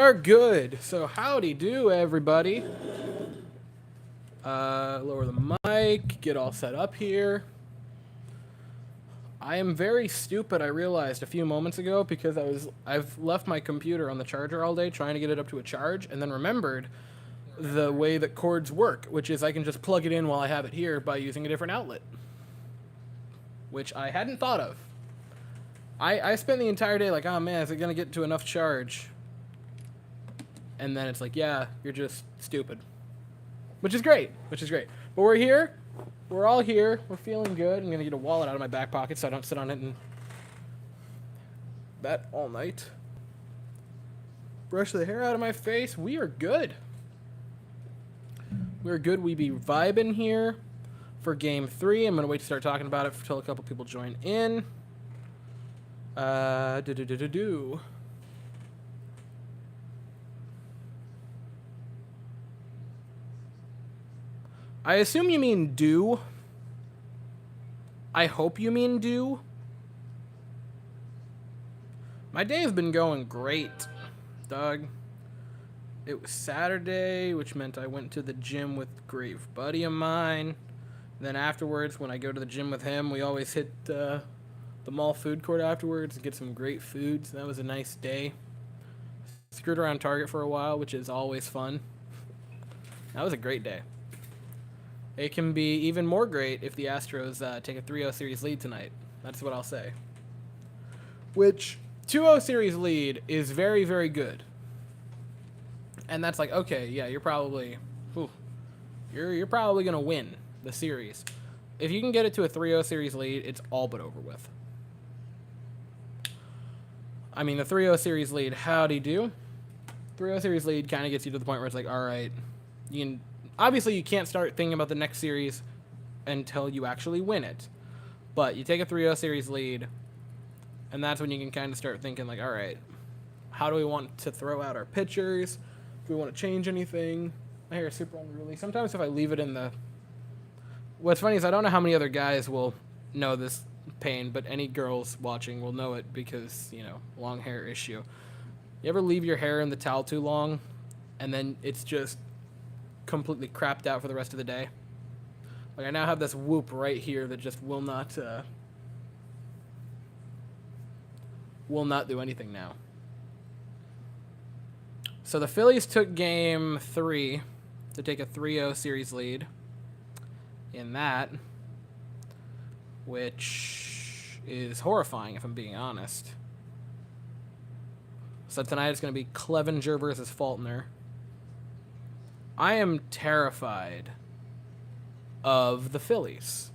Are good. So howdy do everybody. Lower the mic, get all set up here. I am very stupid, I realized a few moments ago, because I've left my computer on the charger all day trying to get it up to a charge, and then remembered the way that cords work, which is I can just plug it in while I have it here by using a different outlet. Which I hadn't thought of. I spent the entire day like, oh man, is it gonna get to enough charge? And then it's like, yeah, you're just stupid. Which is great. But we're here. We're all here. We're feeling good. I'm going to get a wallet out of my back pocket so I don't sit on it and bet all night. Brush the hair out of my face. We are good. We're good. We be vibing here for game 3. I'm going to wait to start talking about it until a couple people join in. I assume you mean do. I hope you mean do. My day has been going great, Doug. It was Saturday, which meant I went to the gym with a great buddy of mine. Then afterwards, when I go to the gym with him, we always hit the mall food court afterwards and get some great food. So that was a nice day. Screwed around Target for a while, which is always fun. That was a great day. It can be even more great if the Astros take a 3-0 series lead tonight. That's what I'll say. Which, 2-0 series lead is very, very good. And that's like, okay, yeah, you're probably going to win the series. If you can get it to a 3-0 series lead, it's all but over with. I mean, the 3-0 series lead, howdy do. 3-0 series lead kind of gets you to the point where it's like, all right, you can... Obviously, you can't start thinking about the next series until you actually win it. But you take a 3-0 series lead, and that's when you can kind of start thinking, like, all right, how do we want to throw out our pitchers? Do we want to change anything? My hair is super unruly. Sometimes if I leave it in the... What's funny is I don't know how many other guys will know this pain, but any girls watching will know it because, you know, long hair issue. You ever leave your hair in the towel too long, and then it's just... completely crapped out for the rest of the day. Like I now have this whoop right here that just will not do anything now. So the Phillies took game 3 to take a 3-0 series lead in that, which is horrifying if I'm being honest. So tonight it's going to be Clevenger versus Faulkner. I am terrified of the Phillies.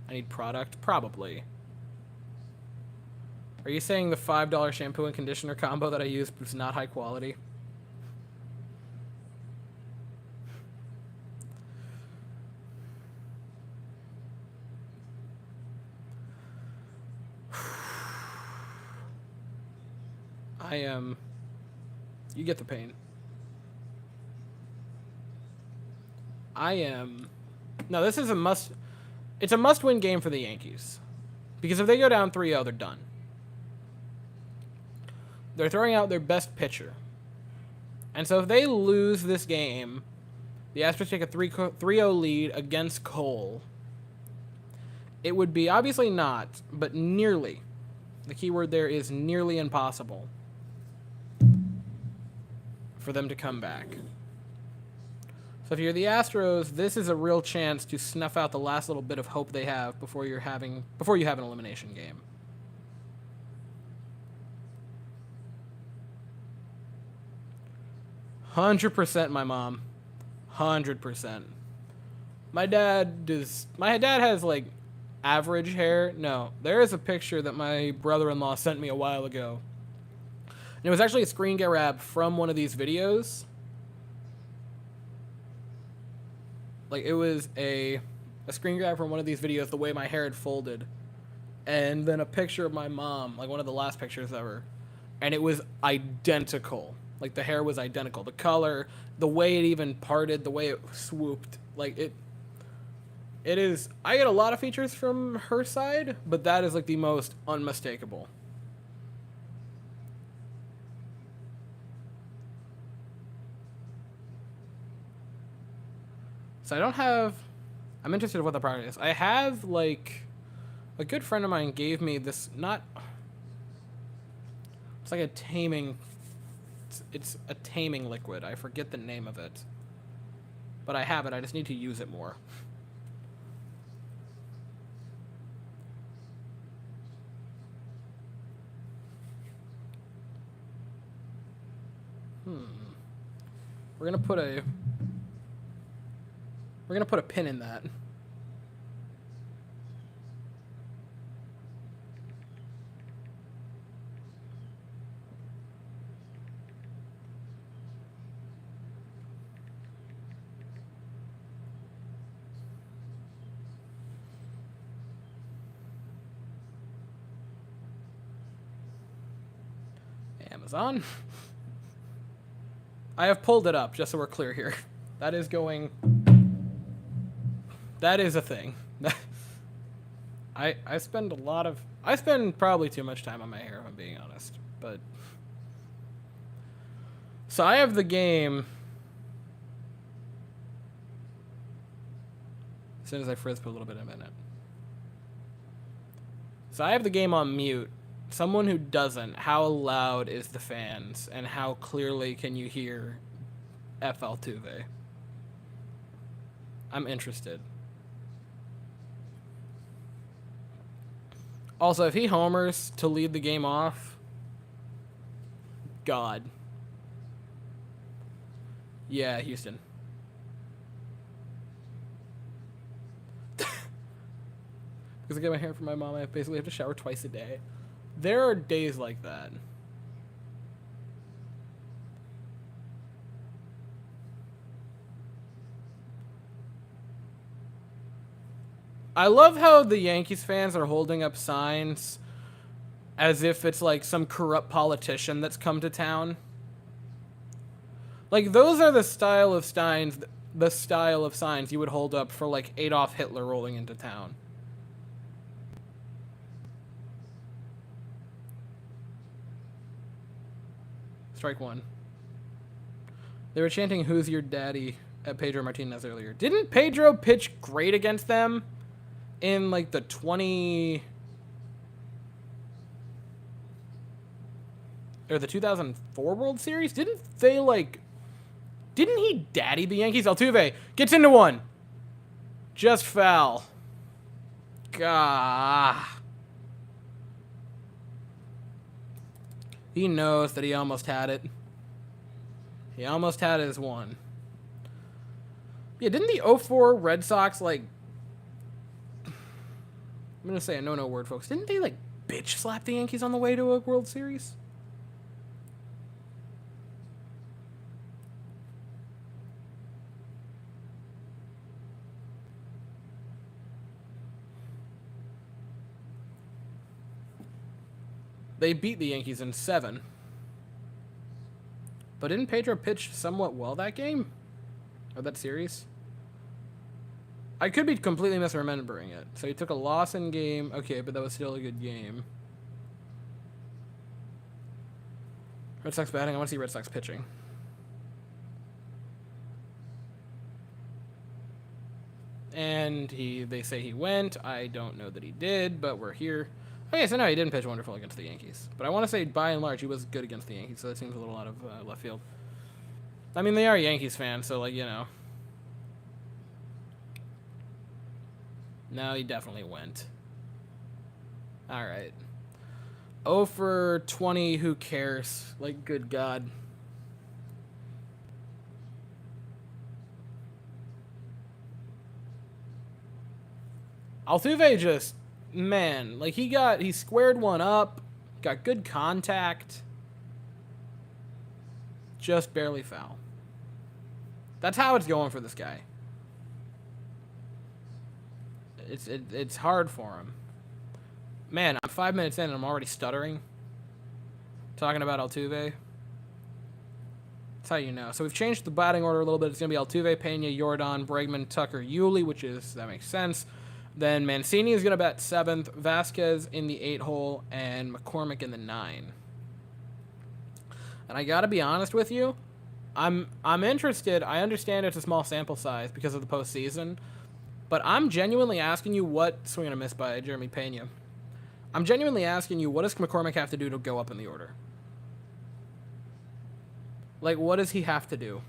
I need product? Probably. Are you saying the $5 shampoo and conditioner combo that I use is not high quality? I am... You get the pain. I am... No, this is a must... It's a must-win game for the Yankees. Because if they go down 3-0, they're done. They're throwing out their best pitcher. And so if they lose this game, the Astros take a 3-0 lead against Cole. It would be obviously not, but nearly. The key word there is nearly impossible for them to come back. So if you're the Astros, this is a real chance to snuff out the last little bit of hope they have before you have an elimination game. "100% my mom. 100%. My dad has like average hair. No, there is a picture that my brother-in-law sent me a while ago. And it was actually a screen grab from one of these videos. Like, it was a screen grab from one of these videos, the way my hair had folded. And then a picture of my mom, like one of the last pictures ever. And it was identical. Like, the hair was identical. The color, the way it even parted, the way it swooped. Like, it is... I get a lot of features from her side, but that is, like, the most unmistakable. So I don't have... I'm interested in what the product is. I have, like... A good friend of mine gave me this, not... It's like a taming... It's a taming liquid. I forget the name of it. But I have it. I just need to use it more. We're gonna put a pin in that. Amazon. I have pulled it up, just so we're clear here. That is going... That is a thing. I spend a lot of... I spend probably too much time on my hair, if I'm being honest. But... So I have the game... As soon as I frizz, put a little bit in it. So I have the game on mute. Someone who doesn't, how loud is the fans, and how clearly can you hear F. Altuve? I'm interested. Also, if he homers to lead the game off, God. Yeah, Houston. Because I get my hair from my mom, I basically have to shower twice a day. There are days like that. I love how the Yankees fans are holding up signs as if it's like some corrupt politician that's come to town. Like, those are the style of signs you would hold up for like Adolf Hitler rolling into town. Strike one. They were chanting, "Who's your daddy?" at Pedro Martinez earlier. Didn't Pedro pitch great against them in like the 2004 World Series? Didn't he daddy the Yankees? Altuve gets into one. Just foul. Gah. He knows that he almost had it. He almost had his one. Yeah, didn't the 04 Red Sox, like... I'm going to say a no-no word, folks. Didn't they, like, bitch slap the Yankees on the way to a World Series? They beat the Yankees in 7. But didn't Pedro pitch somewhat well that game? Or that series? I could be completely misremembering it. So he took a loss in game. Okay, but that was still a good game. Red Sox batting. I want to see Red Sox pitching. And they say he went. I don't know that he did, but we're here. Okay, so no, he didn't pitch wonderful against the Yankees. But I want to say, by and large, he was good against the Yankees, so that seems a little out of left field. I mean, they are Yankees fans, so, like, you know. No, he definitely went. All right. 0 for 20, who cares? Like, good God. Altuve just... Man, like, he squared one up, got good contact, just barely foul. That's how it's going for this guy. It's hard for him. Man, I'm 5 minutes in and I'm already stuttering. Talking about Altuve. That's how you know. So we've changed the batting order a little bit. It's going to be Altuve, Pena, Jordan, Bregman, Tucker, Yuli, that makes sense. Then Mancini is going to bat 7th, Vasquez in the 8 hole, and McCormick in the 9. And I got to be honest with you, I'm interested. I understand it's a small sample size because of the postseason, but I'm genuinely asking you what swing and a miss by Jeremy Pena. I'm genuinely asking you, what does McCormick have to do to go up in the order? Like, what does he have to do?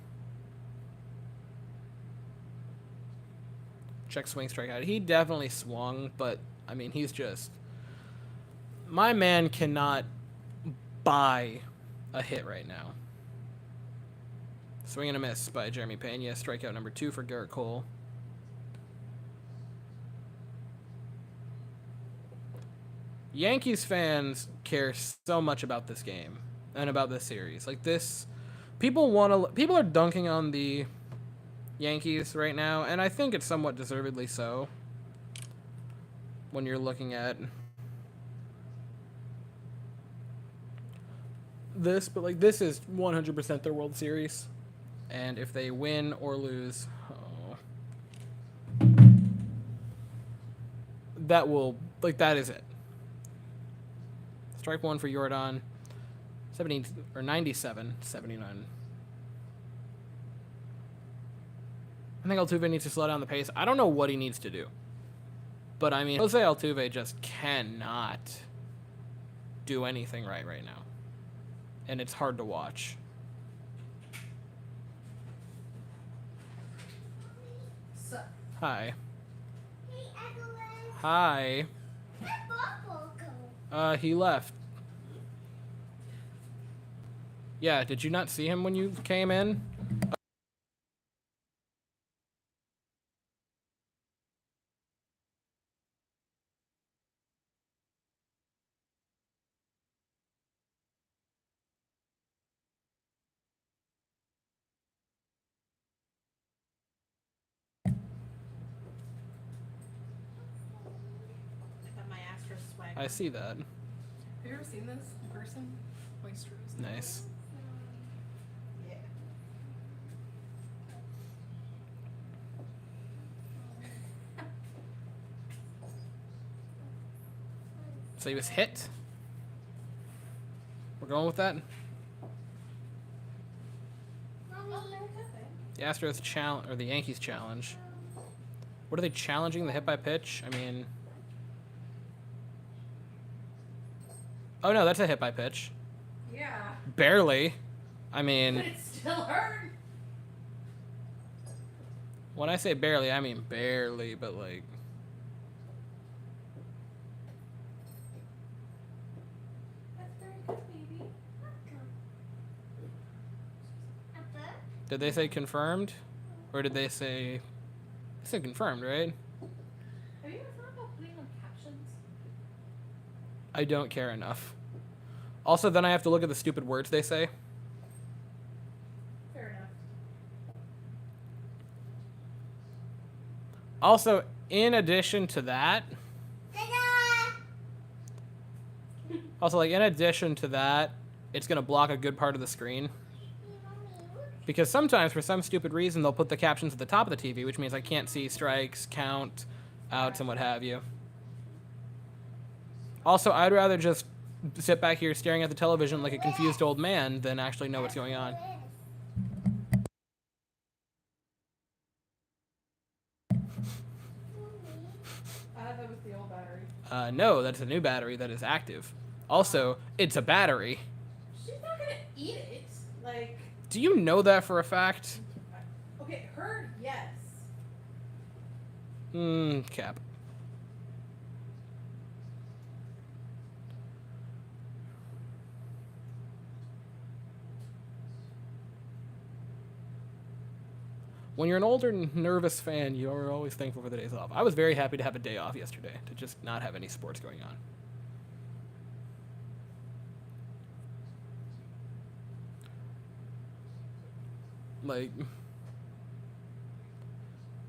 Check swing strikeout. He definitely swung, but I mean, he's just, my man cannot buy a hit right now. Swing and a miss by Jeremy Pena. Strikeout number 2 for Garrett Cole. Yankees fans care so much about this game and about this series. Like this, people are dunking on the Yankees right now, and I think it's somewhat deservedly so. When you're looking at this, but like this is 100% their World Series, and if they win or lose, that will, like, that is it. Strike 1 for Jordan. 70 or 97, 79. I think Altuve needs to slow down the pace. I don't know what he needs to do, but I mean, Jose Altuve just cannot do anything right now, and it's hard to watch. So, Hi. hey, Evelyn. Hi. Where'd Bobo go? He left. Yeah, did you not see him when you came in? I got my Astros swag. I see that. Have you ever seen this in person? Oysters. Nice. Yeah. So he was hit. We're going with that. The Astros challenge, or the Yankees challenge. What are they challenging? The hit by pitch? I mean, oh no, that's a hit by pitch. Yeah. Barely. I But mean, it still hurt. when I say barely, I mean barely, but like, That's very good, baby. Welcome. Papa? did they say confirmed? Or did they say, they said confirmed, right? Have you ever thought about putting on captions? I don't care enough. Also, then I have to look at the stupid words they say. Fair enough. Also, in addition to that, it's going to block a good part of the screen. Because sometimes, for some stupid reason, they'll put the captions at the top of the TV, which means I can't see strikes, count, outs, and what have you. Also, I'd rather just sit back here staring at the television like a confused old man than actually know what's going on. That was the old battery. No, that's a new battery that is active. Also, it's a battery. She's not gonna eat it. Like, Do you know that for a fact? okay, her, yes. Cap. When you're an older, nervous fan, you're always thankful for the days off. I was very happy to have a day off yesterday, to just not have any sports going on. Like,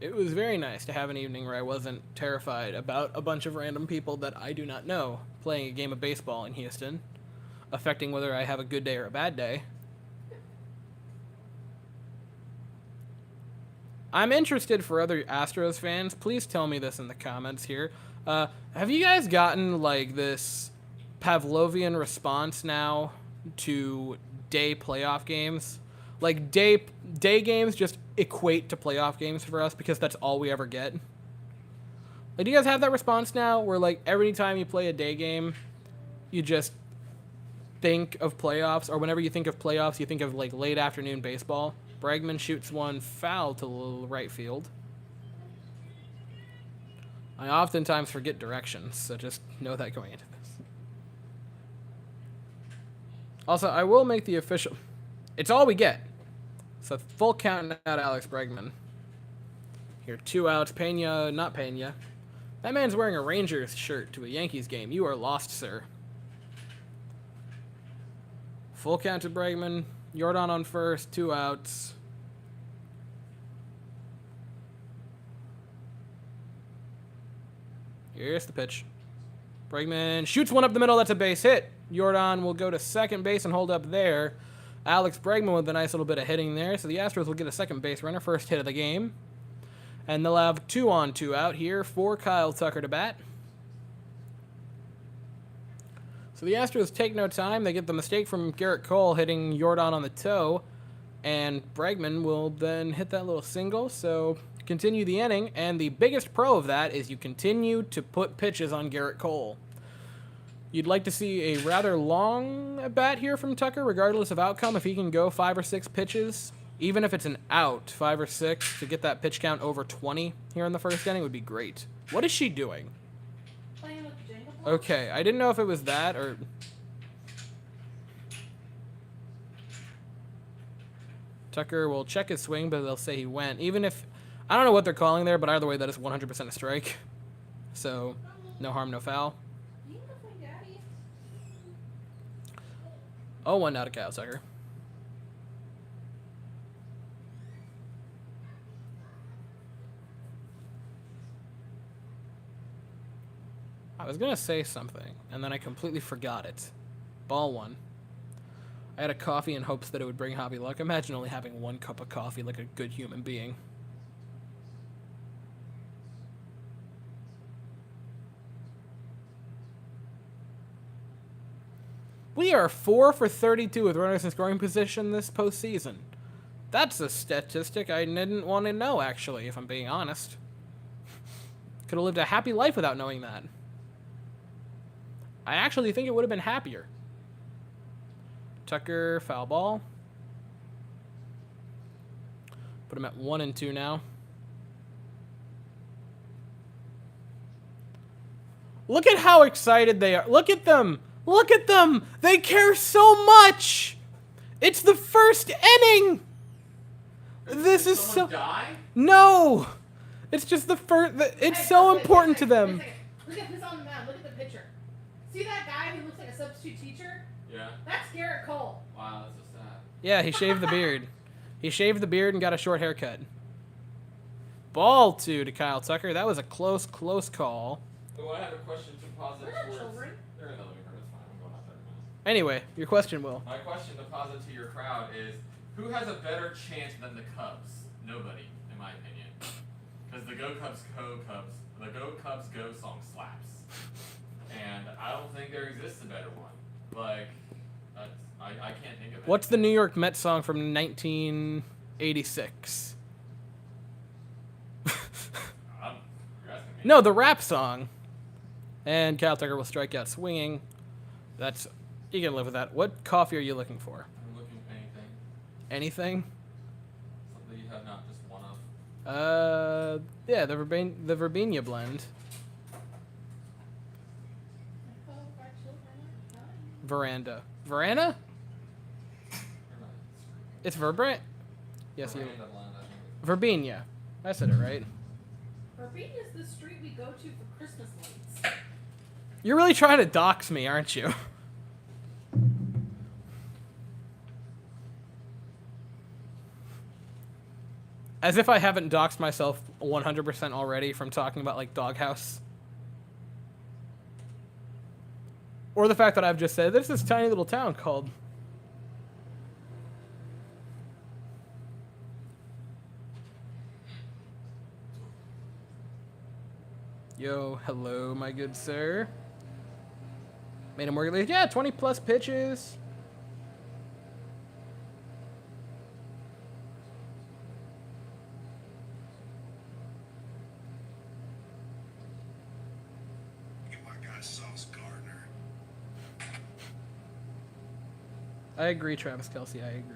it was very nice to have an evening where I wasn't terrified about a bunch of random people that I do not know playing a game of baseball in Houston, affecting whether I have a good day or a bad day. I'm interested for other Astros fans. Please tell me this in the comments here. Have you guys gotten like this Pavlovian response now to day playoff games? Like day games just equate to playoff games for us because that's all we ever get. Like, do you guys have that response now where like every time you play a day game, you just think of playoffs, or whenever you think of playoffs, you think of like late afternoon baseball? Bregman shoots one foul to right field. I oftentimes forget directions, so just know that going into this. Also, I will make the official. It's all we get. So full count out Alex Bregman. Here, 2 outs. Pena, not Pena. That man's wearing a Rangers shirt to a Yankees game. You are lost, sir. Full count to Bregman. Jordan on first, 2 outs. Here's the pitch. Bregman shoots one up the middle. That's a base hit. Jordan will go to second base and hold up there. Alex Bregman with a nice little bit of hitting there. So the Astros will get a second base runner, first hit of the game. And they'll have 2 on, 2 out here for Kyle Tucker to bat. So the Astros take no time. They get the mistake from Garrett Cole hitting Jordan on the toe. And Bregman will then hit that little single. So continue the inning. And the biggest pro of that is you continue to put pitches on Garrett Cole. You'd like to see a rather long at-bat here from Tucker, regardless of outcome. If he can go 5 or 6 pitches, even if it's an out, 5 or 6, to get that pitch count over 20 here in the first inning would be great. What is she doing? Playing with the Jenga blocks? Okay, I didn't know if it was that or... Tucker will check his swing, but they'll say he went. Even if... I don't know what they're calling there, but either way, that is 100% a strike. So, no harm, no foul. You can go play Daddy. Oh, 1 out of Kyle Tucker. I was going to say something, and then I completely forgot it. Ball 1. I had a coffee in hopes that it would bring Hobby luck. Imagine only having 1 cup of coffee like a good human being. We are 4 for 32 with runners in scoring position this postseason. That's a statistic I didn't want to know, actually, if I'm being honest. Could have lived a happy life without knowing that. I actually think it would have been happier. Tucker, foul ball. Put him at 1 and 2 now. Look at how excited they are. Look at them. Look at them. They care so much. It's the first inning. This is so... Die? No. It's just the first... It's so important to them. Look at who's on the mound. Look at the pitcher. See that guy who looks like a substitute teacher? Yeah. That's Garrett Cole. Wow, that's so sad. Yeah, he shaved the beard. He shaved the beard and got a short haircut. Ball 2 to Kyle Tucker. That was a close call. Oh, I have a question to posit We're not towards... children. They're in the living room, it's fine. I'm going out 30 minutes. Anyway, your question, Will. My question to posit to your crowd is, who has a better chance than the Cubs? Nobody, in my opinion. Because the Go Cubs Go song slaps. And I don't think there exists a better one. Like, that's, I can't think of it. What's the New York Mets song from 1986? You're asking me. No, the rap song. And Kyle Tucker will strike out swinging. That's... You can live with that. What coffee are you looking for? I'm looking for anything. Anything? Something you have not just one of. Yeah, the Verbena blend. Oh, our children are dying. Veranda. Veranda? You're not screwing. It's Verbrant? Yes, you... Miranda blend, I think. Verbena. I said it right. Verbena is the street we go to for Christmas lights. You're really trying to dox me, aren't you? As if I haven't doxed myself 100% already from talking about, like, Doghouse. Or the fact that I've just said, there's this tiny little town called... Yo, hello, my good sir. Made him work at least. Yeah, 20 plus pitches. I agree, Travis Kelce. I agree.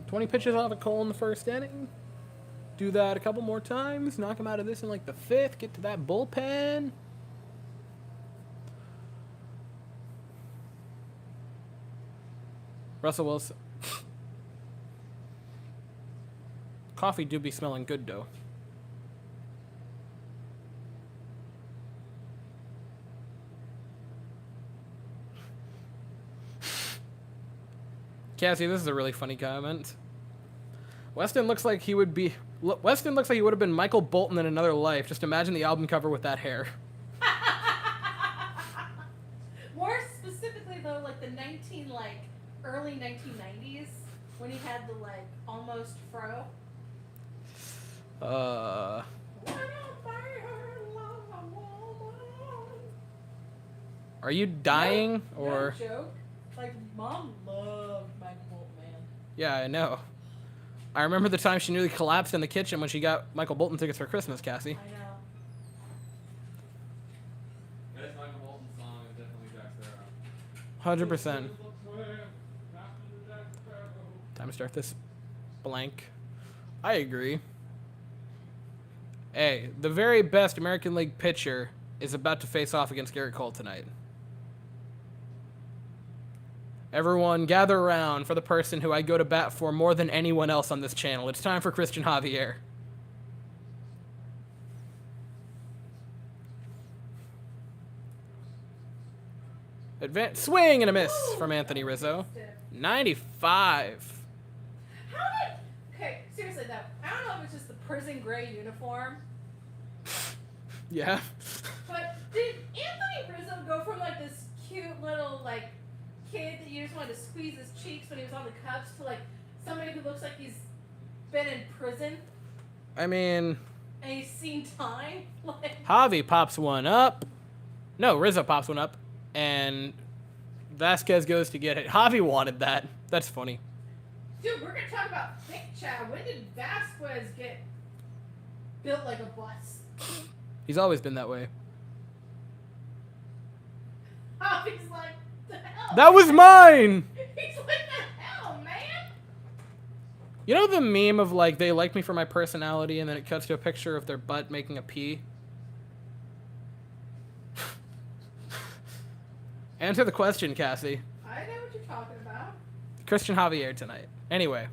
"20 pitches out of Cole in the first inning. Do that a couple more times. Knock him out of this in like the 5th. Get to that bullpen." Russell Wilson. Coffee do be smelling good, though. Cassie, this is a really funny comment. Weston looks like he would be. Weston looks like he would have been Michael Bolton in another life. Just imagine the album cover with that hair. More specifically, though, like the early 1990s when he had the almost fro. Are you dying or? No joke. Mom loved Michael Bolton, man. Yeah, I know. I remember the time she nearly collapsed in the kitchen when she got Michael Bolton tickets for Christmas, Cassie. I know. Best Michael Bolton song is definitely Jack Sparrow. 100%. Time to start this blank. I agree. Hey, the very best American League pitcher is about to face off against Garrett Cole tonight. Everyone gather around for the person who I go to bat for more than anyone else on this channel. It's time for Christian Javier. Swing and a miss from Anthony Rizzo. 95. Okay, seriously though, I don't know if it's just the prison gray uniform, Yeah. but did Anthony Rizzo go from this cute little kid that you just wanted to squeeze his cheeks when he was on the Cubs to somebody who looks like he's been in prison I mean, and he's seen time? Javi pops one up. No, Rizzo pops one up. And Vasquez goes to get it. Javi wanted that. That's funny. Dude, we're gonna talk about thick Chad. When did Vasquez get built like a bus? He's always been that way. Javi's like, the hell? That was mine! He's like, the hell, man? You know the meme of they like me for my personality and then it cuts to a picture of their butt making a P? Answer the question, Cassie. I know what you're talking about. Christian Javier tonight. Anyway,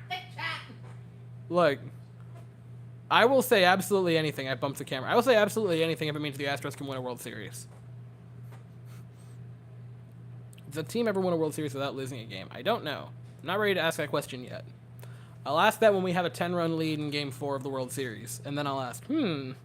Thick Chad. look. I will say absolutely anything. I bumped the camera. I will say absolutely anything if it means the Astros can win a World Series. Does a team ever win a World Series without losing a game? I don't know. I'm not ready to ask that question yet. I'll ask that when we have a 10-run lead in Game 4 of the World Series. And then I'll ask, 1-0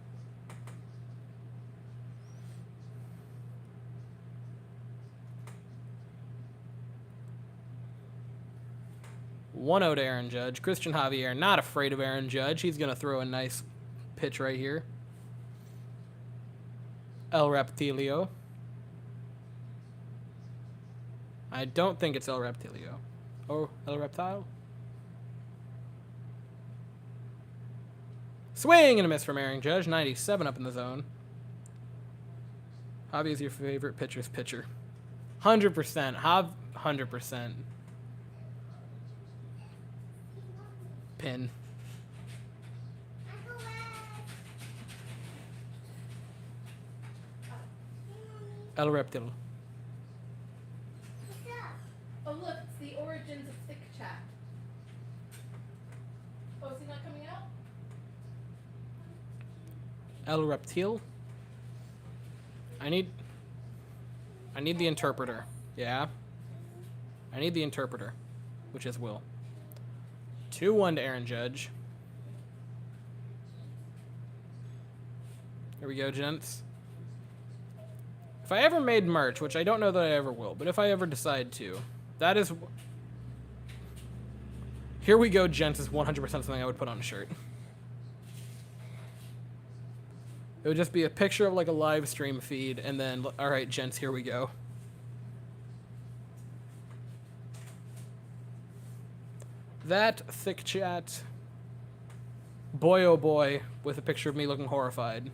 to Aaron Judge. Christian Javier, not afraid of Aaron Judge. He's going to throw a nice pitch right here. El Reptilio. I don't think it's El Reptilio. Or El Reptile? Swing and a miss from Aaron Judge. 97 up in the zone. Javi is your favorite pitcher's pitcher. 100%. 100%. Pin. El Reptil. Oh, look, it's the origins of thick chat. Oh, is he not coming out? El Reptil. I need the interpreter. Yeah. I need the interpreter, which is Will. 2-1 to Aaron Judge. Here we go, gents. If I ever made merch, which I don't know that I ever will, but if I ever decide to, that is... Here we go, gents, is 100% something I would put on a shirt. It would just be a picture of a live stream feed, and then, alright, gents, here we go. that thick chat. Boy, oh boy, with a picture of me looking horrified.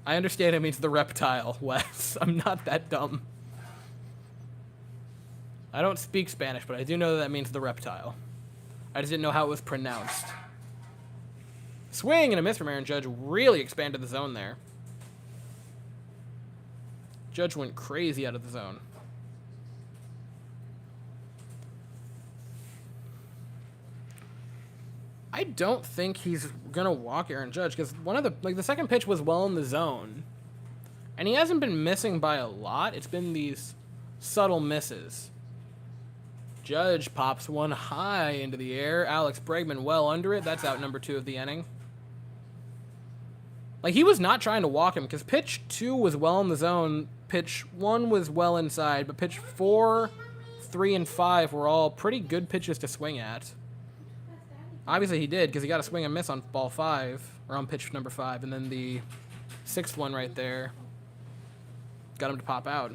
I understand it means the reptile, Wes. I'm not that dumb. I don't speak Spanish, but I do know that means the reptile. I just didn't know how it was pronounced. Swing and a miss from Aaron Judge really expanded the zone there. Judge went crazy out of the zone. I don't think he's gonna walk Aaron Judge because the second pitch was well in the zone, and he hasn't been missing by a lot. It's been these subtle misses. Judge pops one high into the air. Alex Bregman well under it. That's out number 2 of the inning. Like, he was not trying to walk him because pitch 2 was well in the zone. Pitch 1 was well inside, but pitch 4, 3, and 5 were all pretty good pitches to swing at. Obviously he did because he got a swing and miss on ball 5, or on pitch number 5, and then the 6th one right there got him to pop out.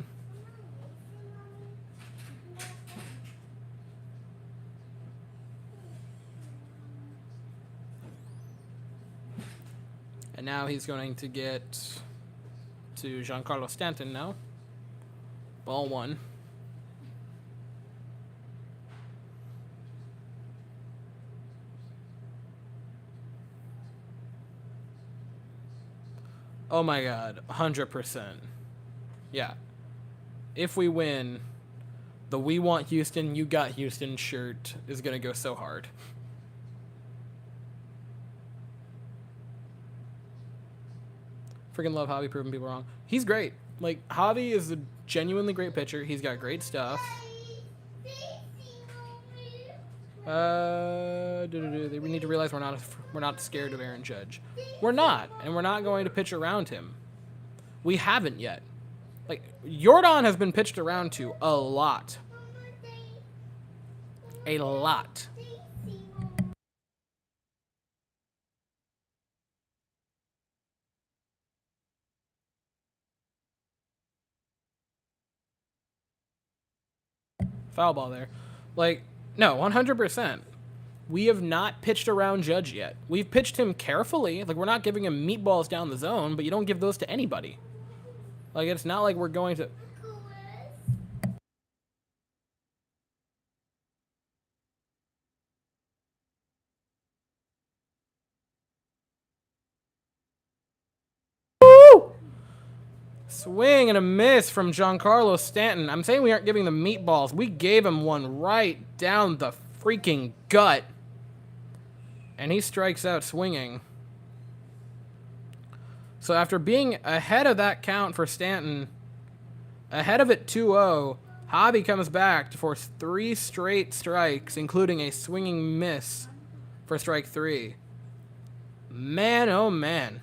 And now he's going to get to Giancarlo Stanton now. Ball 1. Oh my god, 100%. Yeah. If we win, the "We Want Houston, You Got Houston" shirt is going to go so hard. Freaking love Javi proving people wrong. He's great. Like, Javi is a genuinely great pitcher. He's got great stuff. We need to realize we're not scared of Aaron Judge. We're not, and we're not going to pitch around him. We haven't yet. Like, Yordan has been pitched around to a lot. A lot. Foul ball there. Like, no, 100%. We have not pitched around Judge yet. We've pitched him carefully. Like, we're not giving him meatballs down the zone, but you don't give those to anybody. Like, it's not like we're going to... Woo! Swing and a miss from Giancarlo Stanton. I'm saying we aren't giving them meatballs. We gave him one right down the freaking gut. And he strikes out swinging. So after being ahead of that count for Stanton, ahead of it 2-0, Javi comes back to force 3 straight strikes, including a swinging miss for strike 3. Man, oh man.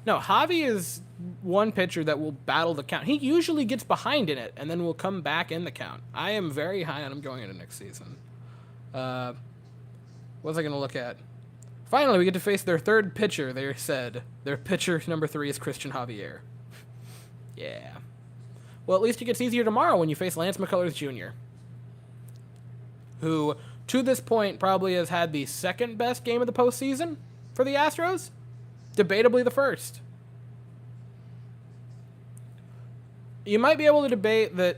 No, Javi is one pitcher that will battle the count. He usually gets behind in it and then will come back in the count. I am very high on him going into next season. What was I going to look at? Finally, we get to face their third pitcher, they said. Their pitcher number 3 is Christian Javier. Yeah. Well, at least it gets easier tomorrow when you face Lance McCullers Jr., who, to this point, probably has had the second best game of the postseason for the Astros. Debatably the first. You might be able to debate that...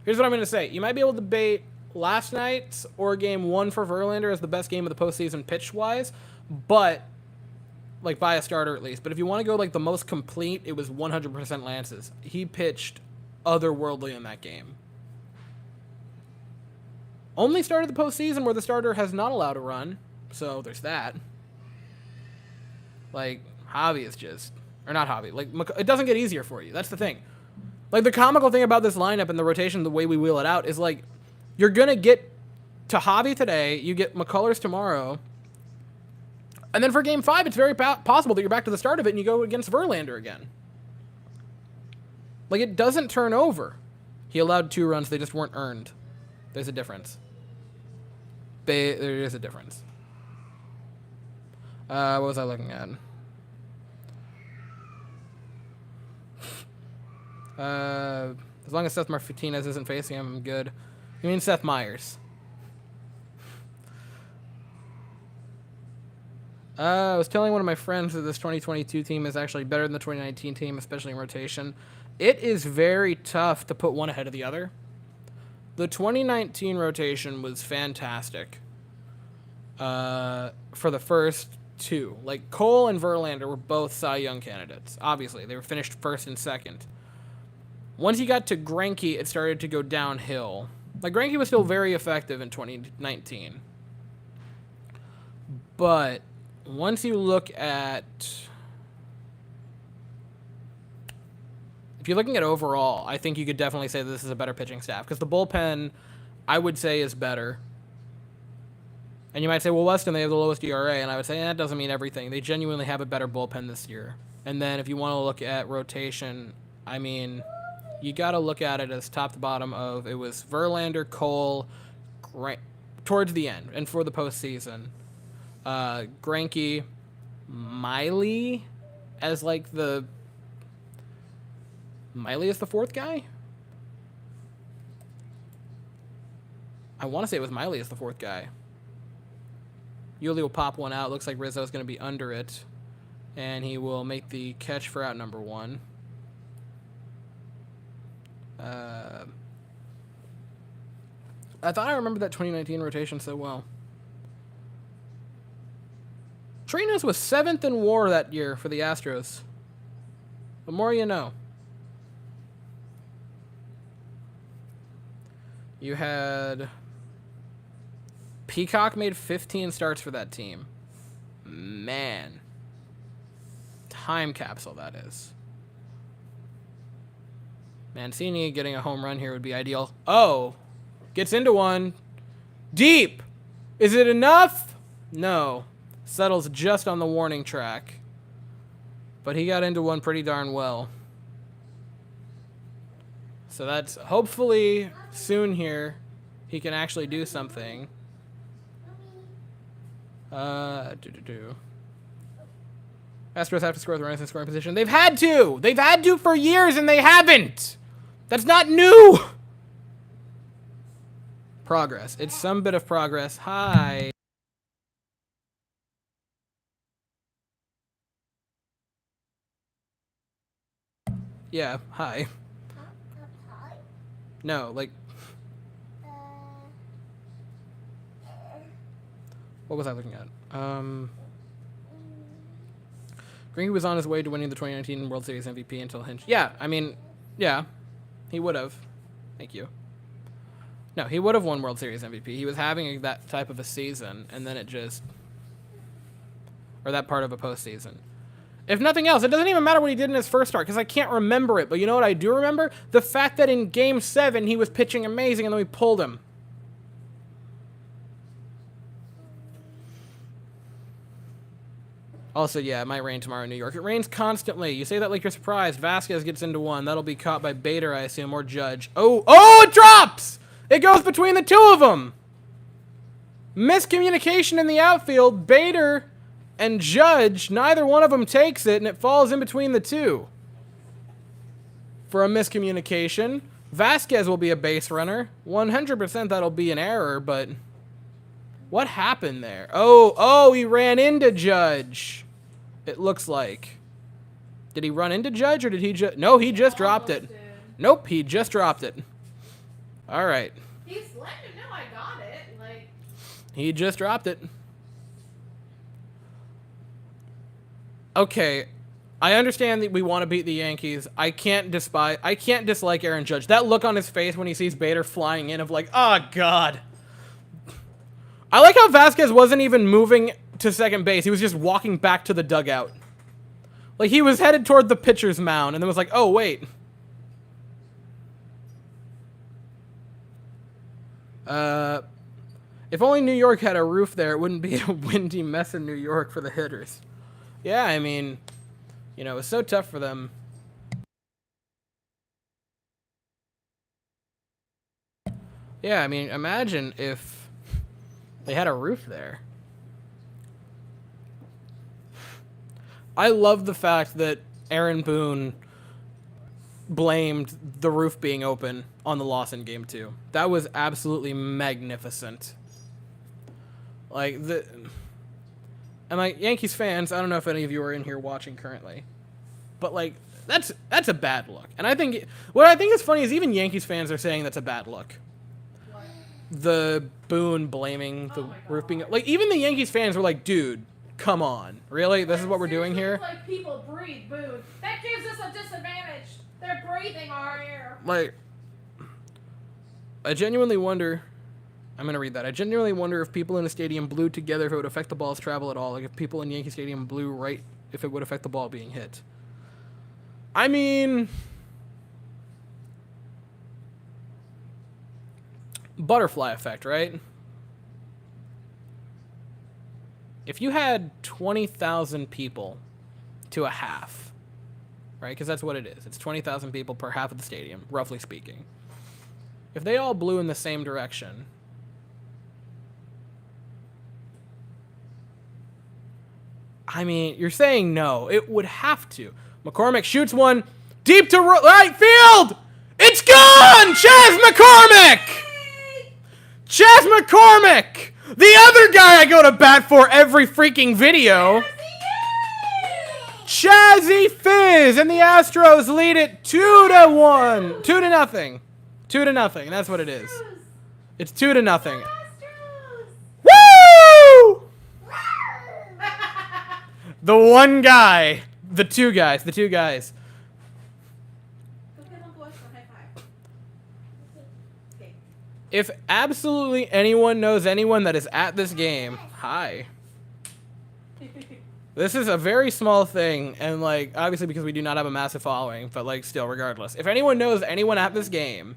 Here's what I'm going to say. You might be able to debate last night's or game 1 for Verlander as the best game of the postseason pitch-wise, but, like, by a starter at least. But if you want to go, like, the most complete, it was 100% Lance's. He pitched otherworldly in that game. Only started the postseason where the starter has not allowed a run, so there's that. Like, Javi is just... Or not Javi. Like, it doesn't get easier for you. That's the thing. Like, the comical thing about this lineup and the rotation, the way we wheel it out, is, like, you're going to get to Javi today, you get McCullers tomorrow, and then for Game 5, it's very possible that you're back to the start of it and you go against Verlander again. Like, it doesn't turn over. He allowed 2 runs. They just weren't earned. There's a difference. there is a difference. What was I looking at? As long as Seth Martinez isn't facing him, I'm good. You mean Seth Meyers? I was telling one of my friends that this 2022 team is actually better than the 2019 team, especially in rotation. It is very tough to put one ahead of the other. The 2019 rotation was fantastic for the first two. Like, Cole and Verlander were both Cy Young candidates. Obviously, they were finished first and second. Once you got to Greinke, it started to go downhill. Like, Greinke was still very effective in 2019. But once you look at... If you're looking at overall, I think you could definitely say that this is a better pitching staff. Because the bullpen, I would say, is better. And you might say, well, Weston, they have the lowest ERA. And I would say, that doesn't mean everything. They genuinely have a better bullpen this year. And then if you want to look at rotation, I mean, you got to look at it as top to bottom of, it was Verlander, Cole, towards the end, and for the postseason. Greinke, Miley as like the... Miley is the fourth guy? I want to say it was Miley as the fourth guy. Yuli will pop one out. Looks like Rizzo's going to be under it. And he will make the catch for out number one. I thought I remembered that 2019 rotation so well. Trinos was 7th in WAR that year for the Astros. The more you know. You had... Peacock made 15 starts for that team. Man. Time capsule, that is. Mancini getting a home run here would be ideal. Oh! Gets into one. Deep! Is it enough? No. Settles just on the warning track. But he got into one pretty darn well. So that's hopefully soon here he can actually do something. Astros have to score with runners in scoring position. They've had to! They've had to for years and they haven't! That's not new! Progress. It's some bit of progress. Hi. Yeah, hi. No, like... What was I looking at? Greinke was on his way to winning the 2019 World Series MVP until Hinch. Yeah, I mean, yeah, he would have. Thank you. No, he would have won World Series MVP. He was having that type of a season, and then it just... Or that part of a postseason. If nothing else, it doesn't even matter what he did in his first start, because I can't remember it. But you know what I do remember? The fact that in Game 7, he was pitching amazing, and then we pulled him. Also, yeah, it might rain tomorrow in New York. It rains constantly. You say that like you're surprised. Vasquez gets into one. That'll be caught by Bader, I assume, or Judge. Oh, it drops! It goes between the two of them! Miscommunication in the outfield. Bader and Judge, neither one of them takes it, and it falls in between the two. For a miscommunication. Vasquez will be a base runner. 100% that'll be an error, but... What happened there? Oh, he ran into Judge. It looks like. Did he run into Judge, or did he just... No, he just dropped it. Did. Nope, he just dropped it. All right. He's letting him know I got it. Like... He just dropped it. Okay, I understand that we want to beat the Yankees. I can't dislike Aaron Judge. That look on his face when he sees Bader flying in of like, oh, God. I like how Vasquez wasn't even moving to second base. He was just walking back to the dugout. Like, he was headed toward the pitcher's mound and then was like, oh, wait. If only New York had a roof there, it wouldn't be a windy mess in New York for the hitters. Yeah, I mean, you know, it's so tough for them. Yeah, I mean, imagine if They had a roof there. I love the fact that Aaron Boone blamed the roof being open on the loss in Game 2. That was absolutely magnificent. Like, and like, Yankees fans, I don't know if any of you are in here watching currently, but like, that's a bad look. And I think, what I think is funny is even Yankees fans are saying that's a bad look. What? The Boone blaming the Oh my roof being, God. like, even the Yankees fans were like, dude, come on. Really? This is what we're doing here? It's like people breathe, Boone. That gives us a disadvantage. They're breathing our air. Like, I genuinely wonder, I'm going to read that. I genuinely wonder if people in the stadium blew together if it would affect the ball's travel at all. Like, if people in Yankee Stadium blew right, if it would affect the ball being hit. I mean, butterfly effect, right? If you had 20,000 people to a half, right? Because that's what it is. It's 20,000 people per half of the stadium, roughly speaking. If they all blew in the same direction, I mean, you're saying no. It would have to. McCormick shoots one deep to right field. It's gone! Chas McCormick! Chas McCormick! The other guy I go to bat for every freaking video. Chazzy Fizz, and the Astros lead it 2-1. 2-0. 2-0. That's what it is. It's 2-0. Woo! The one guy. The two guys. Go give Uncle Wes a high five. Okay. If absolutely anyone knows anyone that is at this game, hi. This is a very small thing, and like, obviously because we do not have a massive following, but like, still, regardless. If anyone knows anyone at this game,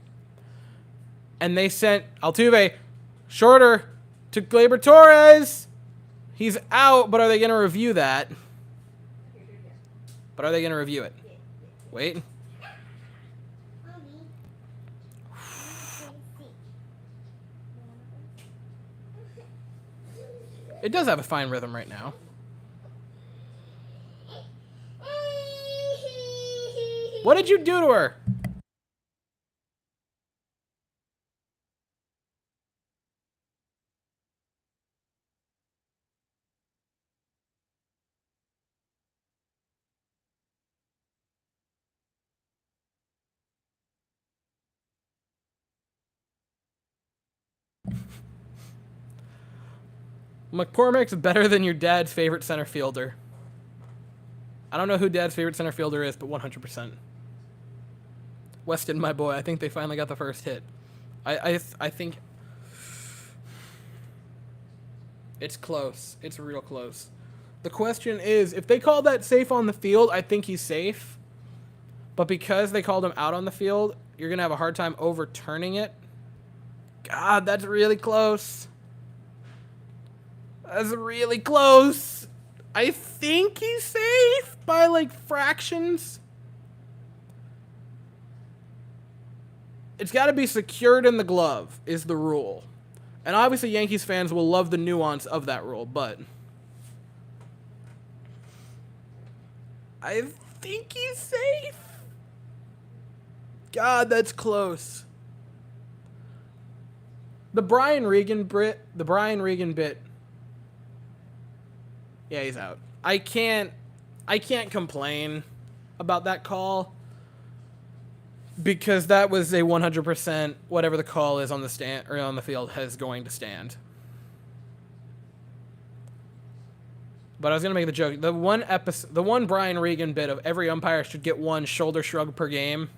and they sent Altuve shorter to Gleyber Torres, he's out, but are they going to review that? But are they going to review it? Wait. It does have a fine rhythm right now. What did you do to her? McCormick's better than your dad's favorite center fielder. I don't know who dad's favorite center fielder is, but 100%. Weston, my boy, I think they finally got the first hit. I think it's close. It's real close. The question is, if they call that safe on the field, I think he's safe. But because they called him out on the field, you're going to have a hard time overturning it. God, that's really close. That's really close. I think he's safe by like fractions. It's got to be secured in the glove is the rule. And obviously Yankees fans will love the nuance of that rule, but I think he's safe. God, that's close. The Brian Regan bit. Yeah, he's out. I can't complain about that call because that was a 100% whatever the call is on the stand or on the field is going to stand. But I was gonna make the joke. The one Brian Regan bit of every umpire should get one shoulder shrug per game.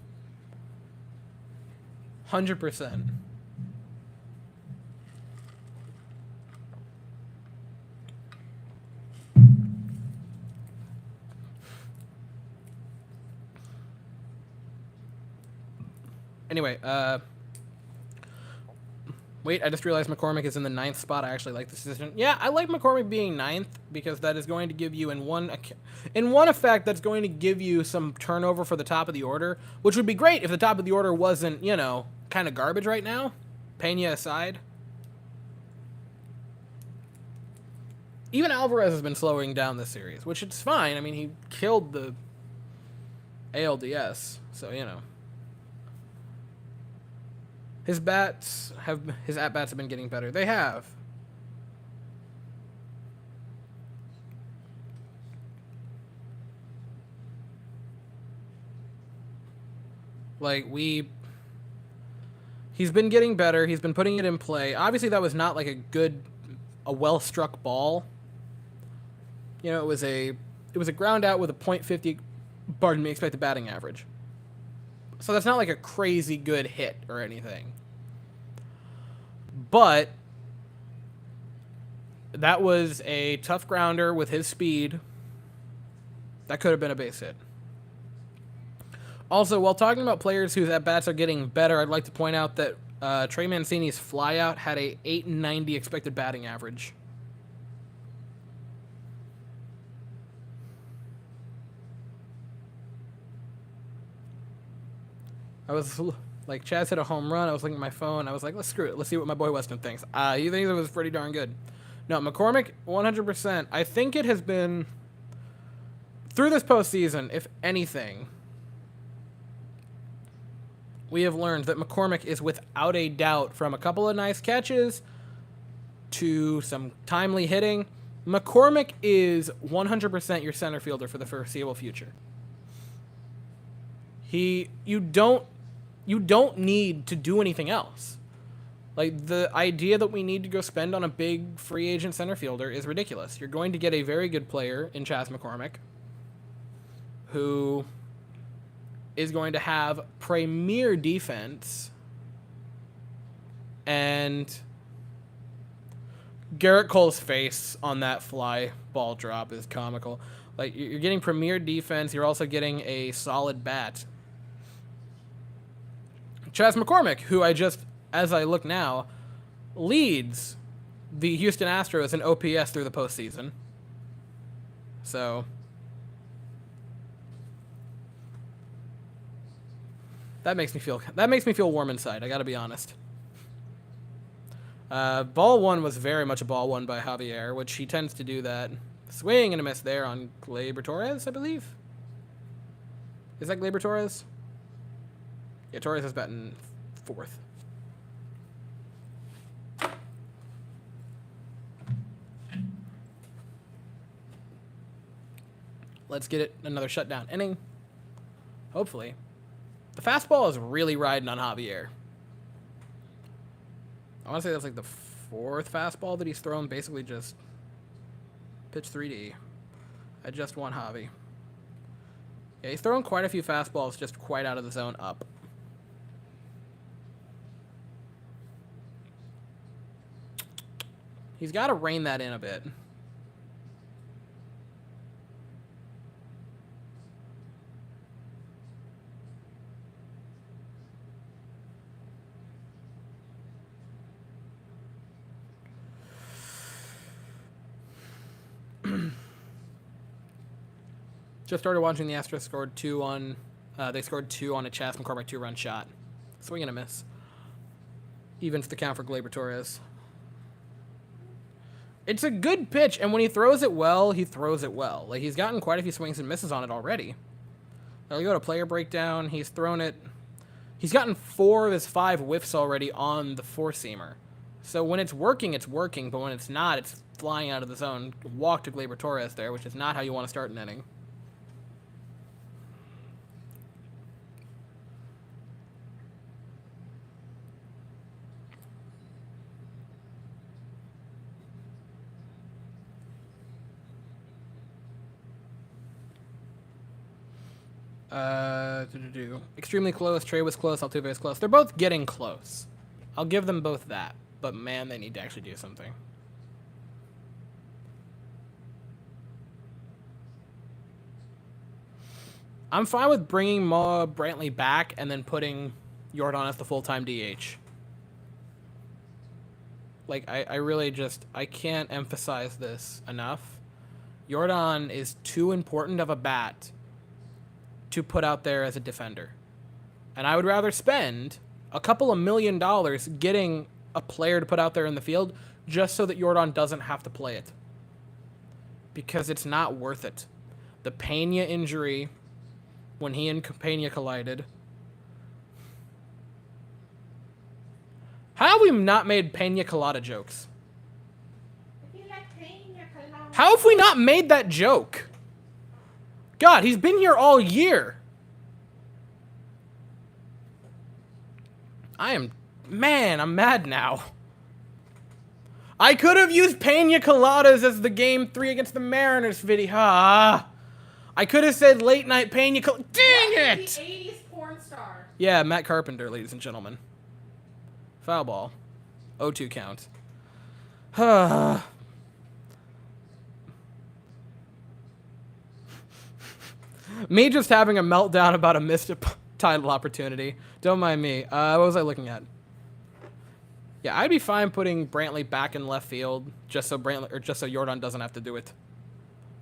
100%. Anyway, wait, I just realized McCormick is in the 9th spot. I actually like this decision. Yeah, I like McCormick being 9th because that is going to give you, in one effect, that's going to give you some turnover for the top of the order, which would be great if the top of the order wasn't, you know, kind of garbage right now, Pena aside. Even Alvarez has been slowing down this series, which it's fine. I mean, he killed the ALDS, so you know. His at-bats have been getting better. They have. Like, he's been getting better. He's been putting it in play. Obviously, that was not like a well-struck ball. You know, it was a ground out with a .50, pardon me, expected batting average. So that's not like a crazy good hit or anything. But that was a tough grounder with his speed. That could have been a base hit. Also, while talking about players whose at-bats are getting better, I'd like to point out that Trey Mancini's flyout had a .890 expected batting average. I was like, Chaz hit a home run. I was looking at my phone. I was like, let's screw it. Let's see what my boy Weston thinks. He thinks it was pretty darn good. No, McCormick, 100%. I think it has been, through this postseason, if anything, we have learned that McCormick is without a doubt, from a couple of nice catches to some timely hitting, McCormick is 100% your center fielder for the foreseeable future. You don't need to do anything else. Like, the idea that we need to go spend on a big free agent center fielder is ridiculous. You're going to get a very good player in Chas McCormick who is going to have premier defense, and Garrett Cole's face on that fly ball drop is comical. Like, you're getting premier defense, you're also getting a solid bat. Chas McCormick, who as I look now, leads the Houston Astros in OPS through the postseason. So that makes me feel warm inside, I gotta be honest. Ball one was very much a ball one by Javier, which he tends to do that. Swing and a miss there on Gleyber Torres, I believe. Is that Gleyber Torres? Yeah, Torres is batting fourth. Let's get it another shutdown inning. Hopefully. The fastball is really riding on Javier. I want to say that's like the fourth fastball that he's thrown, basically just pitch 3D. I just want Javi. Yeah, he's throwing quite a few fastballs just quite out of the zone up. He's got to rein that in a bit. Just started watching the Astros scored two on. They scored two on a Chas McCormick 2-run shot. Swing and a miss. Even for the count for Gleyber Torres. It's a good pitch, and when he throws it well, he throws it well. Like, he's gotten quite a few swings and misses on it already. I'll go to player breakdown. He's thrown it. He's gotten 4 of his 5 whiffs already on the four-seamer. So when it's working, but when it's not, it's flying out of the zone. Walk to Gleyber Torres there, which is not how you want to start an inning. Extremely close. Trey was close. Altuve was close. They're both getting close. I'll give them both that. But man, they need to actually do something. I'm fine with bringing Ma Brantley back and then putting Yordan as the full-time DH. Like, I really just, I can't emphasize this enough. Yordan is too important of a bat to put out there as a defender. And I would rather spend a couple of $1 million getting a player to put out there in the field just so that Yordan doesn't have to play it. Because it's not worth it. The Pena injury, when he and Pena collided. How have we not made Pena Colada jokes? How have we not made that joke? God, he's been here all year. Man, I'm mad now. I could have used Pena Coladas as the Game 3 against the Mariners video. I could have said late night Pena Colada. Dang it! The 80s porn star. Yeah, Matt Carpenter, ladies and gentlemen. Foul ball. 0-2 count. Me just having a meltdown about a missed title opportunity. Don't mind me. What was I looking at? Yeah, I'd be fine putting Brantley back in left field just so Yordan doesn't have to do it,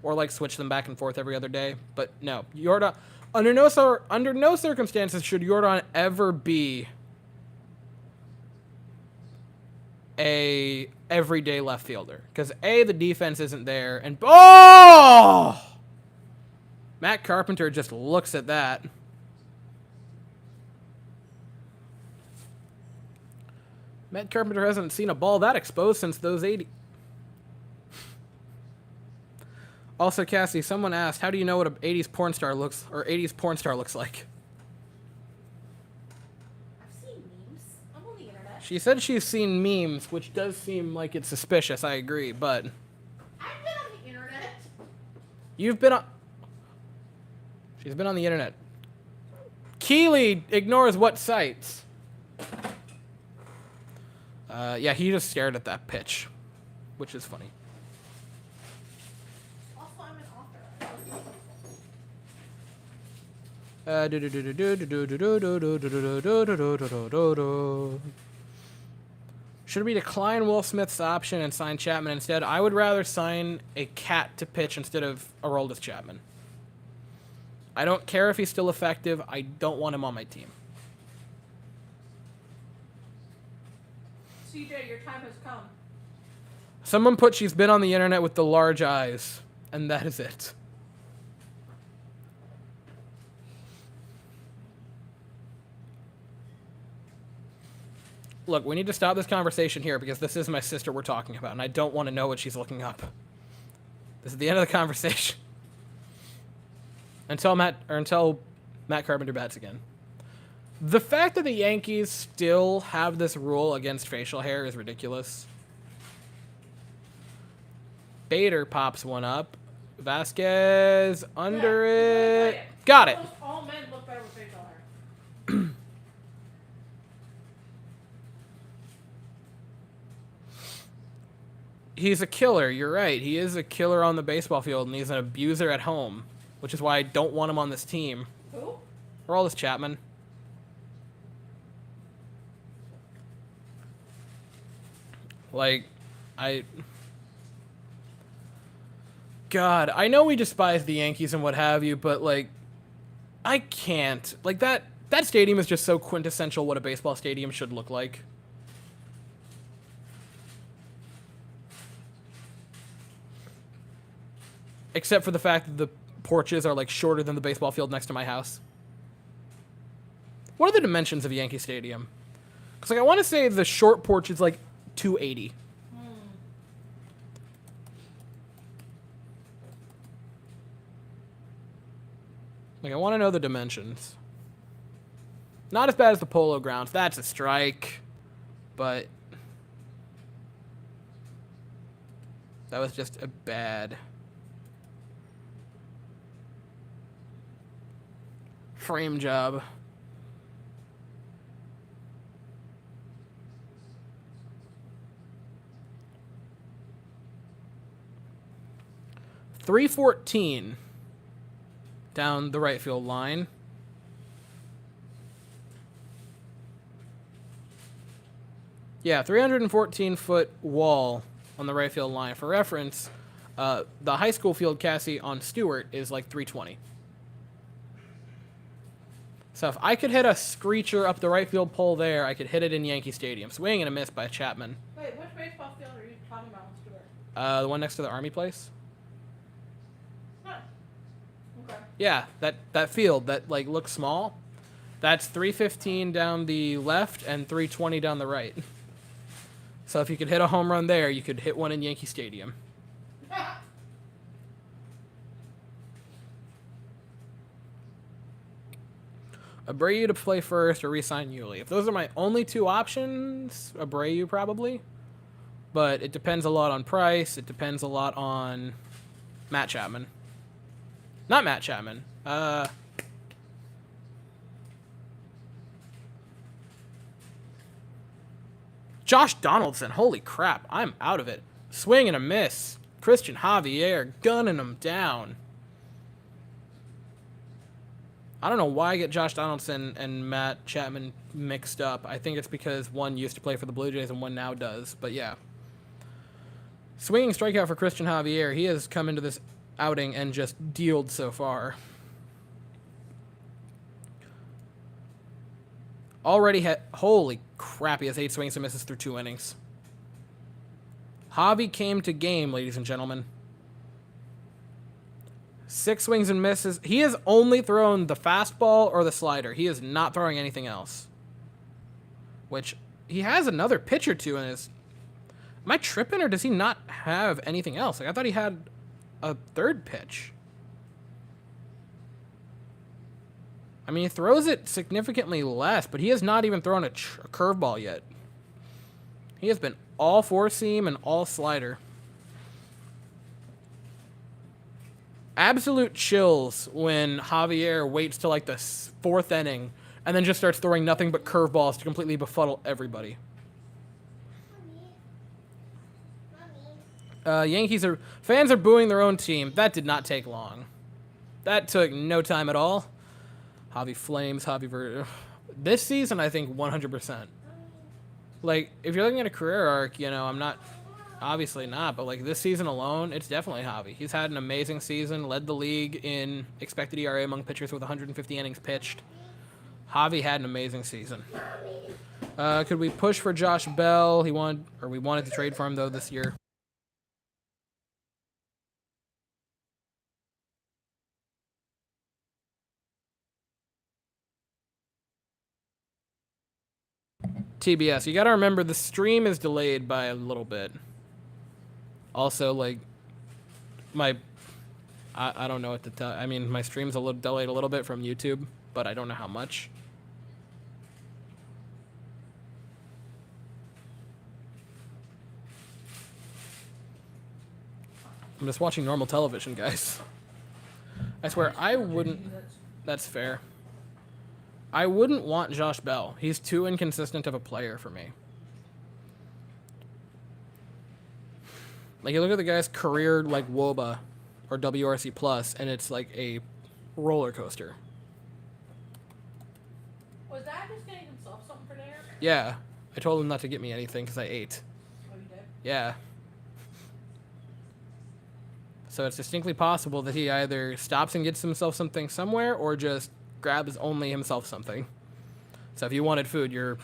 or like switch them back and forth every other day. But no, Yordan. Under no circumstances should Yordan ever be a everyday left fielder, because A, the defense isn't there, and Matt Carpenter just looks at that. Matt Carpenter hasn't seen a ball that exposed since those 80. Also, Cassie, someone asked, how do you know what an 80s porn star looks like? I've seen memes. I'm on the internet. She said she's seen memes, which does seem like it's suspicious, I agree, but... I've been on the internet. You've been on... She's been on the internet. Keeley ignores what sites? Yeah, he just stared at that pitch, which is funny. Also, I'm an author. Should we decline Will Smith's option and sign Chapman instead? I would rather sign a cat to pitch instead of Aroldis Chapman. I don't care if he's still effective. I don't want him on my team. CJ, your time has come. Someone put she's been on the internet with the large eyes, and that is it. Look, we need to stop this conversation here because this is my sister we're talking about, and I don't want to know what she's looking up. This is the end of the conversation. Until Matt Carpenter bats again. The fact that the Yankees still have this rule against facial hair is ridiculous. Bader pops one up. Vasquez under it. Got it. Almost all men look better with facial hair. He's a killer. You're right. He is a killer on the baseball field, and he's an abuser at home, which is why I don't want him on this team. Who? Aroldis Chapman. Like, God, I know we despise the Yankees and what have you, but, like, I can't. Like, that stadium is just so quintessential what a baseball stadium should look like. Except for the fact that the porches are, like, shorter than the baseball field next to my house. What are the dimensions of Yankee Stadium? Because, like, I want to say the short porch is, like, 280. Like, I want to know the dimensions. Not as bad as the Polo Grounds. That's a strike. But that was just a bad frame job. .314 down the right field line. Yeah, 314-foot wall on the right field line. For reference, the high school field, Cassie, on Stewart is like 320. So if I could hit a screecher up the right field pole there, I could hit it in Yankee Stadium. Swing and a miss by Chapman. Wait, which baseball field are you talking about on Stewart? The one next to the Army place. Yeah, that field that like looks small. That's 315 down the left and 320 down the right. So if you could hit a home run there, you could hit one in Yankee Stadium. Abreu to play first or re-sign Yuli. If those are my only two options, Abreu probably. But it depends a lot on price. It depends a lot on Matt Chapman. Not Matt Chapman. Josh Donaldson. Holy crap. I'm out of it. Swing and a miss. Christian Javier gunning him down. I don't know why I get Josh Donaldson and Matt Chapman mixed up. I think it's because one used to play for the Blue Jays and one now does. But yeah. Swinging strikeout for Christian Javier. He has come into this outing and just dealed so far. Already had... Holy crap, he has 8 swings and misses through 2 innings. Javi came to game, ladies and gentlemen. 6 swings and misses. He has only thrown the fastball or the slider. He is not throwing anything else. Which, he has another pitch or two in his... Am I tripping, or does he not have anything else? Like, I thought he had a third pitch. I mean, he throws it significantly less, but he has not even thrown a curveball yet. He has been all 4-seam and all slider. Absolute chills when Javier waits till like the 4th inning and then just starts throwing nothing but curveballs to completely befuddle everybody. Fans are booing their own team. That did not take long. That took no time at all. Javi Flames, this season, I think 100%. Like, if you're looking at a career arc, you know, I'm not, obviously not, but like this season alone, it's definitely Javi. He's had an amazing season, led the league in expected ERA among pitchers with 150 innings pitched. Javi had an amazing season. Could we push for Josh Bell? We wanted to trade for him though this year. TBS, you gotta remember the stream is delayed by a little bit. Also, like, I don't know what to tell. I mean, my stream's a little delayed a little bit from YouTube, but I don't know how much. I'm just watching normal television, guys. I swear, I wouldn't... That's fair. I wouldn't want Josh Bell. He's too inconsistent of a player for me. Like, you look at the guy's career, like, WOBA or WRC Plus, and it's like a roller coaster. Was that just getting himself something for dinner? Yeah. I told him not to get me anything because I ate. Oh, you did? Yeah. So it's distinctly possible that he either stops and gets himself something somewhere or just grabs only himself something. So if you wanted food, you're...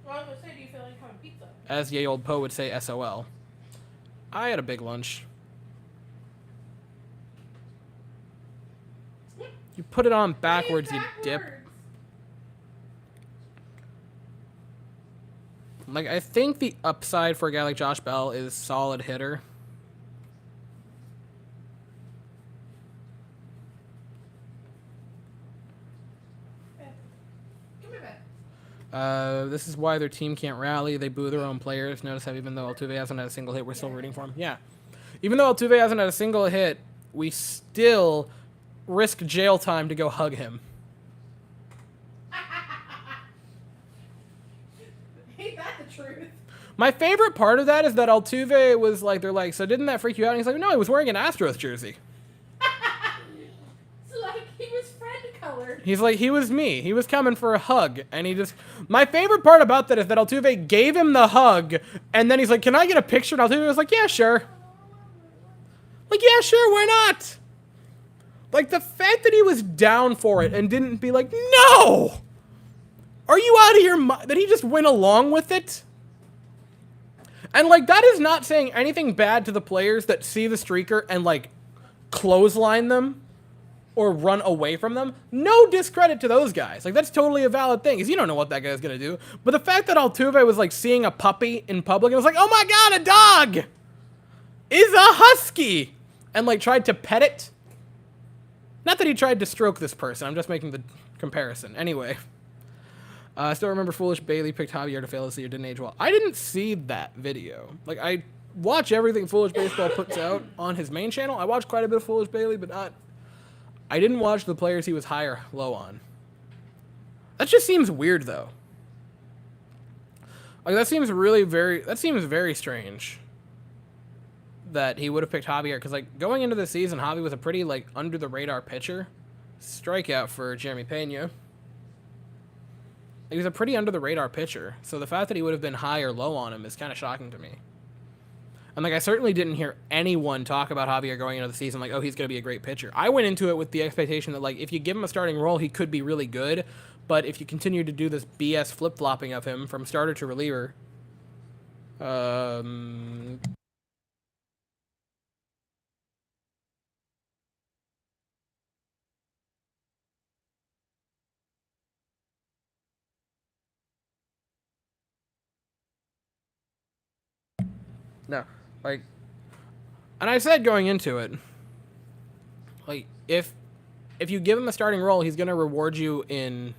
Well, I was going to say, do you feel like having pizza? As Ye Old Poe would say, SOL. I had a big lunch. You put it on backwards, you dip. Like, I think the upside for a guy like Josh Bell is solid hitter. This is why their team can't rally. They boo their own players. Notice how even though Altuve hasn't had a single hit, we're still rooting for him. Yeah. Even though Altuve hasn't had a single hit, we still risk jail time to go hug him. Ain't that the truth? My favorite part of that is that Altuve was like, they're like, so didn't that freak you out? And he's like, no, he was wearing an Astros jersey. So, like, he was friend colored. He's like, he was me. He was coming for a hug. And he just... My favorite part about that is that Altuve gave him the hug, and then he's like, can I get a picture? And Altuve was like, yeah, sure. Like, yeah, sure, why not? Like, the fact that he was down for it and didn't be like, no! Are you out of your mind? That he just went along with it? And, like, that is not saying anything bad to the players that see the streaker and, like, clothesline them. or run away from them, no discredit to those guys. Like, that's totally a valid thing, because you don't know what that guy's going to do. But the fact that Altuve was, like, seeing a puppy in public and was like, oh my god, a dog is a husky! And, like, tried to pet it. Not that he tried to stroke this person, I'm just making the comparison. Anyway. I still remember Foolish Bailey picked Javier to fail this year, didn't age well. I didn't see that video. Like, I watch everything Foolish Baseball puts out on his main channel. I watch quite a bit of Foolish Bailey, but not... I didn't watch the players he was high or low on. That just seems weird, though. Like, that seems very strange. That he would have picked Javier, because, like, going into the season, Javi was a pretty, like, under-the-radar pitcher. Strikeout for Jeremy Pena. He was a pretty under-the-radar pitcher, so the fact that he would have been high or low on him is kind of shocking to me. And, like, I certainly didn't hear anyone talk about Javier going into the season like, oh, he's going to be a great pitcher. I went into it with the expectation that, like, if you give him a starting role, he could be really good, but if you continue to do this BS flip-flopping of him from starter to reliever... No, like, and I said going into it, like, if you give him a starting role, he's going to reward you in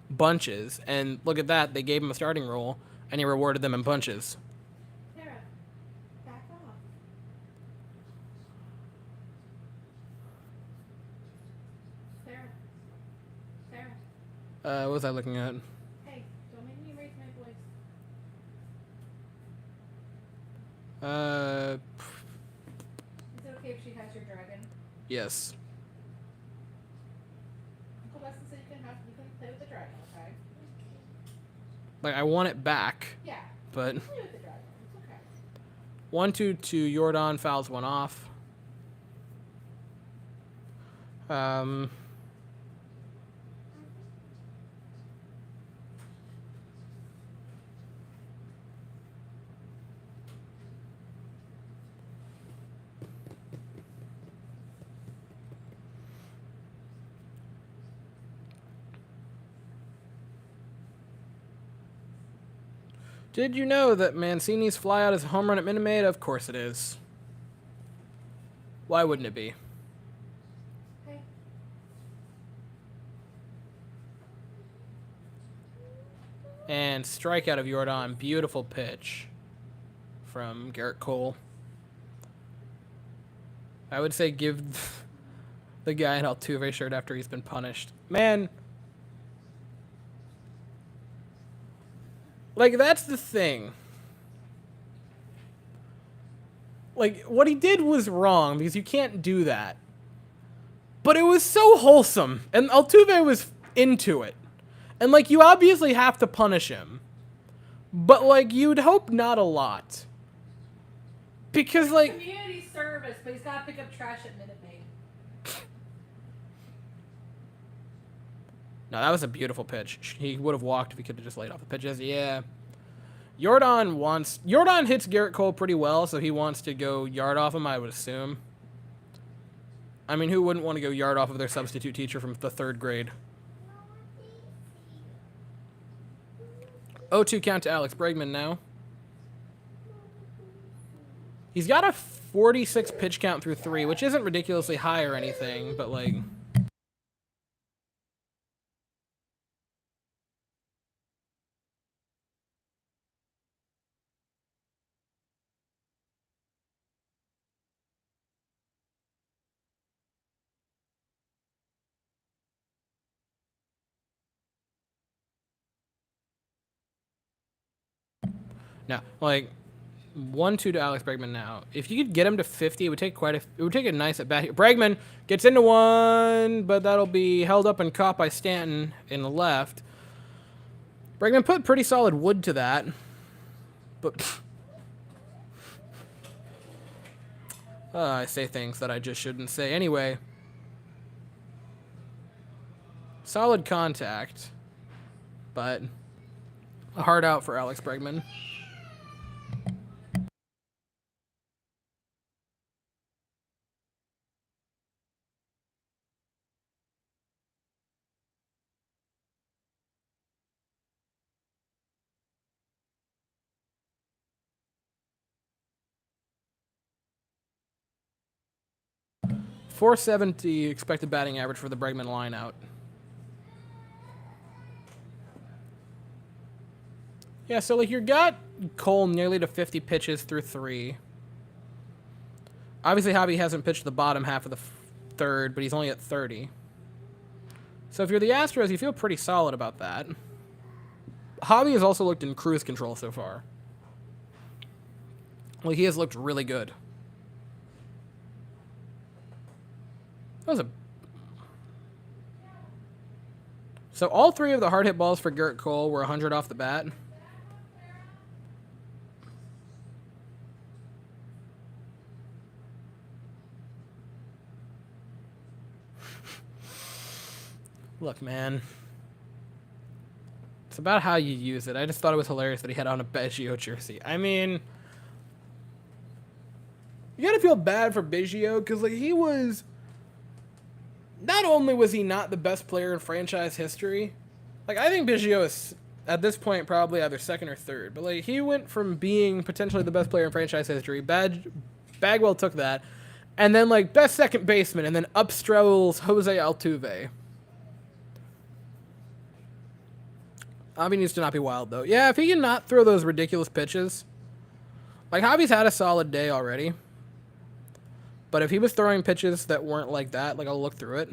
bunches. And look at that, they gave him a starting role, and he rewarded them in bunches. Sarah, back off. Sarah. What was I looking at? Hey, don't make me raise my voice. Is it okay if she has your dragon? Yes. Uncle Weston said you can play with the dragon, okay? Like, I want it back, Yeah. but... Play with the dragon. It's okay. 1-2 to Jordan, fouls one off. Did you know that Mancini's flyout is a home run at Minute Maid? Of course it is. Why wouldn't it be? Okay. And strikeout of Jordan. Beautiful pitch from Garrett Cole. I would say give the guy an Altuve shirt after he's been punished. Man. Like, that's the thing. Like, what he did was wrong, because you can't do that. But it was so wholesome, and Altuve was into it. And, like, you obviously have to punish him. But, like, you'd hope not a lot. Because, like... Community service, but he's got to pick up trash at Minute Maid. No, that was a beautiful pitch. He would have walked if he could have just laid off the pitches. Yeah. Jordan hits Garrett Cole pretty well, so he wants to go yard off him, I would assume. I mean, who wouldn't want to go yard off of their substitute teacher from the 3rd grade? 0-2 count to Alex Bregman now. He's got a 46 pitch count through 3, which isn't ridiculously high or anything, but, like... No, like 1-2 to Alex Bregman now. If you could get him to 50, it would take a nice at bat here. Bregman gets into one, but that'll be held up and caught by Stanton in the left. Bregman put pretty solid wood to that, but I say things that I just shouldn't say. Anyway, solid contact, but a hard out for Alex Bregman. .470 expected batting average for the Bregman lineout. Yeah, so like you got Cole nearly to 50 pitches through 3. Obviously, Hobby hasn't pitched the bottom half of the third, but he's only at 30. So if you're the Astros, you feel pretty solid about that. Hobby has also looked in cruise control so far. Like, he has looked really good. That was a... So all 3 of the hard hit balls for Garrett Cole were 100 off the bat. Look, man. It's about how you use it. I just thought it was hilarious that he had on a Biggio jersey. I mean, you gotta feel bad for Biggio because, like, he was... Not only was he not the best player in franchise history, like, I think Biggio is, at this point, probably either second or third. But, like, he went from being potentially the best player in franchise history. Bagwell took that. And then, like, best second baseman. And then upstrolls Jose Altuve. Hobby needs to not be wild, though. Yeah, if he can not throw those ridiculous pitches. Like, Hobby's had a solid day already. But if he was throwing pitches that weren't like that, like, I'll look through it.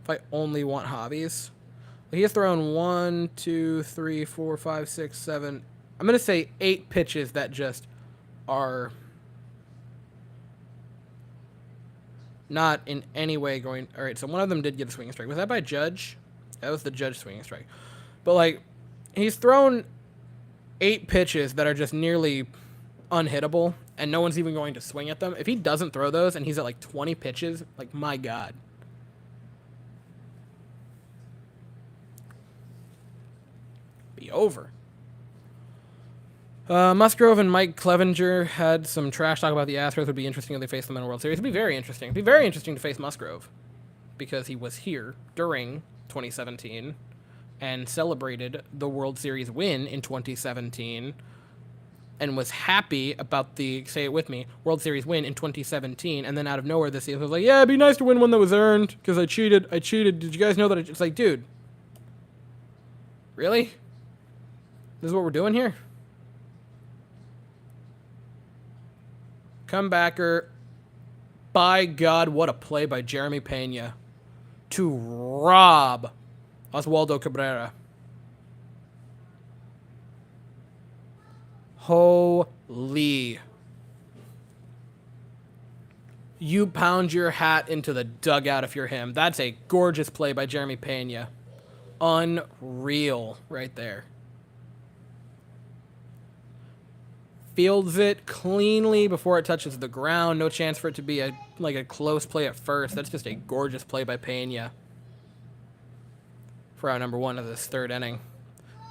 If I only want Hobbies. He has thrown 1, 2, 3, 4, 5, 6, 7. I'm going to say 8 pitches that just are not in any way going... All right, so one of them did get a swinging strike. Was that by Judge? That was the Judge swinging strike. But, like, he's thrown 8 pitches that are just nearly unhittable, and no one's even going to swing at them. If he doesn't throw those and he's at, like, 20 pitches, like, my God. Be over. Musgrove and Mike Clevenger had some trash talk about the Astros. Would be interesting if they faced them in a World Series. It'd be very interesting. It'd be very interesting to face Musgrove because he was here during 2017 and celebrated the World Series win in 2017 and was happy about the, say it with me, World Series win in 2017, and then out of nowhere this year was like, yeah, it'd be nice to win one that was earned because I cheated. Did you guys know that? It's like, dude, really? This is what we're doing here? Comebacker. By God, what a play by Jeremy Pena to rob Oswaldo Cabrera. Holy. You pound your hat into the dugout if you're him. That's a gorgeous play by Jeremy Pena. Unreal right there. Fields it cleanly before it touches the ground. No chance for it to be a close play at first. That's just a gorgeous play by Pena for out number 1 of this third inning.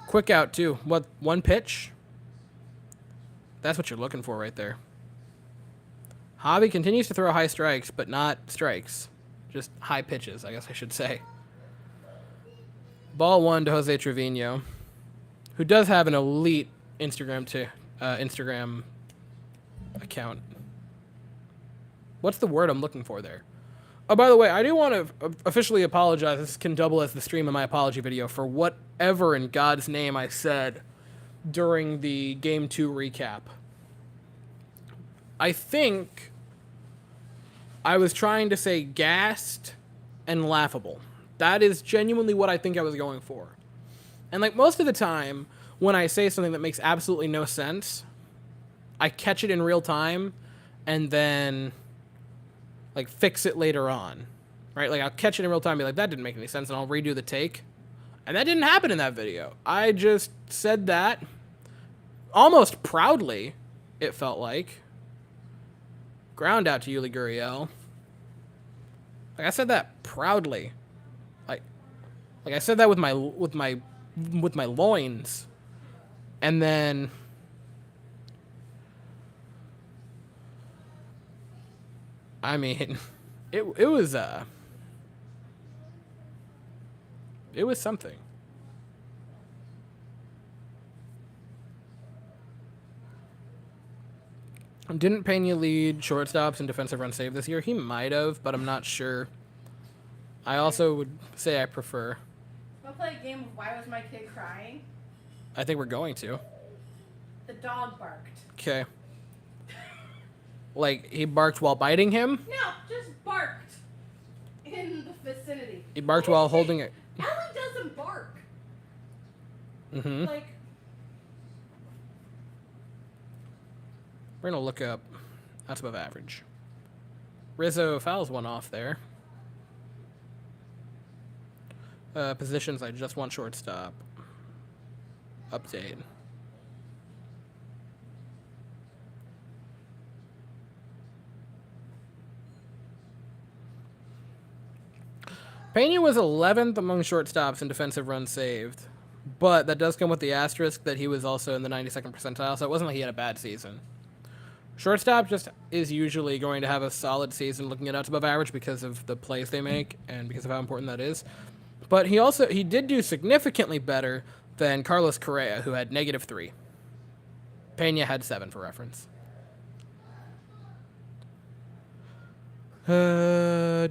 Quick out, too. What, 1 pitch? That's what you're looking for right there. Hobby continues to throw high strikes, but not strikes. Just high pitches, I guess I should say. Ball 1 to Jose Trevino, who does have an elite Instagram account. What's the word I'm looking for there? Oh, by the way, I do want to officially apologize. This can double as the stream of my apology video for whatever in God's name I said during the Game 2 recap. I think I was trying to say gassed and laughable. That is genuinely what I think I was going for. And like most of the time, when I say something that makes absolutely no sense, I catch it in real time and then like fix it later on, right? Like I'll catch it in real time and be like, that didn't make any sense, and I'll redo the take. And that didn't happen in that video. I just said that almost proudly, it felt like. Ground out to Yuli Gurriel. Like I said that proudly. Like I said that with my loins. And then I mean, it was something. Didn't Pena lead shortstops in defensive run save this year? He might have, but I'm not sure. I also would say I prefer. We'll play a game of Why Was My Kid Crying? I think we're going to. The dog barked. Okay. Like, he barked while biting him? No, just barked in the vicinity. He barked while holding it. Ellie doesn't bark. Mm-hmm. Like, We're going to look up. That's above average. Rizzo fouls one off there. Positions, I just want shortstop. Update. Pena was 11th among shortstops in defensive runs saved. But that does come with the asterisk that he was also in the 92nd percentile, so it wasn't like he had a bad season. Shortstop just is usually going to have a solid season looking at outs above average because of the plays they make and because of how important that is. But he did do significantly better than Carlos Correa, who had -3. Pena had 7 for reference. No,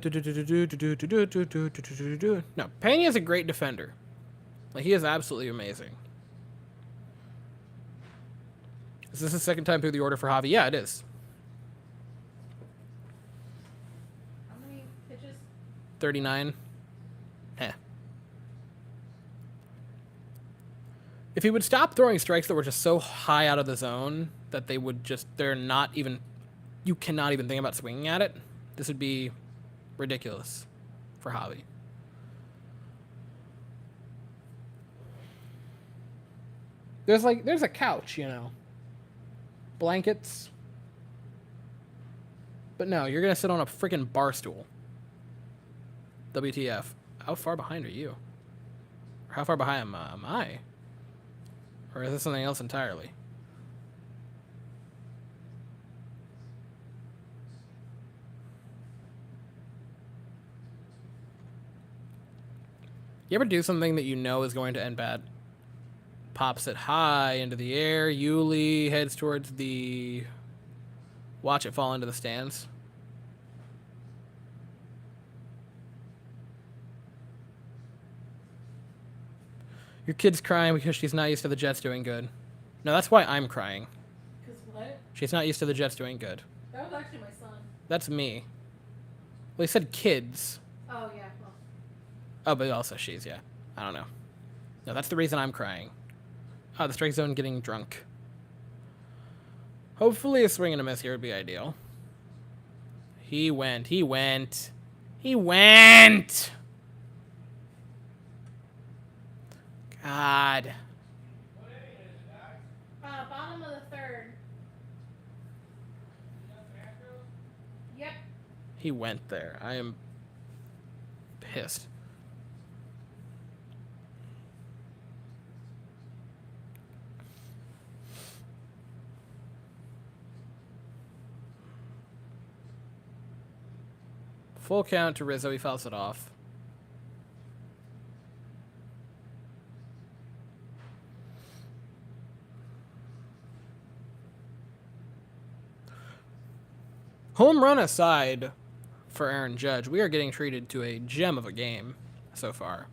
Pena is a great defender. Like, he is absolutely amazing. Is this the second time through the order for Javi? Yeah, it is. how many pitches? 39. Heh. If he would stop throwing strikes that were just so high out of the zone that you cannot even think about swinging at it, this would be ridiculous for Javi. There's a couch, blankets. But no, you're going to sit on a freaking bar stool. WTF. How far behind are you? Or how far behind am I? Or is this something else entirely? You ever do something that you know is going to end bad? Pops it high into the air. Yuli heads towards the... Watch it fall into the stands. Your kid's crying because she's not used to the Jets doing good. No, that's why I'm crying. Because what? She's not used to the Jets doing good. That was actually my son. That's me. Well, he said kids. Oh, yeah. Well, Oh, but also she's, yeah. I don't know. No, that's the reason I'm crying. Oh, the strike zone getting drunk. Hopefully a swing and a miss here would be ideal. He went. God. bottom of the third. Yep. He went there. I am pissed. Full count to Rizzo. He fouls it off. Home run aside for Aaron Judge, we are getting treated to a gem of a game so far.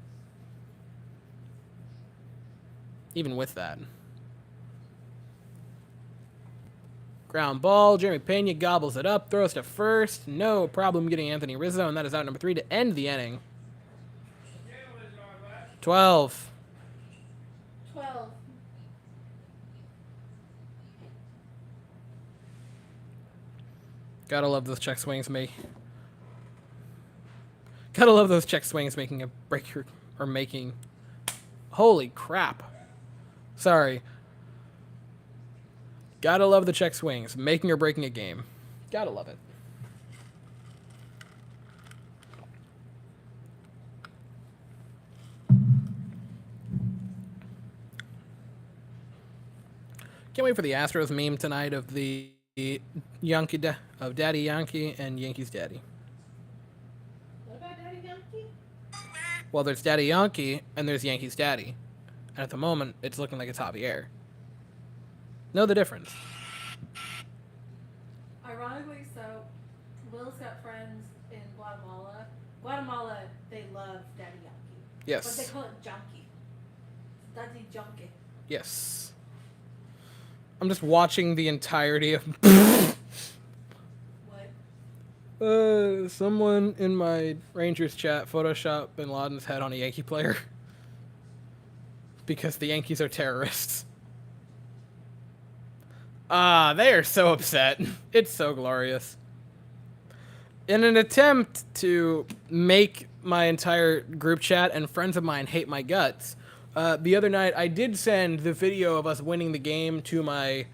Even with that. Ground ball. Jeremy Pena gobbles it up, throws to first. No problem getting Anthony Rizzo, and that is out number 3 to end the inning. 12. 12. Gotta love those check swings Gotta love those check swings making a breaker or making. Holy crap. Sorry. Gotta love the check swings, making or breaking a game. Gotta love it. Can't wait for the Astros meme tonight of the of Daddy Yankee and Yankees Daddy. What about Daddy Yankee? Well, there's Daddy Yankee and there's Yankees Daddy. And at the moment, it's looking like it's Javier. Know the difference. ironically, so Will's got friends in Guatemala. Guatemala, they love Daddy Yankee. Yes. But they call it Junkie. Daddy Junkie. Yes. I'm just watching the entirety of. What? Someone in my Rangers chat photoshopped Bin Laden's head on a Yankee player. Because the Yankees are terrorists. Ah, they are so upset. It's so glorious. In an attempt to make my entire group chat and friends of mine hate my guts, the other night I did send the video of us winning the game to my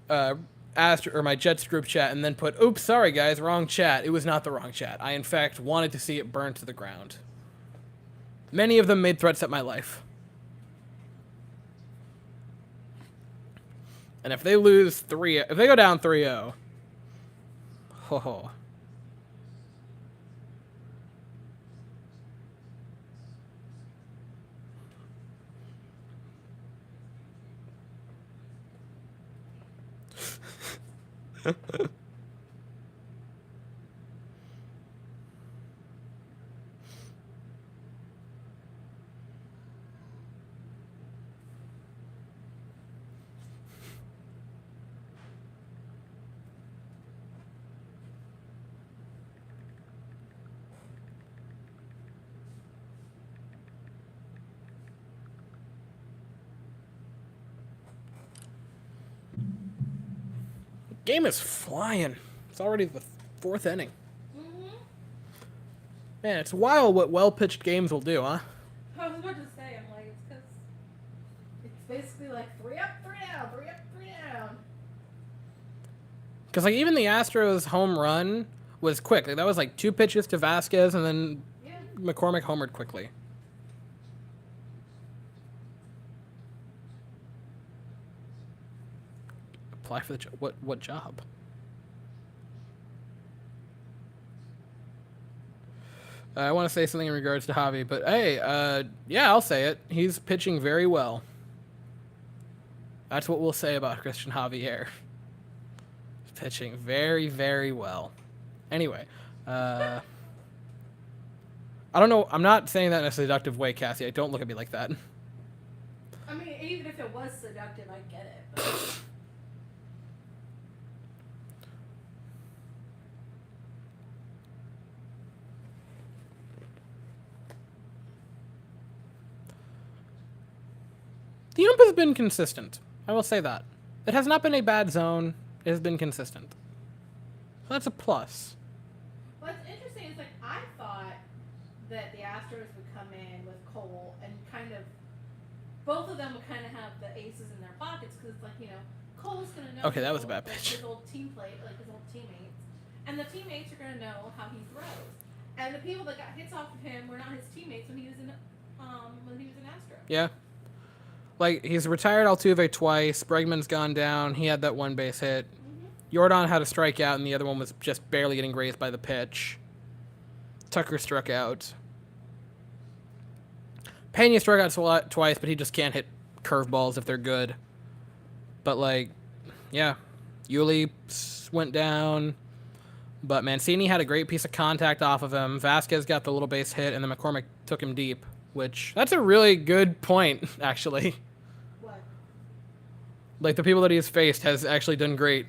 my Jets group chat and then put, oops, sorry guys, wrong chat. It was not the wrong chat. I in fact wanted to see it burn to the ground. Many of them made threats at my life. And if they lose if they go down 3-0, ho ho. Game is flying. It's already the 4th inning. Mm-hmm. Man, it's wild what well-pitched games will do, huh? I was about to say, I'm like, it's because it's basically like 3 up, 3 down, 3 up, 3 down. Because like even the Astros home run was quick. Like, that was like 2 pitches to Vasquez, and then Yeah. McCormick homered quickly. Apply for the job. What job? I want to say something in regards to Javi, but hey, yeah, I'll say it. He's pitching very well. That's what we'll say about Christian Javier. He's pitching very, very well. Anyway, I don't know. I'm not saying that in a seductive way, Cassie. Don't look at me like that. I mean, even if it was seductive, I get it. But The ump has been consistent. I will say that. It has not been a bad zone. It has been consistent. So that's a plus. what's interesting is, like, I thought that the Astros would come in with Cole and kind of, both of them would kind of have the aces in their pockets because it's like, you know, Cole's going to know. Okay, that was a bad like, pitch. His old teammates, and the teammates are going to know how he throws. And the people that got hits off of him were not his teammates when he was an Astro. Yeah. Like, he's retired Altuve twice. Bregman's gone down. He had that 1 base hit. Jordan had a strikeout, and the other one was just barely getting grazed by the pitch. Tucker struck out. Pena struck out twice, but he just can't hit curveballs if they're good. But, like, yeah. Yuli went down. But Mancini had a great piece of contact off of him. Vasquez got the little base hit, and then McCormick took him deep, which, that's a really good point, actually. What? Like, the people that he's faced has actually done great.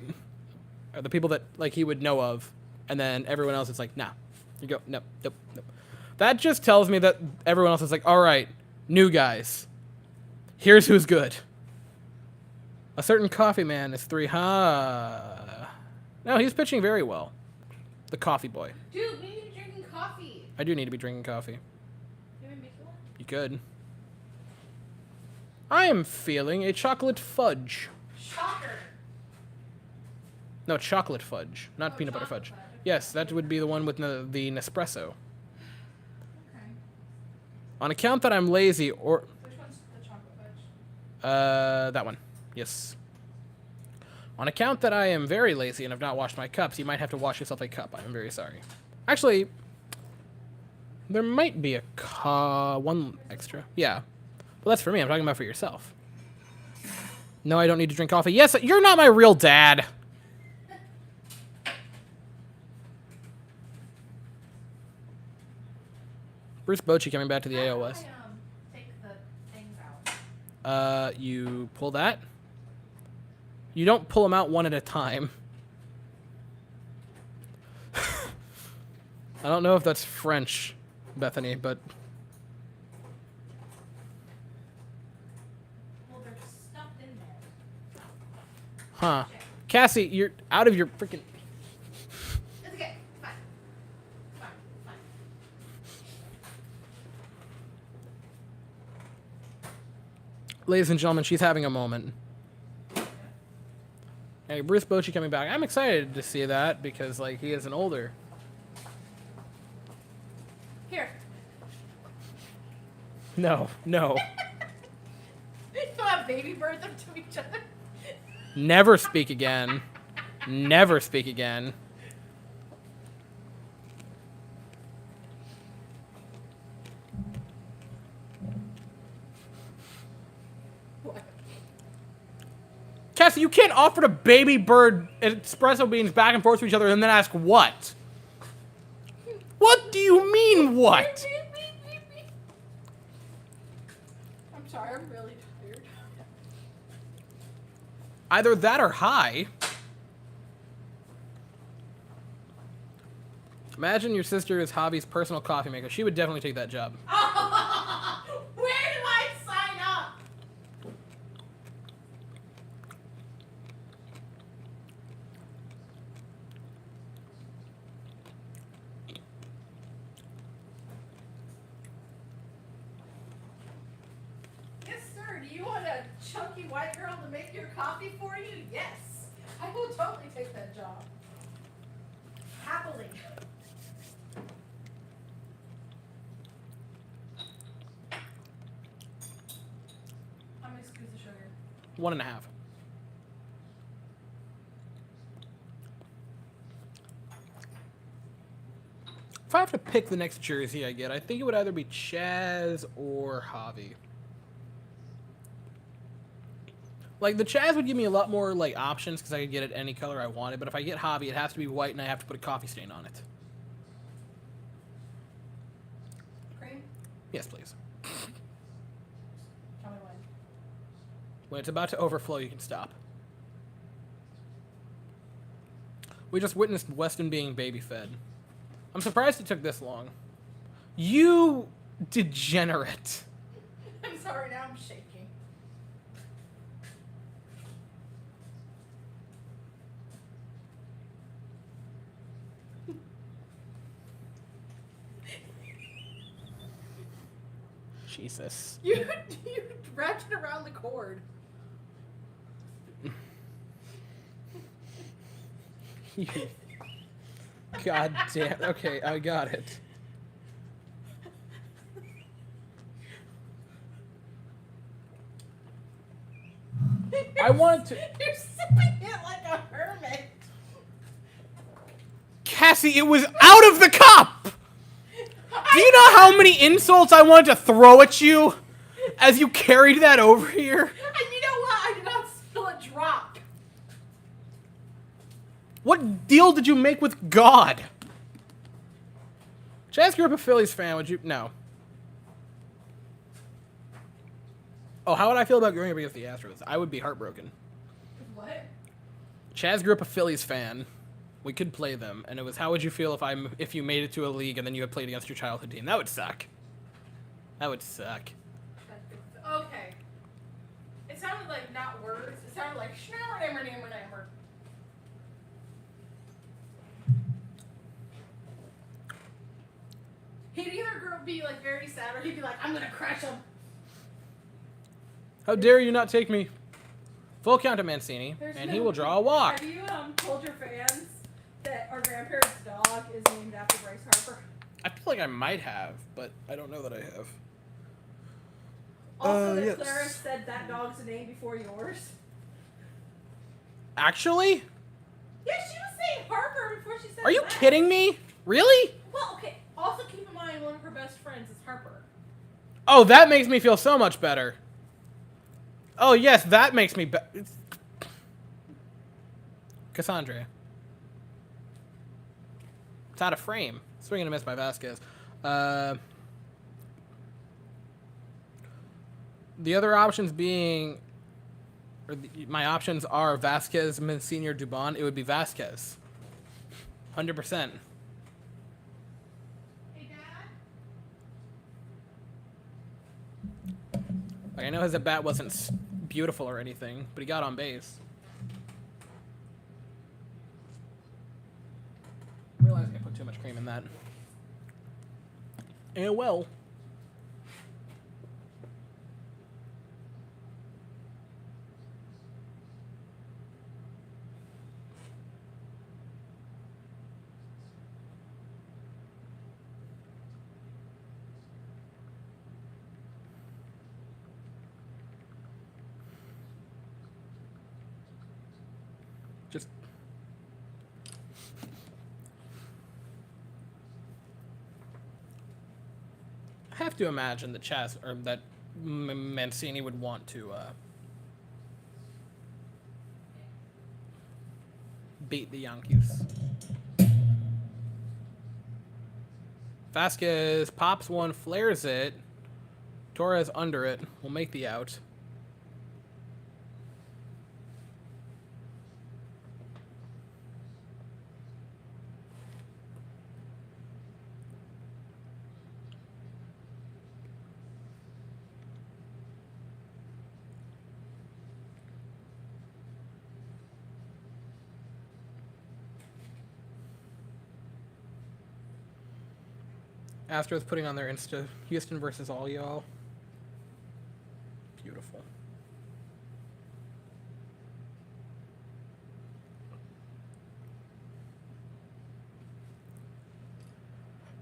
Or the people that, like, he would know of. And then everyone else is like, nah. You go, nope. That just tells me that everyone else is like, all right, new guys. Here's who's good. A certain coffee man is 3. No, he's pitching very well. The coffee boy. Dude, we need to be drinking coffee. I do need to be drinking coffee. Can we make you one? You could. I am feeling a chocolate fudge. Shocker. No, chocolate fudge, not peanut butter fudge. Yes, that would be the one with the Nespresso. Okay. On account that I'm lazy, or Which one's the chocolate fudge? that one. Yes. On account that I am very lazy and have not washed my cups, you might have to wash yourself a cup. I'm very sorry. Actually, there might be a one extra. Yeah. Well, that's for me. I'm talking about for yourself. No, I don't need to drink coffee. Yes, you're not my real dad. Bruce Bochy coming back to the AL How do West. I, take the things out? You pull that. You don't pull them out one at a time. I don't know if that's French, Bethany, but Well, they're stuffed in there. huh. Cassie, you're out of your freaking. It's okay. Fine. Fine. Fine. Ladies and gentlemen, she's having a moment. Hey, Bruce Bochy coming back. I'm excited to see that because, like, he is an older. Here. No, no. Don't have baby birds up to each other. Never speak again. Never speak again. What? Cassie, you can't offer to baby bird espresso beans back and forth to each other and then ask what? What do you mean what? I'm sorry, I'm really tired. Either that or hi. Imagine your sister is Javi's personal coffee maker. She would definitely take that job. Where do I sign up? Yes, sir. Do you want a chunky white girl to make your coffee for you? Yes. I will totally take that job. Happily. How many scoops of sugar? 1.5. If I have to pick the next jersey I get, I think it would either be Chaz or Javi. Like, the Chaz would give me a lot more, like, options because I could get it any color I wanted, but if I get Javi, it has to be white and I have to put a coffee stain on it. Cream? Yes, please. Tell me when. When it's about to overflow, you can stop. We just witnessed Weston being baby-fed. I'm surprised it took this long. You degenerate. I'm sorry, now I'm shaking. Jesus. You wrapped it around the cord. You... God damn. Okay, I got it. I wanted to... You're sipping it like a hermit. Cassie, it was out of the cup! Do you know how many insults I wanted to throw at you as you carried that over here? And you know what? I did not spill a drop. What deal did you make with God? Chaz grew up a Phillies fan. Would you? No. Oh, how would I feel about growing up against the Astros? I would be heartbroken. What? Chaz grew up a Phillies fan. We could play them, and it was how would you feel if you made it to a league and then you had played against your childhood team? That would suck. That would suck. Okay. It sounded like not words. It sounded like schnammer. He'd either be like very sad or he'd be like, I'm gonna crush him. How dare you not take me? Full count to Mancini, and he will draw a walk. Have you told your fans that our grandparents' dog is named after Bryce Harper? I feel like I might have, but I don't know that I have. Also, that yes. Clara said that dog's name before yours. Actually? Yeah, she was saying Harper before she said Are you that. kidding me? Really? Well, okay. Also, keep in mind one of her best friends is Harper. Oh, that makes me feel so much better. Oh, yes, that makes me better. Cassandra. It's out of frame. Swing and a miss by Vasquez. The other options being, my options are Vasquez, Monsignor, Dubon. It would be Vasquez. 100%. Hey, Dad? Like, I know his at-bat wasn't beautiful or anything, but he got on base. Realizing I put too much cream in that. And well. Just I have to imagine that that Mancini would want to beat the Yankees. Vasquez pops one, flares it. Torres under it will make the out. Astros putting on their Insta. Houston versus all y'all. Beautiful.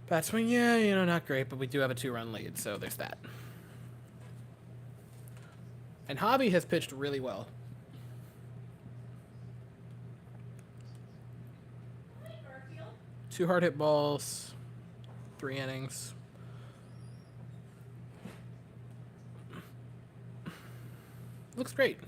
Bat swing, yeah, not great, but we do have a 2-run lead, so there's that. And Hobby has pitched really well. Hey, Garfield. 2 hard hit balls. 3 innings. Looks great.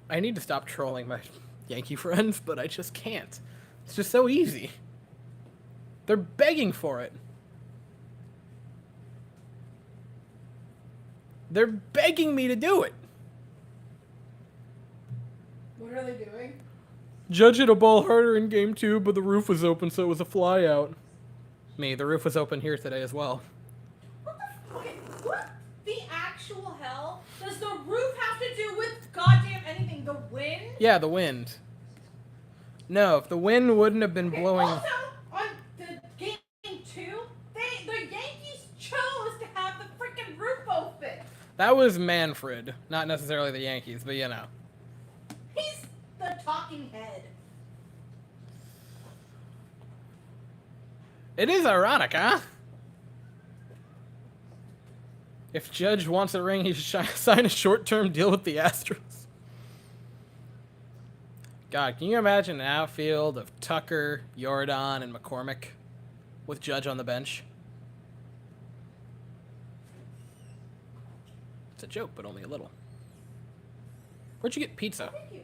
I need to stop trolling my Yankee friends, but I just can't. It's just so easy. They're begging for it. They're begging me to do it. What are they doing? Judge hit a ball harder in game 2, but the roof was open, so it was a fly out. Me, the roof was open here today as well. What the okay, what the actual hell does the roof have to do with goddamn anything? The wind? Yeah, the wind. No, if the wind wouldn't have been blowing... Also, on the game 2, the Yankees chose to have the freaking roof open. That was Manfred, not necessarily the Yankees, but you know. He's the talking head. It is ironic, huh? If Judge wants a ring, he should sign a short-term deal with the Astros. God, can you imagine an outfield of Tucker, Jordan, and McCormick with Judge on the bench? It's a joke, but only a little. Where'd you get pizza? Thank you.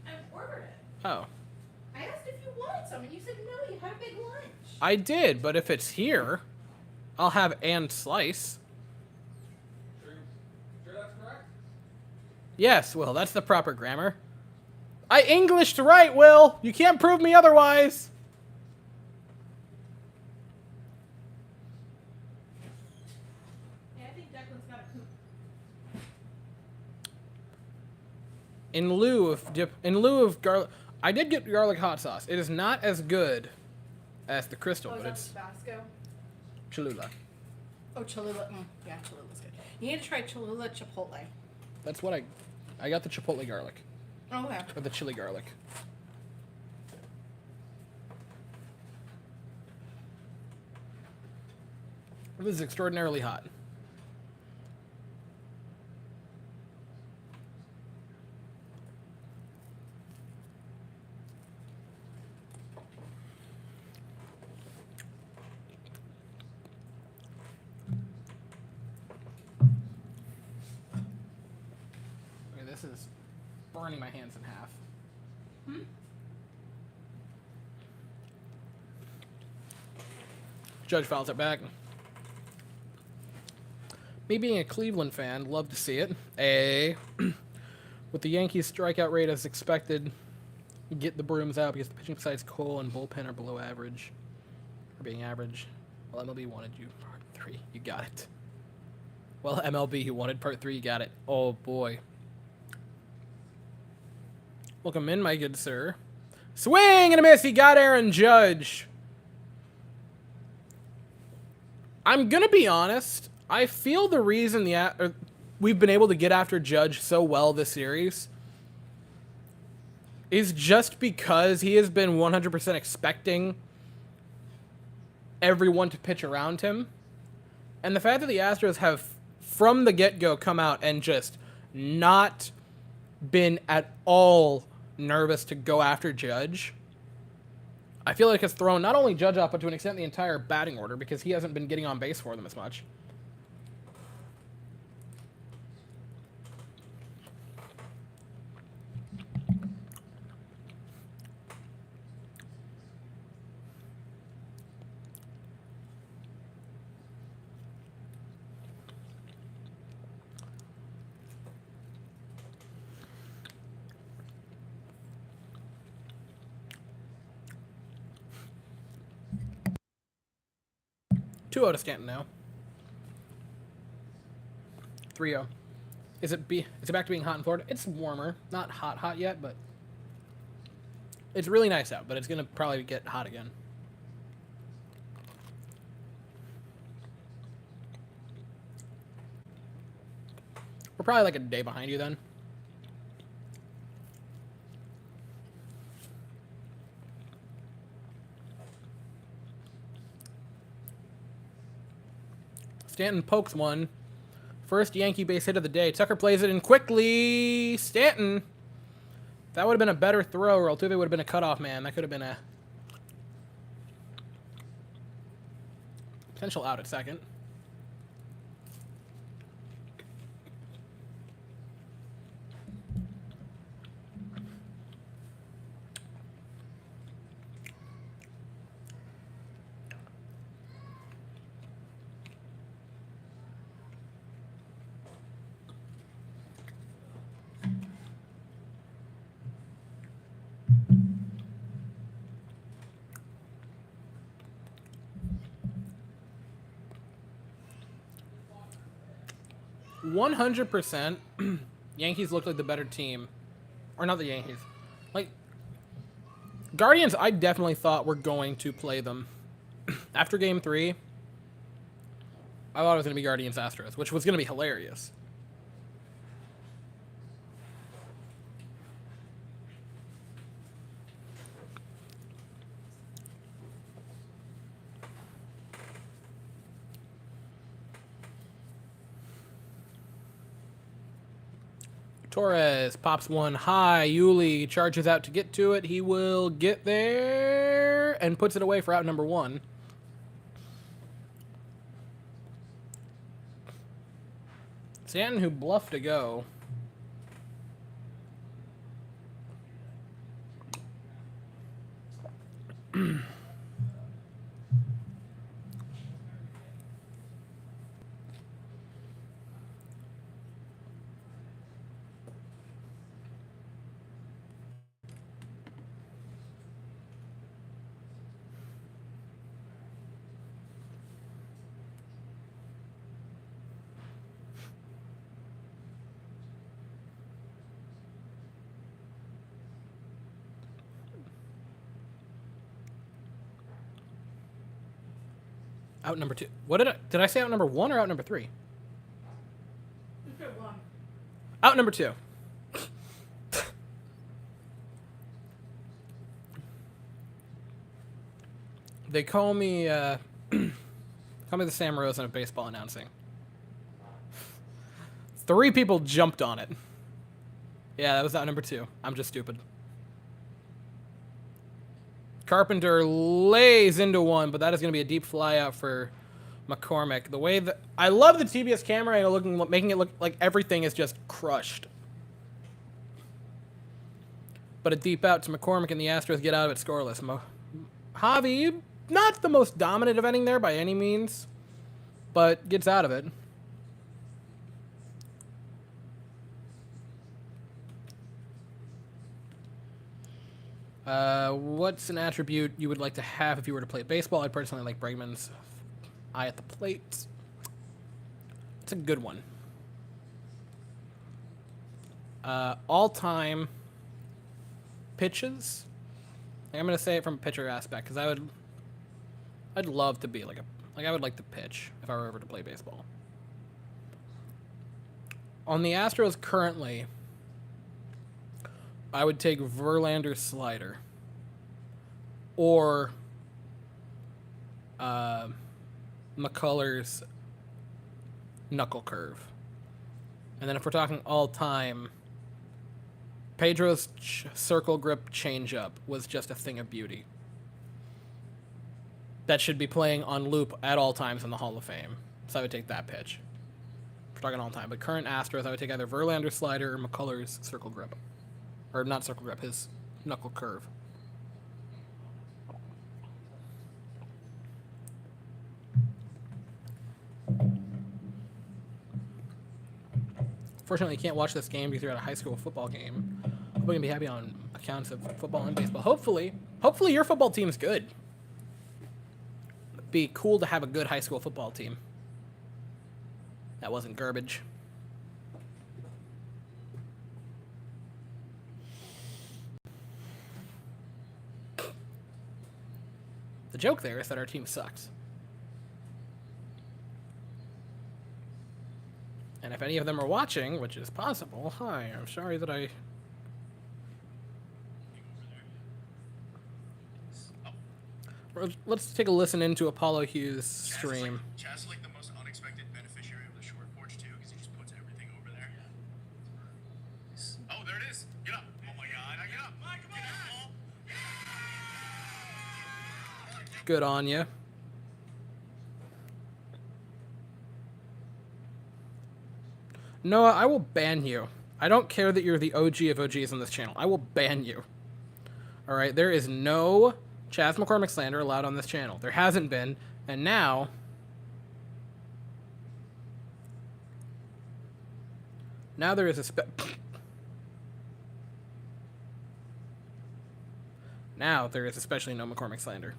I ordered it. Oh. I asked if you wanted some, and you said no, you had a big lunch. I did, but if it's here, I'll have and slice. Sure that's correct? Yes, Will, that's the proper grammar. I Englished right, Will! You can't prove me otherwise! Yeah, I think Declan's got a poop. In lieu of garlic... I did get garlic hot sauce. It is not as good as the crystal, Oh, is but that it's Tabasco? Cholula. Oh, Cholula. Yeah, Cholula's good. You need to try Cholula Chipotle. That's what I got the chipotle garlic Oh, okay. or the chili garlic. This is extraordinarily hot. Okay, this is burning my hands in half. Judge fouls it back. Me being a Cleveland fan, love to see it. With the Yankees strikeout rate as expected, get the brooms out because the pitching besides Cole and bullpen are below average. Or being average. Well, MLB wanted you part 3. You got it. Well, MLB, you wanted part 3. You got it. Oh, boy. Welcome in, my good sir. Swing and a miss. He got Aaron Judge. I'm going to be honest. I feel the reason we've been able to get after Judge so well this series is just because he has been 100% expecting everyone to pitch around him. And the fact that the Astros have, from the get-go, come out and just not been at all nervous to go after Judge, I feel like it's thrown not only Judge off, but to an extent the entire batting order because he hasn't been getting on base for them as much. Two out of Stanton now. 3-0. Is it back to being hot in Florida? It's warmer. Not hot yet, but it's really nice out, but it's going to probably get hot again. We're probably like a day behind you then. Stanton pokes one. First Yankee base hit of the day. Tucker plays it in quickly. Stanton. That would have been a better throw, or Altuve would have been a cutoff man. That could have been a potential out at second. %, Yankees look like the better team. Or not the Yankees. Like, Guardians, I definitely thought were going to play them. After Game 3, I thought it was going to be Guardians Astros, which was going to be hilarious. Torres pops one high. Yuli charges out to get to it. He will get there and puts it away for out number 1. Stanton, who bluffed to go. Out number 2. What did I say out number 1 or out number 3? You said one. Out number 2. They call me the Sam Rosen of baseball announcing. 3 people jumped on it. Yeah, that was out number 2. I'm just stupid. Carpenter lays into one, but that is going to be a deep fly out for McCormick. The way that I love the TBS camera and making it look like everything is just crushed. But a deep out to McCormick, and the Astros get out of it scoreless. Javi, not the most dominant of inning there by any means, but gets out of it. What's an attribute you would like to have if you were to play baseball? I'd personally like Bregman's eye at the plate. It's a good one. All-time pitches. I'm gonna say it from a pitcher aspect because I'd love to be I would like to pitch if I were ever to play baseball. On the Astros currently, I would take Verlander's slider or McCullers' knuckle curve. And then if we're talking all-time, Pedro's circle grip changeup was just a thing of beauty. That should be playing on loop at all times in the Hall of Fame. So I would take that pitch. We're talking all time. But current Astros, I would take either Verlander's slider or McCullers' circle grip. Or not circle grip, his knuckle curve. Fortunately, you can't watch this game because you're at a high school football game. We're going to be happy on accounts of football and baseball. Hopefully your football team's good. It'd be cool to have a good high school football team. That wasn't garbage. The joke there is that our team sucks. And if any of them are watching, which is possible, hi, I'm sorry that I... Let's take a listen into Apollo Hughes' stream. Chaz is like the most unexpected beneficiary of the short porch too, because he just puts everything over there. Oh, there it is. Get up. Oh my God. Get up. Get up. Good on you. Noah, I will ban you. I don't care that you're the OG of OGs on this channel. I will ban you. Alright, there is no Chaz McCormick slander allowed on this channel. There hasn't been, and now... Now there is a Now there is especially no McCormick slander.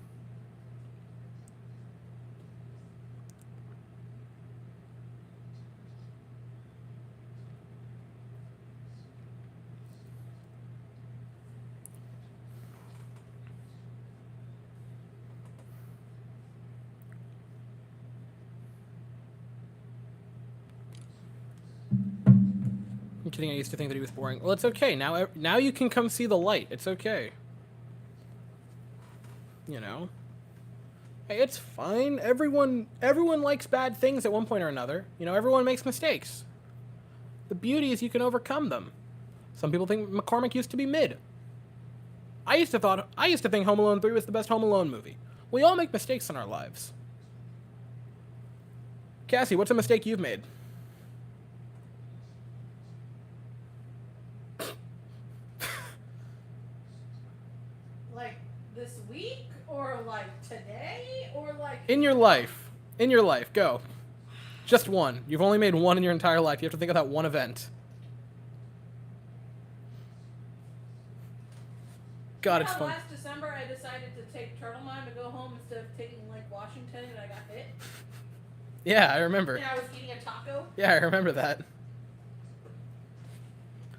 I'm kidding, I used to think that he was boring. Well, it's okay. Now you can come see the light. It's okay. You know? Hey, it's fine. Everyone likes bad things at one point or another. You know, everyone makes mistakes. The beauty is you can overcome them. Some people think McCormick used to be mid. I used to think Home Alone 3 was the best Home Alone movie. We all make mistakes in our lives. Cassie, what's a mistake you've made? This week, or like today, or like In your life, go. Just one. You've only made one in your entire life. You have to think of that one event. God, it's fun. Last December I decided to take Turtle Mine to go home instead of taking Lake Washington, and I got hit. Yeah, I remember. And I was eating a taco. Yeah, I remember that.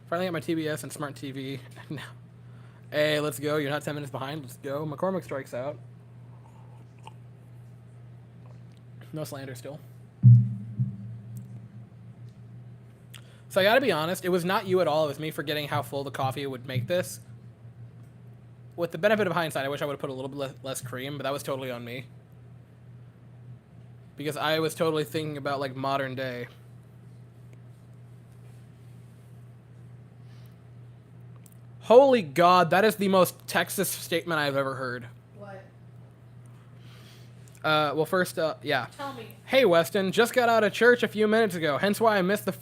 Finally got my TBS and smart TV. Now, hey, let's go. You're not 10 minutes behind. Let's go. McCormick strikes out. No slander still. So I gotta be honest, it was not you at all. It was me forgetting how full the coffee would make this. With the benefit of hindsight, I wish I would have put a little bit less cream, but that was totally on me. Because I was totally thinking about, like, modern day. Holy God, that is the most Texas statement I've ever heard. What? Well, first, yeah. Tell me. Hey, Weston, just got out of church a few minutes ago, hence why I missed the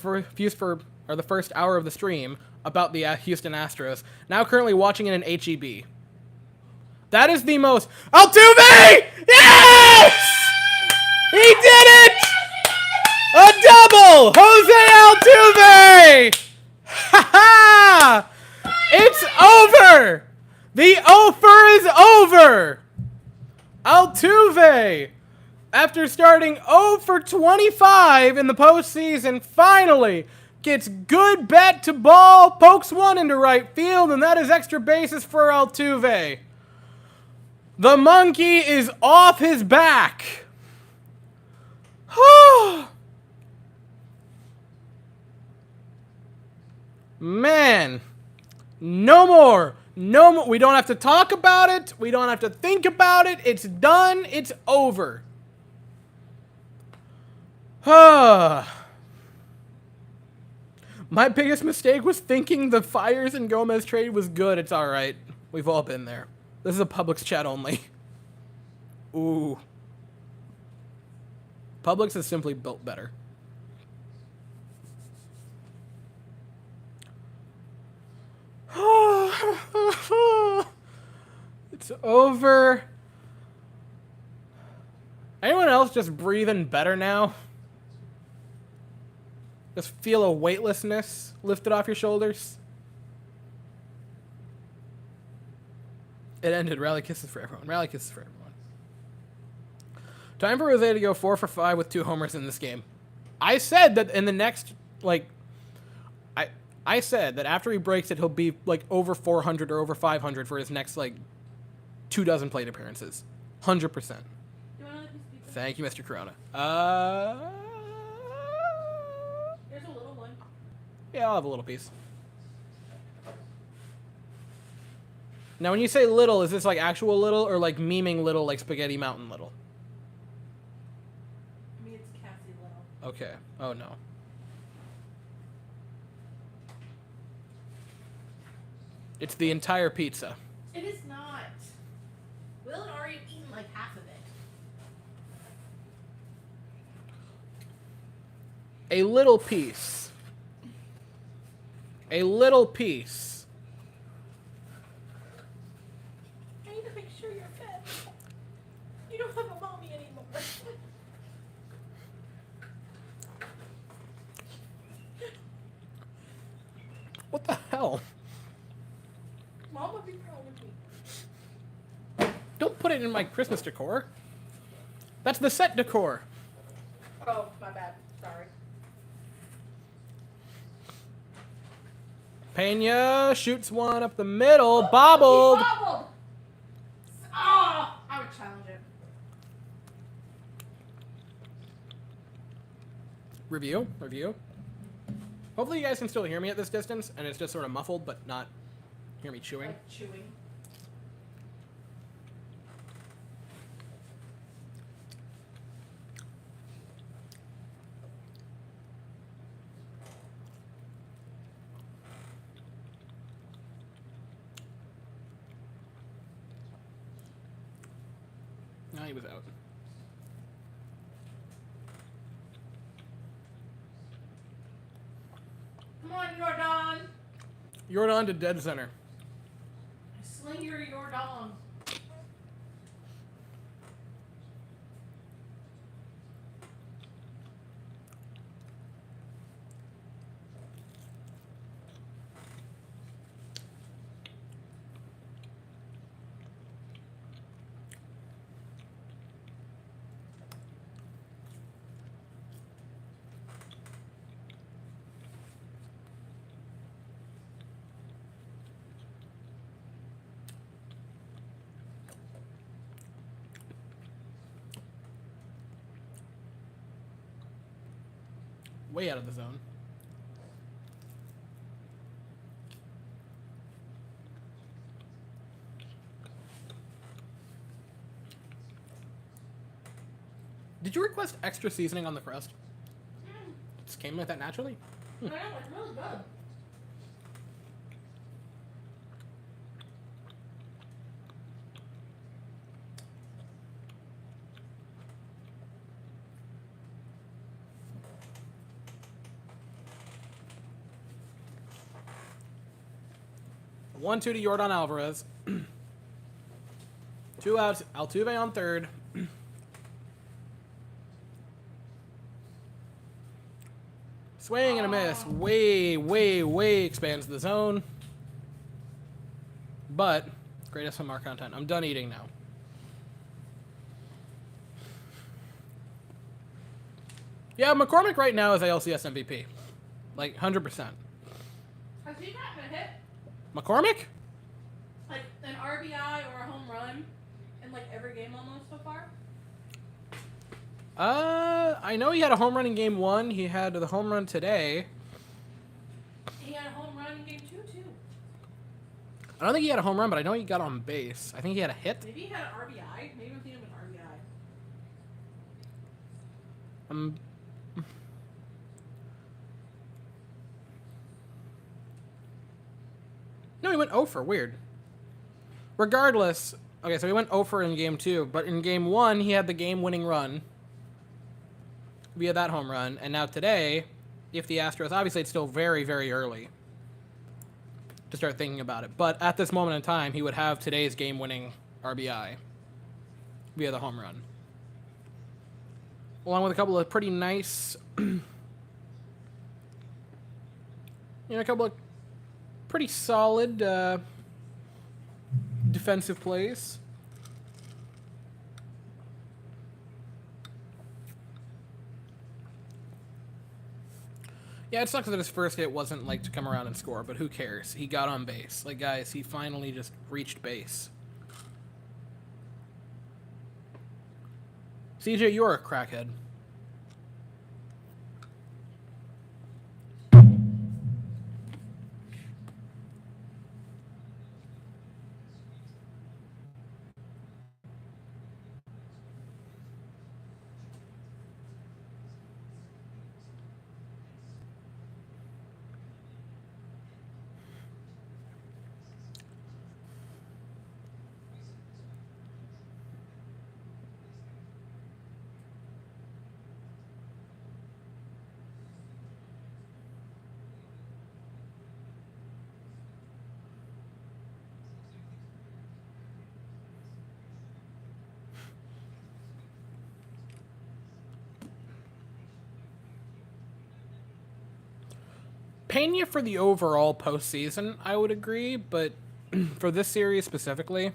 the first hour of the stream about the Houston Astros. Now currently watching it in HEB. That is the most... Altuve! Yes! He did it! A double! Jose Altuve! Ha ha! It's over! The offer is over! Altuve, after starting 0 for 25 in the postseason, finally gets good bat to ball, pokes one into right field, and that is extra bases for Altuve. The monkey is off his back. Man, no more. No more. We don't have to talk about it. We don't have to think about it. It's done. It's over. My biggest mistake was thinking the Fires and Gomez trade was good. It's all right. We've all been there. This is a Publix chat only. Ooh. Publix is simply built better. It's over. Anyone else just breathing better now? Just feel a weightlessness lifted off your shoulders? It ended. Rally kisses for everyone. Rally kisses for everyone. Time for Jose to go 4 for 5 with 2 homers in this game. I said that in the next, like... I said that after he breaks it, he'll be, like, over 400 or over 500 for his next, like, 24 plate appearances. 100%. You want another piece of pizza? Thank you, Mr. Corona. There's a little one. Yeah, I'll have a little piece. Now, when you say little, is this, like, actual little or, like, memeing little, like Spaghetti Mountain little? I mean, it's Cassie little. Okay. Oh, no. It's the entire pizza. It is not. Will had already eaten like half of it. A little piece. A little piece. I need to make sure you're fed. You don't have a mommy anymore. What the hell? Mom would be proud of me. Don't put it in my Christmas decor. That's the set decor. Oh, my bad. Sorry. Pena shoots one up the middle. Bobbled. He bobbled! Oh, I would challenge it. Review. Hopefully you guys can still hear me at this distance, and it's just sort of muffled, but not hear me chewing. Like chewing. No, he was out. Come on, Jordan. Jordan to dead center. Sling your Jordan. way out of the zone. Did you request extra seasoning on the crust? It just came with that naturally? I know, it's really good. One-two to Yordan Alvarez. 2 outs. Altuve on third. Swing and a miss. Way expands the zone. But, great SMR content. I'm done eating now. Yeah, McCormick right now is ALCS MVP. Like, 100%. Has he gotten a hit? McCormick? Like an RBI or a home run in like every game almost so far? I know he had a home run in game 1. He had the home run today. He had a home run in game 2 too. I don't think he had a home run, but I know he got on base. I think he had a hit. Maybe he had an RBI. Maybe I'm thinking of an RBI. No, he went 0 for. Weird. Regardless, okay, so he went 0 for in game 2, but in game 1, he had the game-winning run via that home run, and now today, if the Astros, obviously it's still very, very early to start thinking about it, but at this moment in time, he would have today's game-winning RBI via the home run, along with a couple of pretty nice, a couple of pretty solid defensive plays. Yeah, it sucks that his first hit wasn't like to come around and score, but who cares? He got on base. Like, guys, he finally just reached base. CJ, you're a crackhead. Pena for the overall postseason, I would agree, but for this series specifically,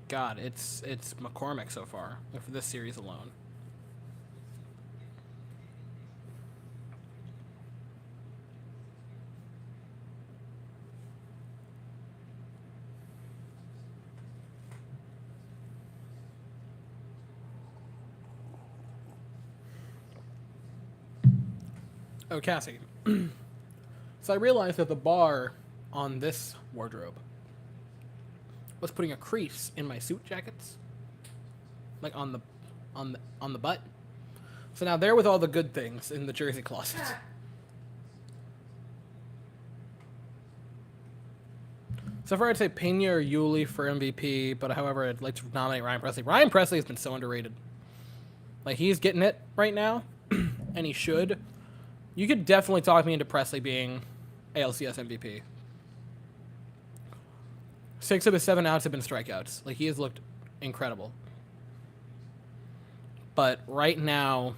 God, it's McCormick so far for this series alone. Oh, Cassie. So I realized that the bar on this wardrobe was putting a crease in my suit jackets, like on the butt. So now they're with all the good things in the jersey closet. So far, I'd say Pena or Yuli for MVP, but however, I'd like to nominate Ryan Presley. Ryan Presley has been so underrated. Like, he's getting it right now, and he should. You could definitely talk me into Presley being ALCS MVP. 6 of his 7 outs have been strikeouts. Like, he has looked incredible. But right now,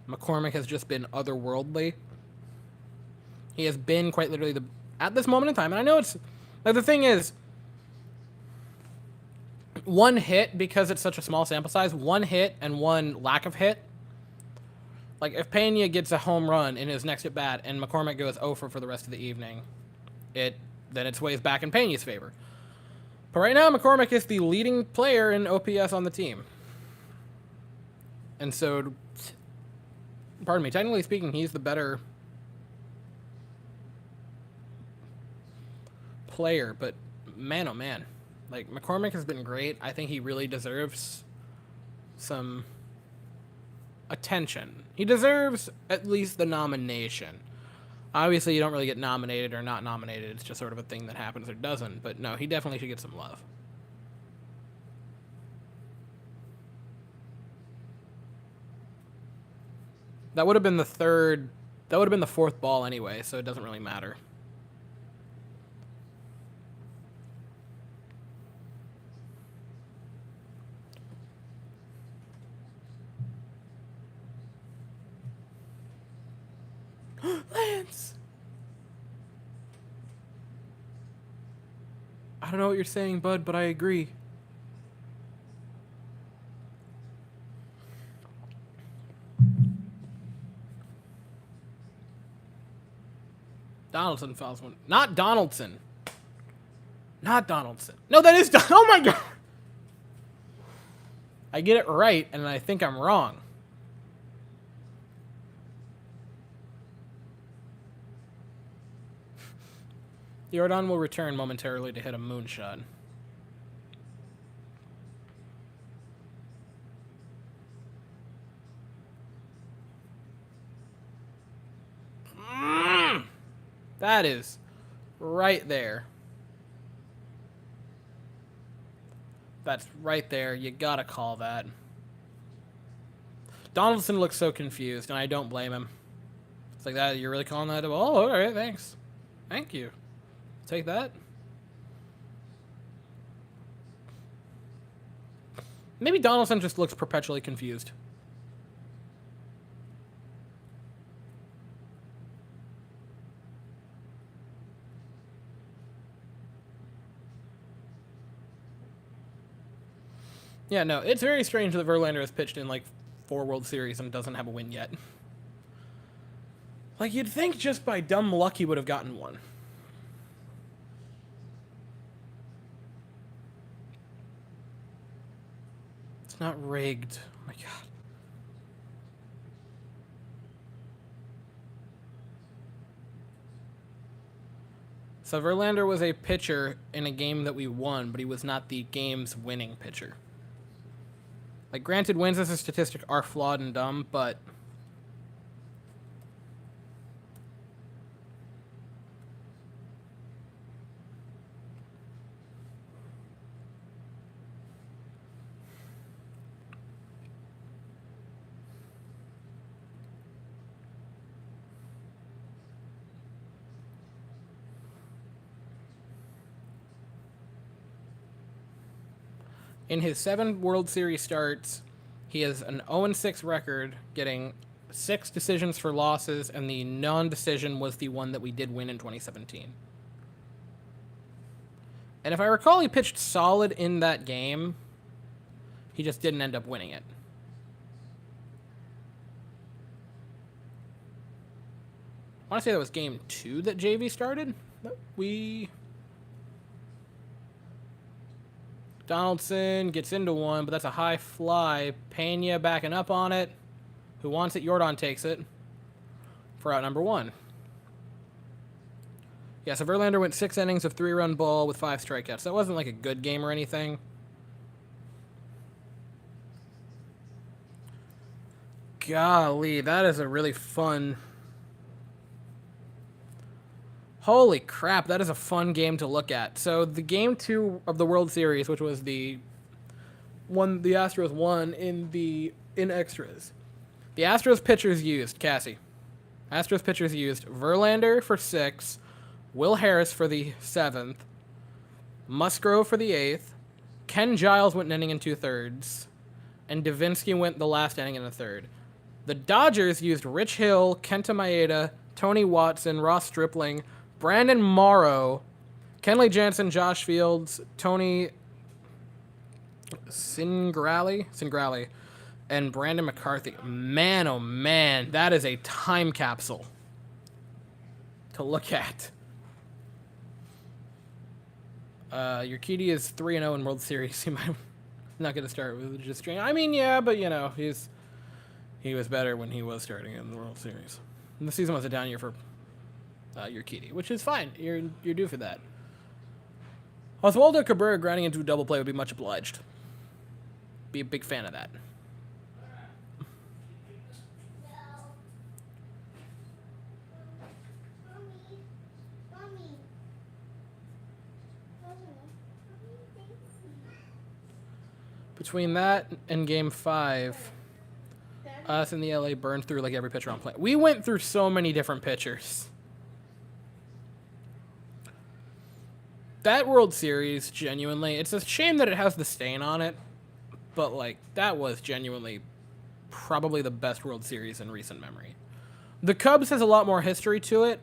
McCormick has just been otherworldly. He has been quite literally at this moment in time, and I know it's, like, the thing is, one hit, because it's such a small sample size, one hit and one lack of hit. Like, if Pena gets a home run in his next at-bat and McCormick goes 0 for the rest of the evening, then it sways back in Pena's favor. But right now, McCormick is the leading player in OPS on the team. And so pardon me, technically speaking, he's the better player, but man, oh man. Like, McCormick has been great. I think he really deserves some attention. He deserves at least the nomination. Obviously, you don't really get nominated or not nominated. It's just sort of a thing that happens or doesn't. But no, he definitely should get some love. That would have been the third... That would have been the fourth ball anyway, so it doesn't really matter. Lance! I don't know what you're saying, bud, but I agree. Donaldson fouls one. Not Donaldson. Not Donaldson. No, that is oh my god! I get it right, and I think I'm wrong. Jordan will return momentarily to hit a moonshot. That is right there. That's right there. You gotta call that. Donaldson looks so confused, and I don't blame him. It's like that. You're really calling that? Oh, all right. Thanks. Thank you. Take that. Maybe Donaldson just looks perpetually confused. Yeah, no, it's very strange that Verlander has pitched in like 4 World Series and doesn't have a win yet. Like, you'd think just by dumb luck he would have gotten one. It's not rigged. Oh my god. So Verlander was a pitcher in a game that we won, but he was not the game's winning pitcher. Like, granted, wins as a statistic are flawed and dumb, but... In his 7 World Series starts, he has an 0-6 record, getting 6 decisions for losses, and the non-decision was the one that we did win in 2017. And if I recall, he pitched solid in that game. He just didn't end up winning it. I want to say that was game 2 that JV started. Donaldson gets into one, but that's a high fly. Pena backing up on it. Who wants it? Jordan takes it for out number 1. Yeah, so Verlander went 6 innings of 3-run ball with 5 strikeouts. That wasn't like a good game or anything. Golly, that is a really fun... Holy crap, that is a fun game to look at. So the game 2 of the World Series, which was the one the Astros won in extras. The Astros pitchers used, Cassie. Astros pitchers used Verlander for 6, Will Harris for the 7th, Musgrove for the 8th, Ken Giles went an inning and 2/3, and Davinsky went the last inning and a third. The Dodgers used Rich Hill, Kenta Maeda, Tony Watson, Ross Stripling, Brandon Morrow, Kenley Jansen, Josh Fields, Tony Singrali, and Brandon McCarthy. Man, oh man, that is a time capsule to look at. Urquidy is 3-0 in World Series. He might not get to start with just strange. I mean, yeah, but you know, he's He was better when he was starting in the World Series. And the season was a down year for Urquidy, which is fine. You're due for that. Oswaldo Cabrera grinding into a double play would be much obliged. Be a big fan of that. Between that and Game 5, us and the LA burned through like every pitcher on play. We went through so many different pitchers. That World Series, genuinely, it's a shame that it has the stain on it, but like that was genuinely probably the best World Series in recent memory. The Cubs has a lot more history to it,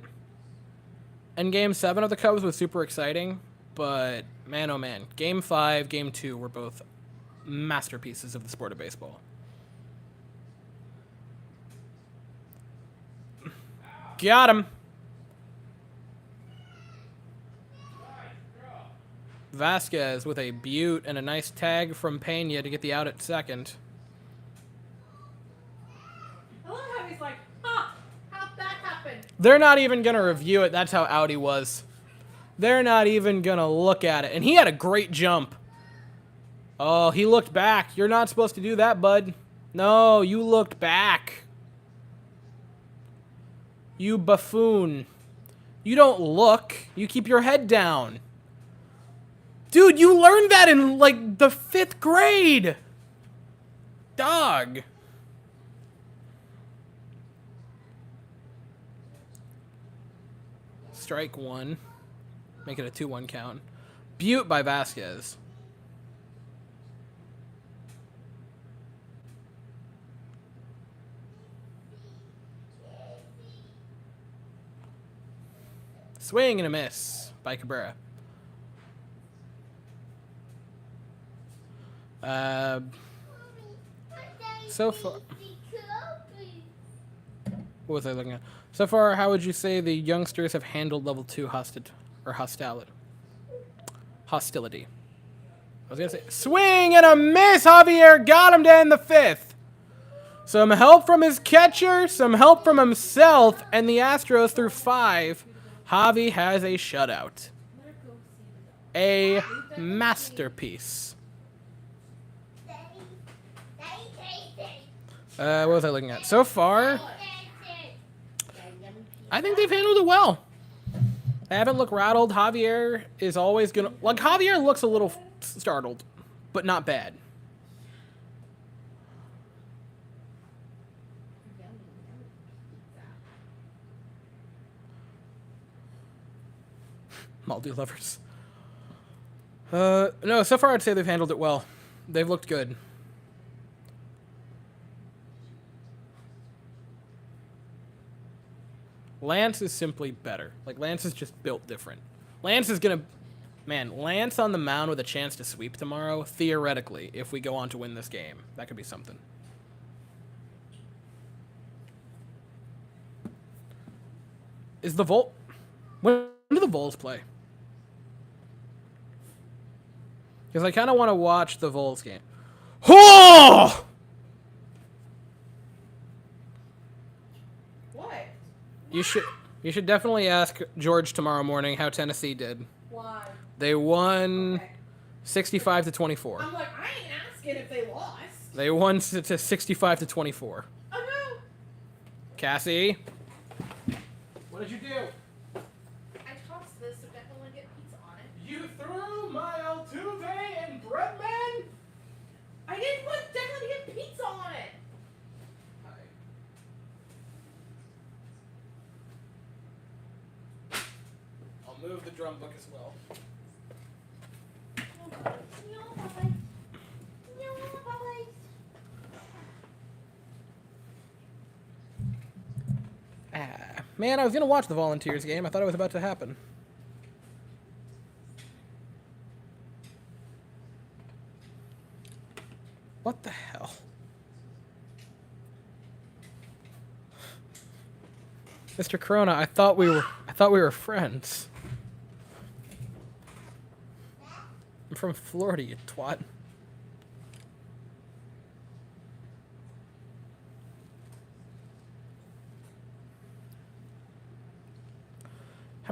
and Game 7 of the Cubs was super exciting, but man, oh man, Game 5, Game 2 were both masterpieces of the sport of baseball. Got him. Vasquez with a beaut and a nice tag from Pena to get the out at second. I love how he's like, huh, how'd that happen? They're not even going to review it. That's how out he was. They're not even going to look at it. And he had a great jump. Oh, he looked back. You're not supposed to do that, bud. No, you looked back. You buffoon. You don't look. You keep your head down. Dude, you learned that in, like, the 5th grade. Dog. Strike one. Make it a 2-1 count. Beaut by Vasquez. Swing and a miss by Cabrera. So far, what was I looking at? So far, how would you say the youngsters have handled level 2 hostility? Hostility. I was gonna say swing and a miss. Javier got him to end the 5th. Some help from his catcher, some help from himself, and the Astros through 5. Javi has a shutout. A masterpiece. What was I looking at? So far, I think they've handled it well. They haven't looked rattled. Javier is always gonna... Like, Javier looks a little startled, but not bad. Maldi lovers. No, so far I'd say they've handled it well. They've looked good. Lance is simply better. Like, Lance is just built different. Lance is gonna... Man, Lance on the mound with a chance to sweep tomorrow, theoretically, if we go on to win this game. That could be something. Is the Volt... When do the Vols play? Because I kind of want to watch the Vols game. Oh! What? You should definitely ask George tomorrow morning how Tennessee did. Why? They won Okay. 65-24. I'm like, I ain't asking if they lost. They won to 65-24. Oh no. Cassie, what did you do? I tossed this so definitely get pizza on it. You threw my Altuve and Breadman? I didn't want Declan to get pizza on it. I'll move the drum book as well. Man, I was gonna watch the Volunteers game. I thought it was about to happen. What the hell? Mr. Corona, I thought we were friends. I'm from Florida, you twat.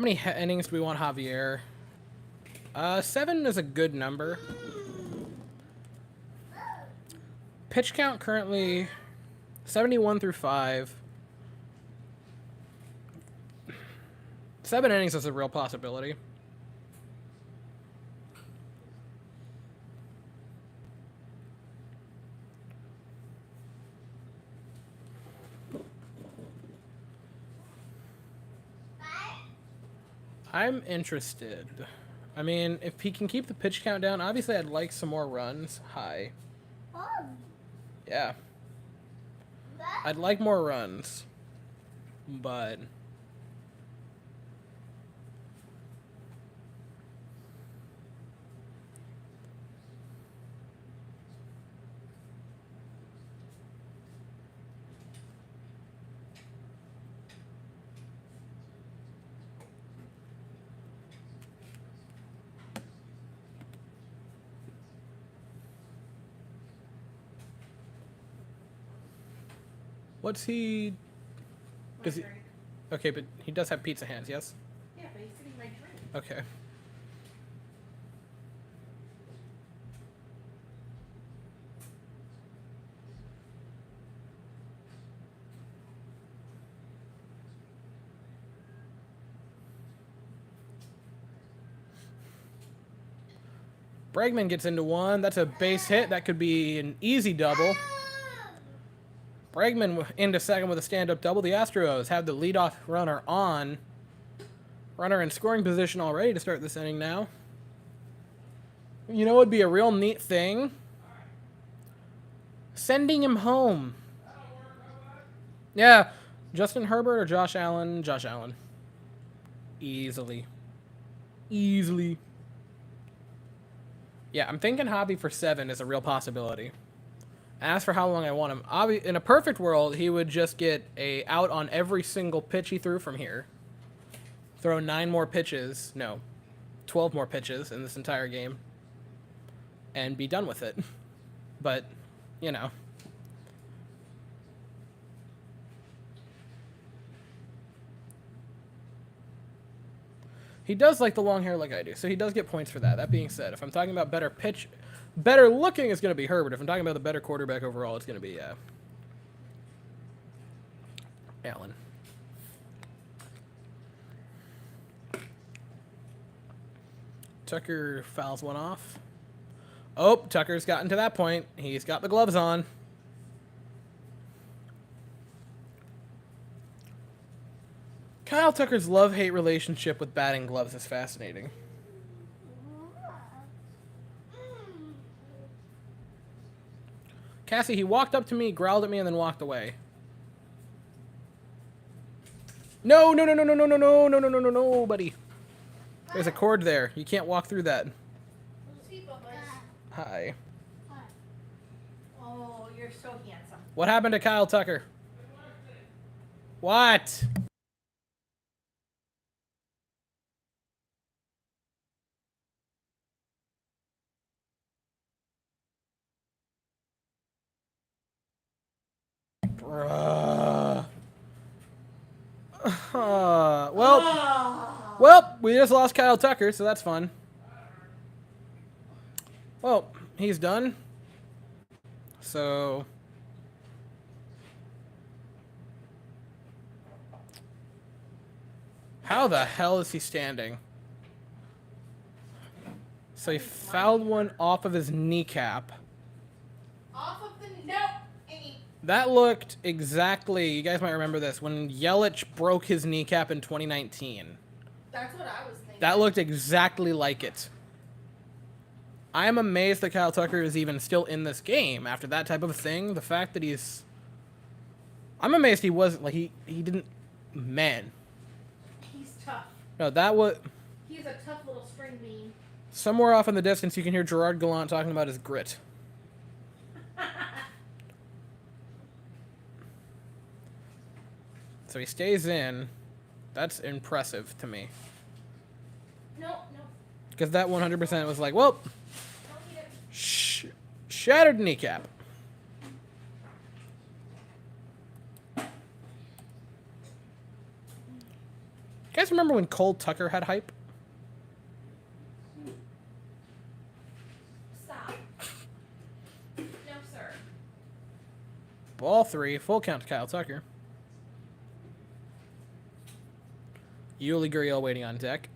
How many innings do we want Javier? 7 is a good number. Pitch count currently 71 through 5. 7 innings is a real possibility. I'm interested. I mean, if he can keep the pitch count down, obviously I'd like some more runs. High. Yeah. I'd like more runs. But... what's he... Does he... drink. Okay, but he does have pizza hands, yes? Yeah, but he's sitting my drink. Okay. Bregman gets into one. That's a base hit. That could be an easy double. Bregman into second with a stand-up double. The Astros have the leadoff runner on. Runner in scoring position already to start this inning now. You know what would be a real neat thing? Sending him home. Yeah. Justin Herbert or Josh Allen? Josh Allen. Easily. Easily. Yeah, I'm thinking Hobby for 7 is a real possibility. As for how long I want him, in a perfect world, he would just get a out on every single pitch he threw from here. Throw 9 more pitches, no, 12 more pitches in this entire game, and be done with it. But, you know. He does like the long hair like I do, so he does get points for that. That being said, if I'm talking about better looking, it's going to be Herbert. If I'm talking about the better quarterback overall, it's going to be Allen. Tucker fouls one off. Oh, Tucker's gotten to that point. He's got the gloves on. Kyle Tucker's love-hate relationship with batting gloves is fascinating. Cassie, he walked up to me, growled at me, and then walked away. No, no, no, no, no, no, no, no, no, no, no, no, no, buddy. There's a cord there. You can't walk through that. Hi. Oh, you're so handsome. What happened to Kyle Tucker? What? Bruh. Well, we just lost Kyle Tucker, so that's fun. Well, he's done. So... how the hell is he standing? So he fouled one off of his kneecap. Off of the nope. That looked exactly, you guys might remember this, when Yelich broke his kneecap in 2019. That's what I was thinking. That looked exactly like it. I am amazed that Kyle Tucker is even still in this game after that type of thing. The fact that he's... I'm amazed he wasn't, like, he didn't... Man. He's tough. No, that was... He's a tough little string bean. Somewhere off in the distance, you can hear Gerard Gallant talking about his grit. So he stays in. That's impressive to me. No. Because that 100% was like, well, Don't eat it. shattered kneecap. You guys remember when Cole Tucker had hype? Stop. No, sir. Ball 3, full count to Kyle Tucker. Yuli Gurriel waiting on deck.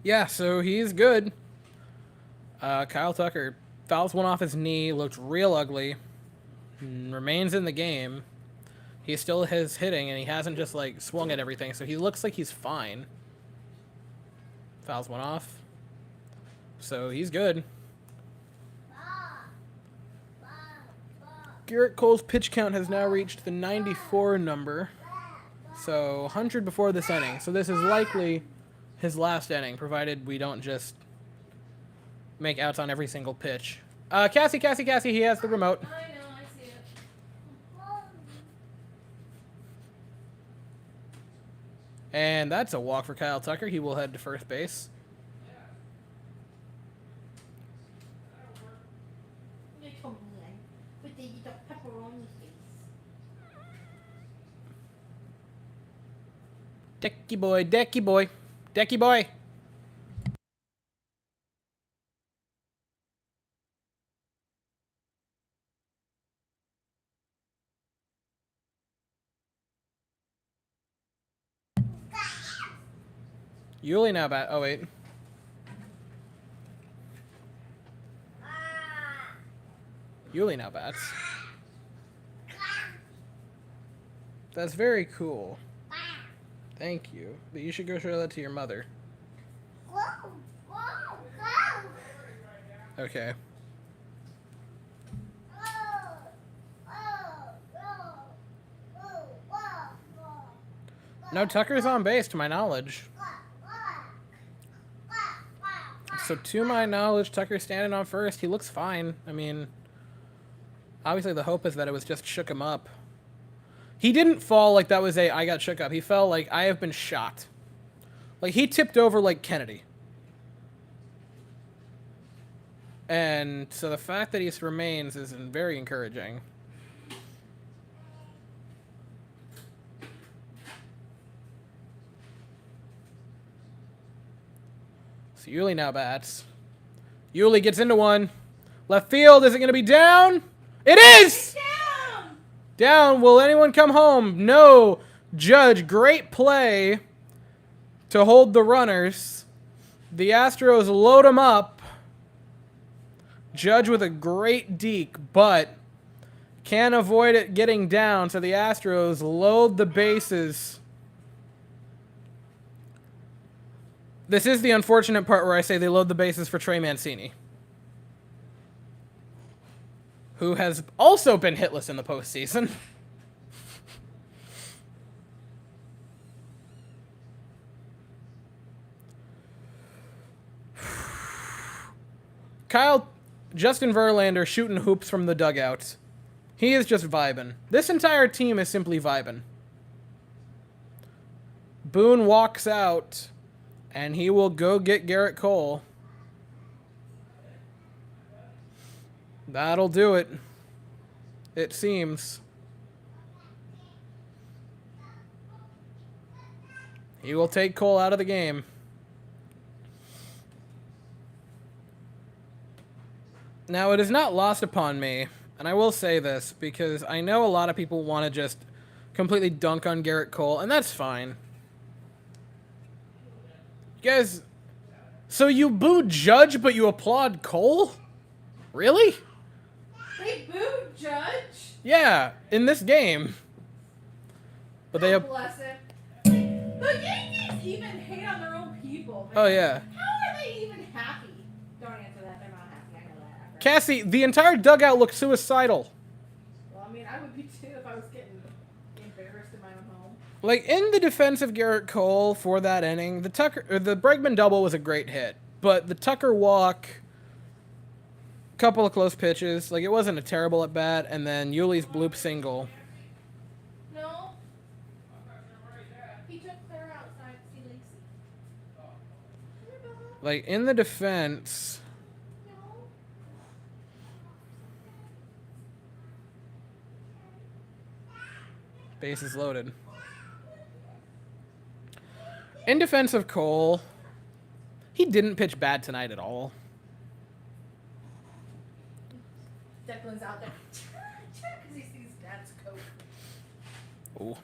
Yeah, so he's good. Kyle Tucker fouls one off his knee, looked real ugly, remains in the game. He still has hitting, and he hasn't just, like, swung at everything, so he looks like he's fine. Fouls one off. So he's good. Garrett Cole's pitch count has now reached the 94 number. So 100 before this inning. So this is likely his last inning, provided we don't just make outs on every single pitch. Cassie, he has the remote. I know, I see it. And that's a walk for Kyle Tucker. He will head to first base. Little man with the little pepperoni face. Decky boy, decky boy, decky boy. Yuli now bat. Oh, wait. Yuli now bats. That's very cool. Thank you. But you should go show that to your mother. Okay. No, Tucker's on base, to my knowledge. So, to my knowledge, Tucker's standing on first. He looks fine. I mean, obviously the hope is that it was just shook him up. He didn't fall like that was a I got shook up. He fell like I have been shot. Like, he tipped over like Kennedy. And so the fact that he remains is very encouraging. So Yuli now bats. Yuli gets into one. Left field, is it going to be down? It is! Down! Down. Will anyone come home? No. Judge, great play to hold the runners. The Astros load them up. Judge with a great deke, but can't avoid it getting down, so the Astros load the bases. This is the unfortunate part where I say they load the bases for Trey Mancini, who has also been hitless in the postseason. Justin Verlander shooting hoops from the dugout. He is just vibing. This entire team is simply vibing. Boone walks out, and he will go get Garrett Cole. That'll do it. It seems. He will take Cole out of the game. Now, it is not lost upon me, and I will say this, because I know a lot of people want to just completely dunk on Garrett Cole, and that's fine. You guys, so you booed Judge, but you applaud Cole? Really? They booed Judge? Yeah, in this game. But they... God bless it. The Yankees even hate on their own people, man. Oh, yeah. How are they even happy? Don't answer that. They're not happy. I know that. Cassie, the entire dugout looked suicidal. Well, I mean, I would be too if I was getting embarrassed in my own home. Like, in the defense of Garrett Cole for that inning, the Bregman double was a great hit. But the Tucker walk, couple of close pitches, like, it wasn't a terrible at bat, and then Yuli's bloop single. No. He took Claire outside to see Lacey. Like, in the defense... No. Bases loaded. In defense of Cole, he didn't pitch bad tonight at all. Declan's out there. Because he sees Dad's coat. Ooh.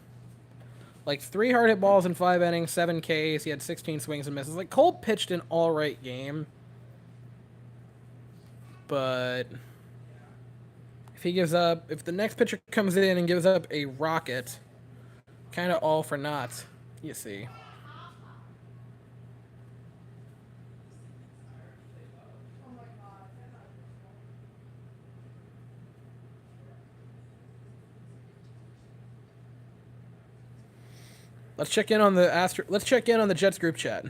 Like 3 hard hit balls in 5 innings, 7 Ks. He had 16 swings and misses. Like Cole pitched an all right game, but if the next pitcher comes in and gives up a rocket, kind of all for naught, you see. Let's check in on the Jets group chat.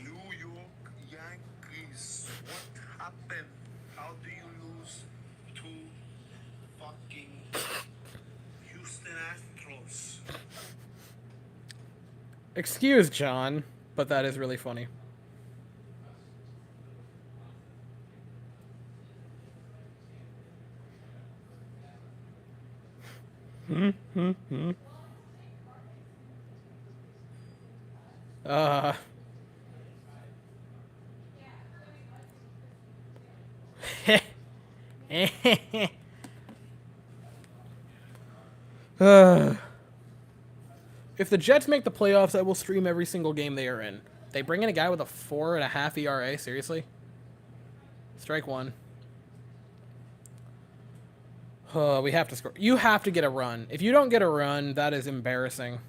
New York Yankees. What happened? How do you lose to fucking Houston Astros? Excuse John, but that is really funny. Uh. If the Jets make the playoffs, I will stream every single game they are in. They bring in a guy with a 4.5 ERA. Seriously? Strike one. We have to score. You have to get a run. If you don't get a run, that is embarrassing.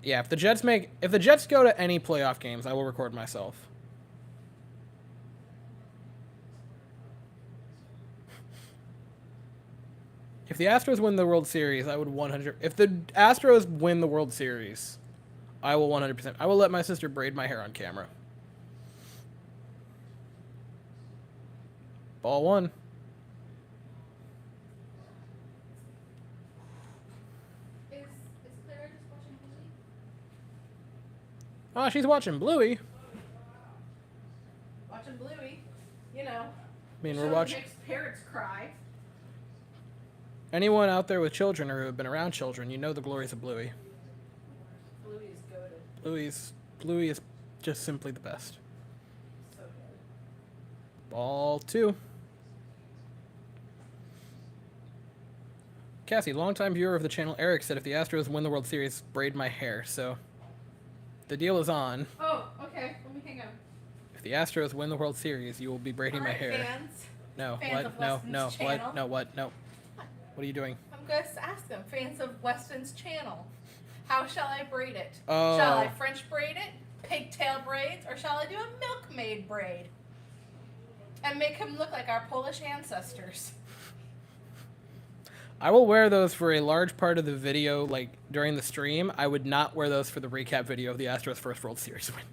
Yeah, if the Jets go to any playoff games, I will record myself. If the Astros win the World Series, I would 100. If the Astros win the World Series, I will 100%. I will let my sister braid my hair on camera. Ball one. Is Clara just watching Bluey? Oh, she's watching Bluey. Watching Bluey. You know. I mean, show we're that watching. makes parents cry. Anyone out there with children or who have been around children, you know the glories of Bluey. Bluey is goated. Bluey is just simply the best. So good. Ball two. Cassie, longtime viewer of the channel, Eric said if the Astros win the World Series, braid my hair. So the deal is on. Oh, okay. Let me hang on. If the Astros win the World Series, you will be braiding my Alright, hair. fans. No, Fans what? of No, Weston's no, channel. what? No, what? No. What are you doing? I'm going to ask them, fans of Weston's channel, how shall I braid it? Oh. Shall I French braid it, pigtail braids, or shall I do a milkmaid braid? And make him look like our Polish ancestors. I will wear those for a large part of the video, like during the stream. I would not wear those for the recap video of the Astros' first World Series win.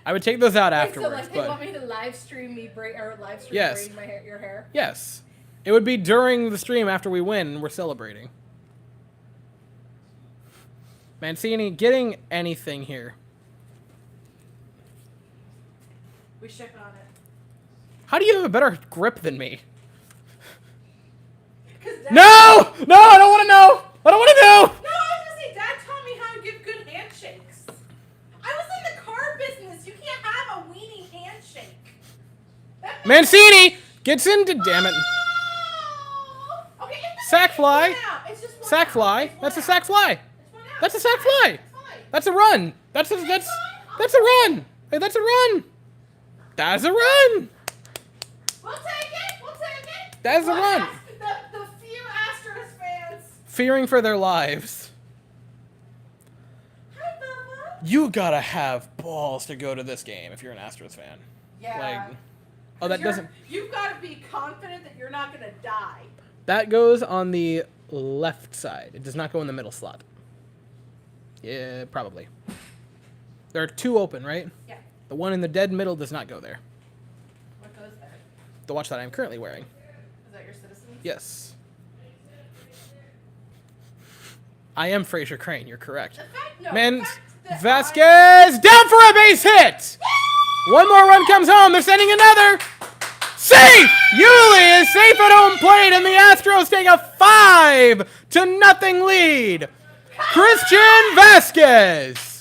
I would take those out afterwards. So, like, they want me to live stream me braid or live stream Yes. braiding my hair, your hair? Yes. It would be during the stream after we win and we're celebrating. Mancini getting anything here. We ship on it. How do you have a better grip than me? 'Cause Dad, No! No, I don't want to know! I don't want to know! No, I was gonna say Dad taught me how to give good handshakes. I was in the car business. You can't have a weenie handshake. That makes- Mancini gets into, damn it. Oh! Okay, it's Sack just fly. one out. It's just one Sack out. fly. It's one That's a out. sack fly. It's one out. That's a sack It's fine. fly. It's fine. That's a run. That's a run. Hey, that's a run. That's a run. We'll take it. We'll take it. That is a We'll run. ask The few Astros fans. Fearing for their lives. Hi, Bubba. You gotta have balls to go to this game if you're an Astros fan. Yeah. Like, oh, that doesn't. You've got to be confident that you're not gonna die. That goes on the left side. It does not go in the middle slot. Yeah, probably. There are two open, right? Yeah. The The one in the dead middle does not go there. What goes there? The watch that I am currently wearing. Is that your Citizens? Yes. I am Fraser Crane. You're correct. The fact, no, Man, the fact that Vasquez down for a base hit. One more run comes home. They're sending another. Safe! Yuli is safe at home plate, and the Astros take a 5-0 lead. Christian Vasquez.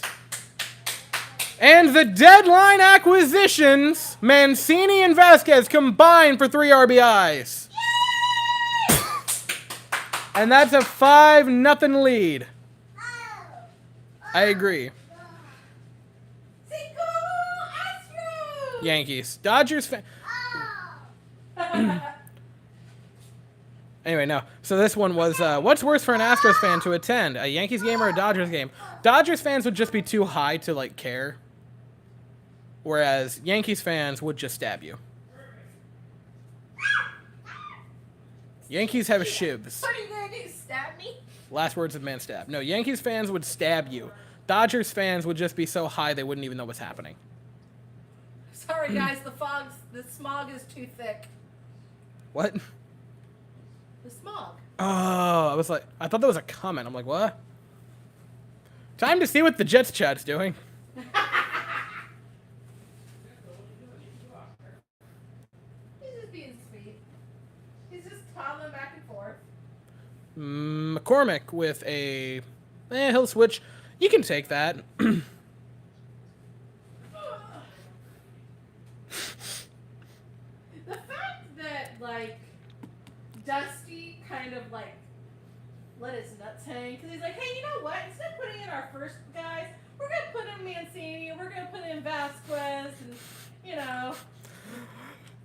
And the deadline acquisitions, Mancini and Vasquez combined for 3 RBIs. And that's a 5-0 lead. I agree. Cinco Astros! Yankees. Dodgers fan. Anyway, no. So this one was, what's worse for an Astros fan to attend? A Yankees game or a Dodgers game? Dodgers fans would just be too high to, like, care. Whereas Yankees fans would just stab you. Yankees have shivs. What are you gonna do? Stab me? Last words of man stab. No, Yankees fans would stab you. Dodgers fans would just be so high they wouldn't even know what's happening. Sorry guys, the smog is too thick. What? The smog. Oh, I was like, I thought that was a comment. I'm like, what? Time to see what the Jets chat's doing. He's just being sweet. He's just toddling back and forth. McCormick with a, he'll switch. You can take that. The fact that, like, Dusty kind of, like, let his nuts hang. Because he's like, hey, you know what? Instead of putting in our first guys, we're going to put in Mancini, we're going to put in Vasquez, and, you know.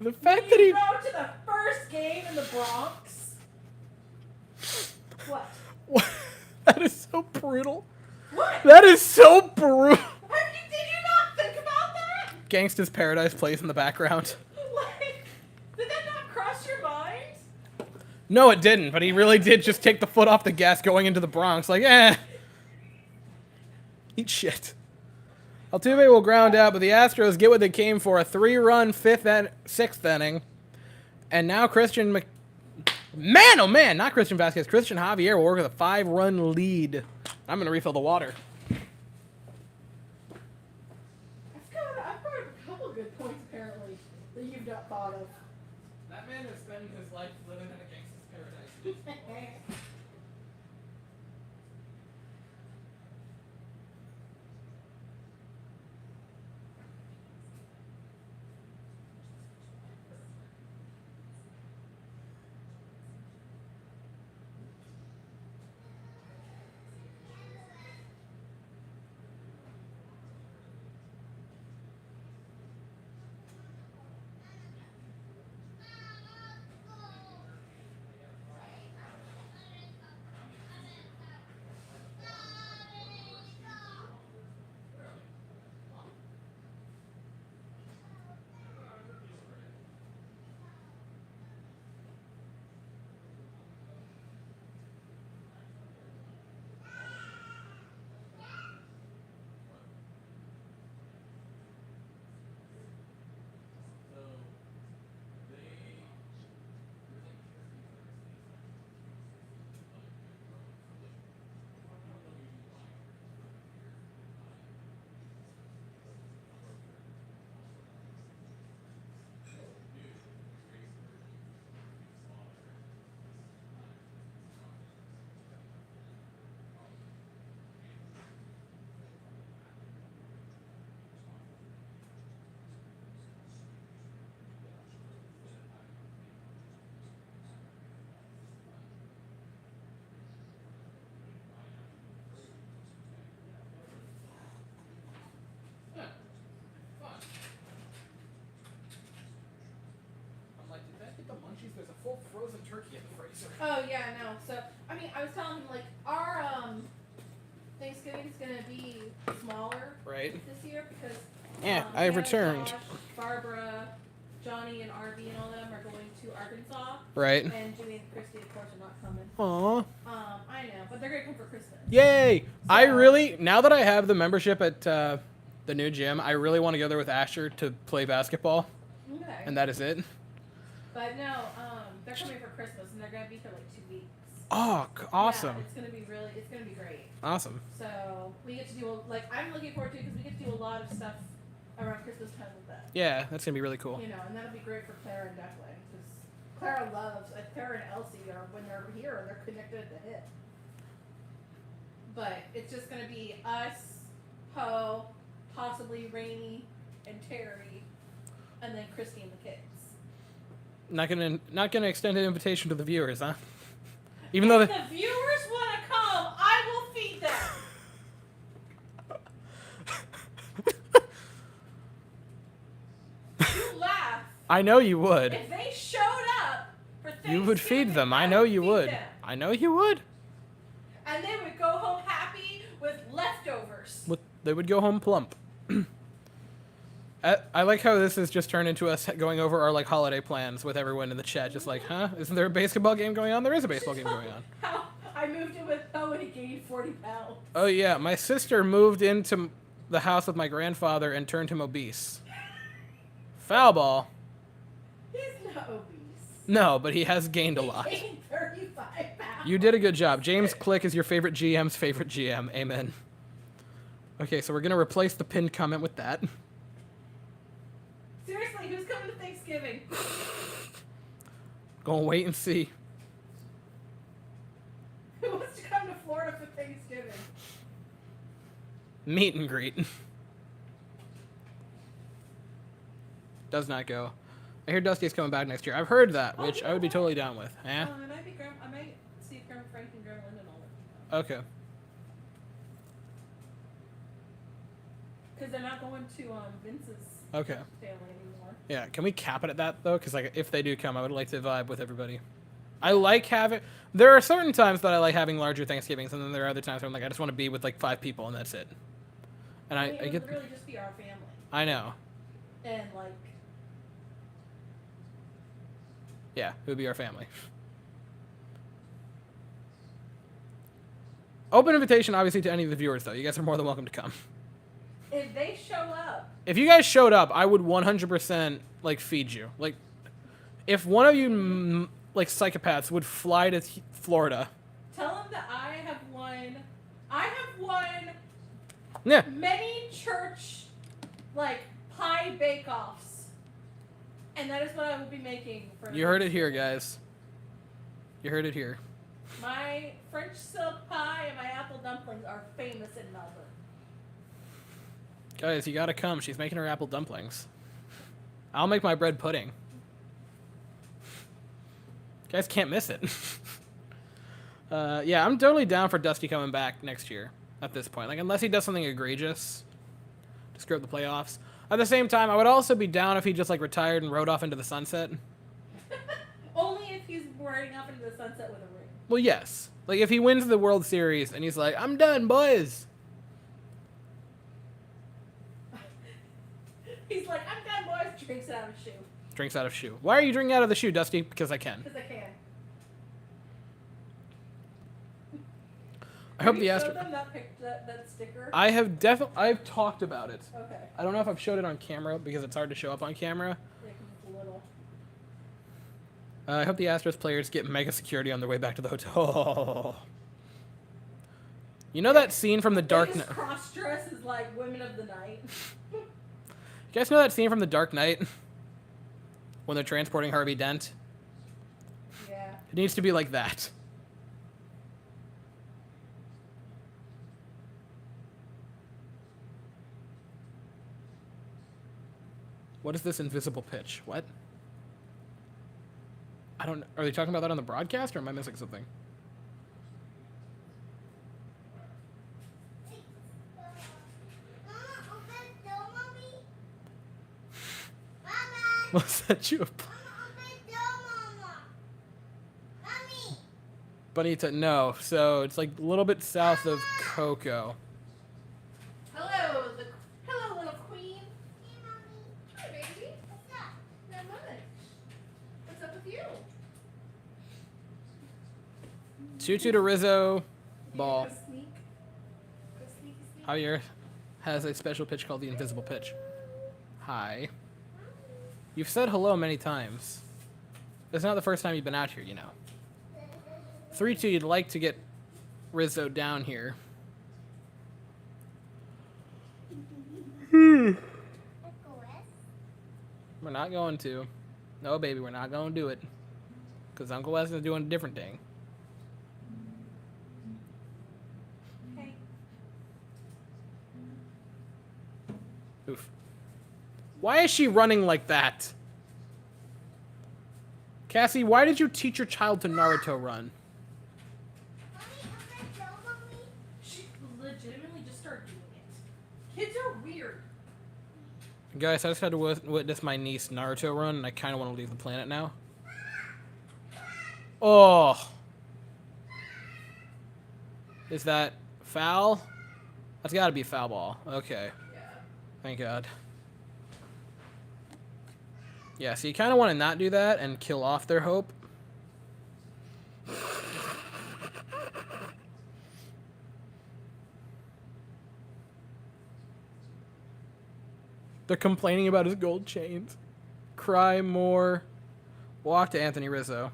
The fact When that you he... go to the first game in the Bronx. What? That is so brutal. What? That is so brutal. Did you not think about that? Gangsta's Paradise plays in the background. Like, did that not cross your mind? No, it didn't, but he really did just take the foot off the gas going into the Bronx. Like, eat shit. Altuve will ground out, but the Astros get what they came for, a 3-run 6th inning. And now Man, oh man, not Christian Vasquez. Christian Javier will work with a 5-run lead. I'm going to refill the water. I've brought up a couple good points, apparently, that you've not thought of. That man has spent his life living in a gangster's paradise. The munchies, there's a full frozen turkey in the freezer. Oh, yeah, I know. So, I mean, I was telling him, like, our Thanksgiving's going to be smaller Right. this year because Yeah, I Hannah, returned. Josh, Barbara, Johnny, and RV and all them are going to Arkansas. Right. And Jimmy and Christy, of course, are not coming. Aw. I know, but they're going to come for Christmas. Yay! I really, now that I have the membership at the the new gym. I really want to go there with Asher to play basketball, Okay. and that is it. But no, they're coming for Christmas and they're gonna be for like 2 weeks. Oh, awesome. Yeah, it's gonna be great. Awesome. So we get to do I'm looking forward to it because we get to do a lot of stuff around Christmas time with them. Yeah, that's gonna be really cool. You know, and that'll be great for Clara and Declan because Clara and Elsie are when they're here they're connected at the hip. But it's just gonna be us, Poe, possibly Rainey and Terry, and then Christy and the kids. Not gonna extend an invitation to the viewers, huh? Even though If the viewers want to come, I will feed them. You laugh. I know you would. If they showed up for Thanksgiving, You would feed them. I know you feed would. them. I know you would. And they would go home happy with leftovers. They would go home plump. I like how this has just turned into us going over our like holiday plans with everyone in the chat. Just like, huh? Isn't there a basketball game going on? There is a baseball game going on. How I moved in with Poe and he gained 40 pounds. Oh yeah, my sister moved into the house with my grandfather and turned him obese. Foul ball. He's not obese. No, but he has gained a He lot. gained 35 pounds. You did a good job. James Click is your favorite GM's favorite GM. Amen. Okay, so we're gonna replace the pinned comment with that. Seriously, who's coming to Thanksgiving? Gonna wait and see. Who wants to come to Florida for Thanksgiving? Meet and greet. Does not go. I hear Dusty's coming back next year. I've heard that, Oh, which you I would be know totally down with. Eh? I might see if Grandma Frank and Grandma Lyndon all Okay. because they're not going to Vince's Okay. family anymore. Yeah, can we cap it at that though? Because like, if they do come, I would like to vibe with everybody. I like having. There are certain times that I like having larger Thanksgivings, and then there are other times where I'm like, I just want to be with like 5 people, and that's it. And I mean, I it get. would really just be our family I know. and like Yeah, it would be our family. Open invitation, obviously, to any of the viewers though. You guys are more than welcome to come. if they show up. If you guys showed up, I would 100% like feed you. Like, if one of you like psychopaths would fly to Florida. Tell them that I have won. I have won Yeah. many church like pie bake-offs, and that is what I will be making for. You heard it here, guys. You heard it here. My French silk pie and my apple dumplings are famous in Melbourne. Guys, you gotta come. She's making her apple dumplings. I'll make my bread pudding. You guys can't miss it. Yeah, I'm totally down for Dusty coming back next year at this point. Like, unless he does something egregious to screw up the playoffs. At the same time, I would also be down if he just, like, retired and rode off into the sunset. Only if he's riding off into the sunset with a ring. Well, yes. Like, if he wins the World Series and he's like, I'm done, boys. He's like, I'm done, boys. Drinks it out of a shoe. Drinks out of shoe. Why are you drinking out of the shoe, Dusty? Because I can. Because I can. I hope Have the you Astros... showed them that sticker? I have I've talked about it. Okay. I don't know if I've showed it on camera because it's hard to show up on camera. Yeah, 'cause it's a little. I hope the Astros players get mega security on their way back to the hotel. You know that scene from The Dark Knight? Cross dress is like Women of the Night. You guys know that scene from The Dark Knight? When they're transporting Harvey Dent? Yeah. It needs to be like that. What is this invisible pitch? What? I don't... Are they talking about that on the broadcast, or am I missing something? We'll set you up. Bonita, no. So it's like a little bit south of Cocoa. Hello, hello, little queen. Hi, baby. Not much. What's up with you? Choo choo to Rizzo. Ball. Go sneak. Go sneaky sneak. Javier. has a special pitch called the invisible pitch. Hi. You've said hello many times. It's not the first time you've been out here, you know. 3-2, you'd like to get Rizzo down here. We're not going to. No, baby, we're not going to do it. Because Uncle Wes is doing a different thing. Okay. Oof. Why is she running like that? Cassie, why did you teach your child to Naruto run? She legitimately just started doing it. Kids are weird. Guys, I just had to witness my niece Naruto run, and I kind of want to leave the planet now. Oh. Is that foul? That's got to be foul ball. Okay. Yeah. Thank God. Yeah, so you kind of want to not do that and kill off their hope. They're complaining about his gold chains. Cry more. Walk to Anthony Rizzo.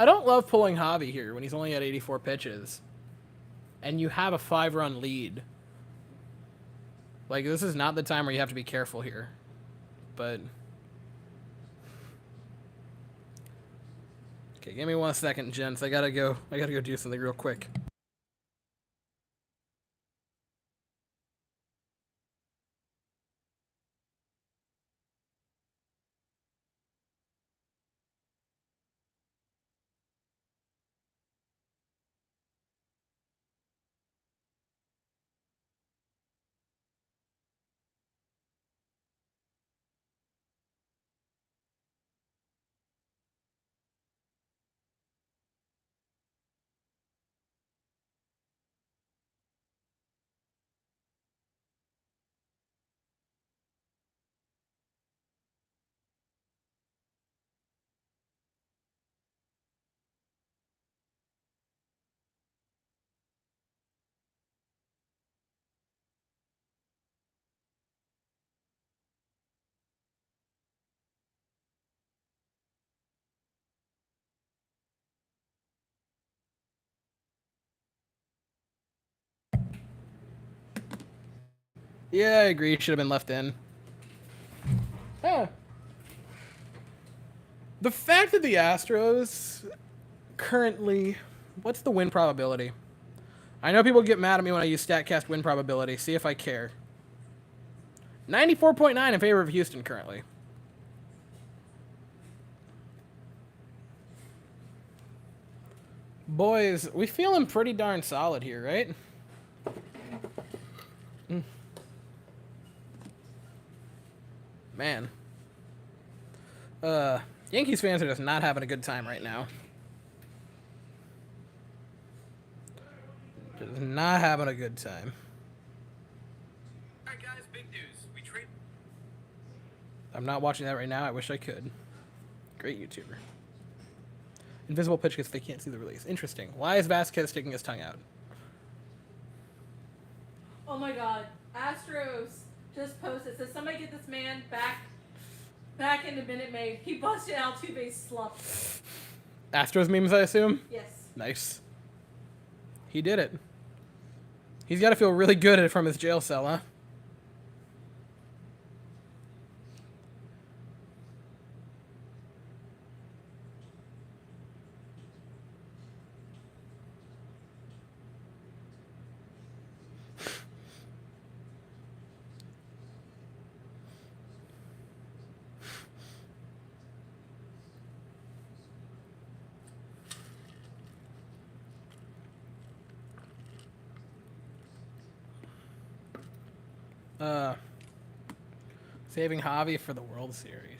I don't love pulling Javi here when he's only at 84 pitches. And you have a 5-run lead. Like, this is not the time where you have to be careful here. But... Okay, give me 1 second, gents. I gotta go do something real quick. Yeah, I agree. Should have been left in. Oh. The fact that the Astros currently... What's the win probability? I know people get mad at me when I use StatCast win probability. See if I care. 94.9 in favor of Houston currently. Boys, we feeling pretty darn solid here, right? Man. Yankees fans are just not having a good time right now. Just not having a good time. Alright guys, big news. We trade I'm not watching that right now. I wish I could. Great YouTuber. Invisible pitch because they can't see the release. Interesting. Why is Vasquez sticking his tongue out? Oh my god. Astros just posted. Says somebody get this man back into Minute Maid. He busted Altuve's slump. Astros memes, I assume? Yes. Nice. He did it. He's got to feel really good from his jail cell, huh? Saving Javi for the World Series.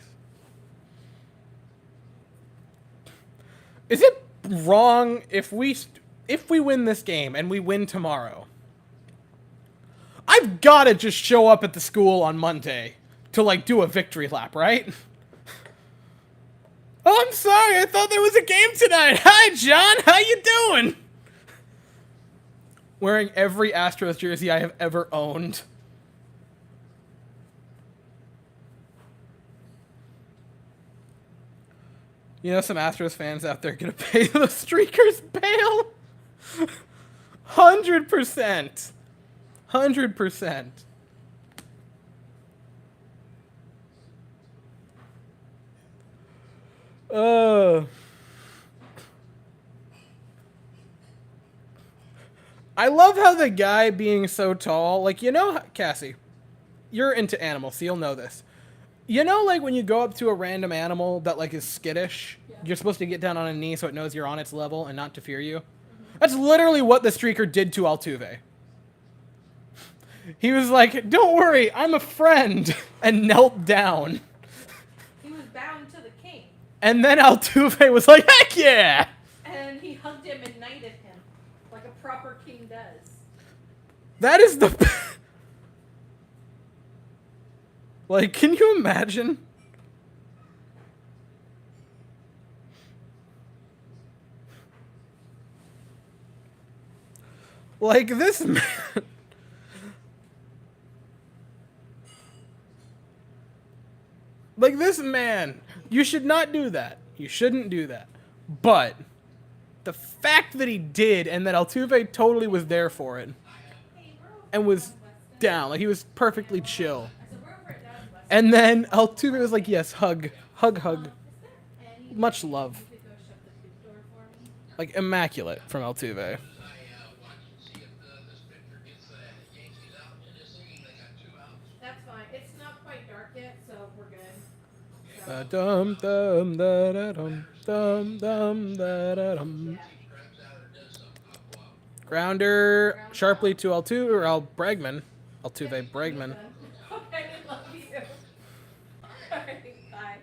Is it wrong if we win this game and we win tomorrow? I've got to just show up at the school on Monday to, like, do a victory lap, right? Oh, I'm sorry. I thought there was a game tonight. Hi, John. How you doing? Wearing every Astros jersey I have ever owned. You know, some Astros fans out there gonna pay the streakers bail. 100%. 100%. I love how the guy being so tall, like, you know, Cassie, you're into animals, so you'll know this. You know, like, when you go up to a random animal that, like, is skittish, you're supposed to get down on a knee so it knows you're on its level and not to fear you? That's literally what the streaker did to Altuve. He was like, don't worry, I'm a friend, and knelt down. He was bound to the king. And then Altuve was like, heck yeah! And he hugged him and knighted him, like a proper king does. That is the... Like, can you imagine? Like, this man... Like, this man, you should not do that. You shouldn't do that. But the fact that he did and that Altuve totally was there for it and was down, like, he was perfectly chill. And then Altuve was like, yes, hug, hug, hug. Much love. Like, immaculate from Altuve. That's fine. It's not quite dark yet, so we're good. Dum dum da da dum dum dum da da dum. Grounder sharply to Altuve or Bregman. Altuve Bregman. Okay, love you. Alright, bye.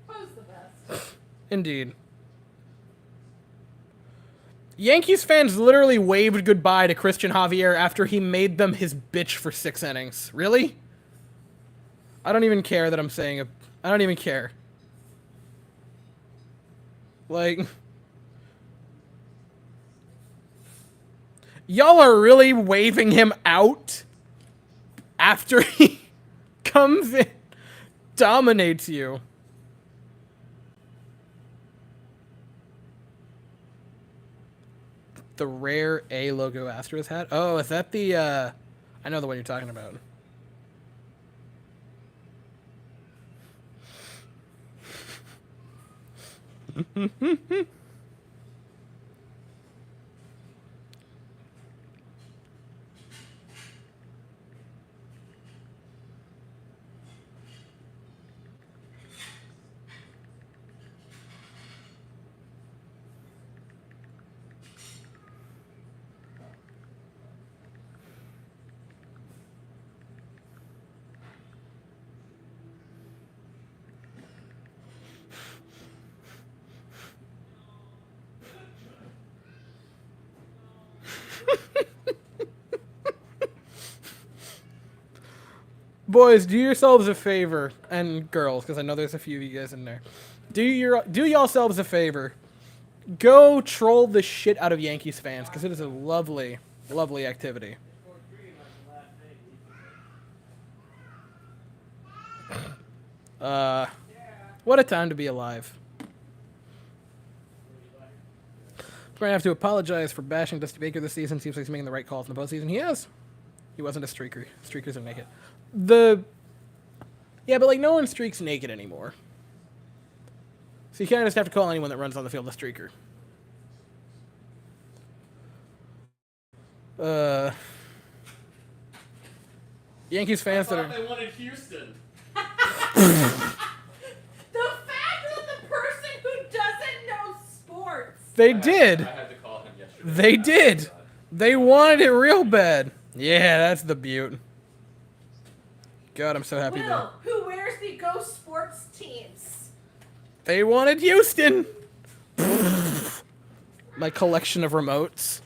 Po's the best. Indeed. Yankees fans literally waved goodbye to Christian Javier after he made them his bitch for 6 innings. Really? I don't even care that I'm saying it. I don't even care. Like... Y'all are really waving him out after he comes in, dominates you. The rare A logo Astros hat? Oh, is that the, I know the one you're talking about. Boys, do yourselves a favor, and girls, because I know there's a few of you guys in there. Do yourselves a favor. Go troll the shit out of Yankees fans, because it is a lovely, lovely activity. What a time to be alive. We're going to have to apologize for bashing Dusty Baker this season. Seems like he's making the right calls in the postseason. He is. He wasn't a streaker. Streakers don't make it. Yeah, but, like, no one streaks naked anymore. So you kind of just have to call anyone that runs on the field a streaker. Yankees fans that are... they wanted Houston. The fact that the person who doesn't know sports. They did. I had to call him yesterday. They did. They wanted it real bad. Yeah, that's the beaut. God, I'm so happy. Will, who wears the Go Sports teams? They wanted Houston. My collection of remotes.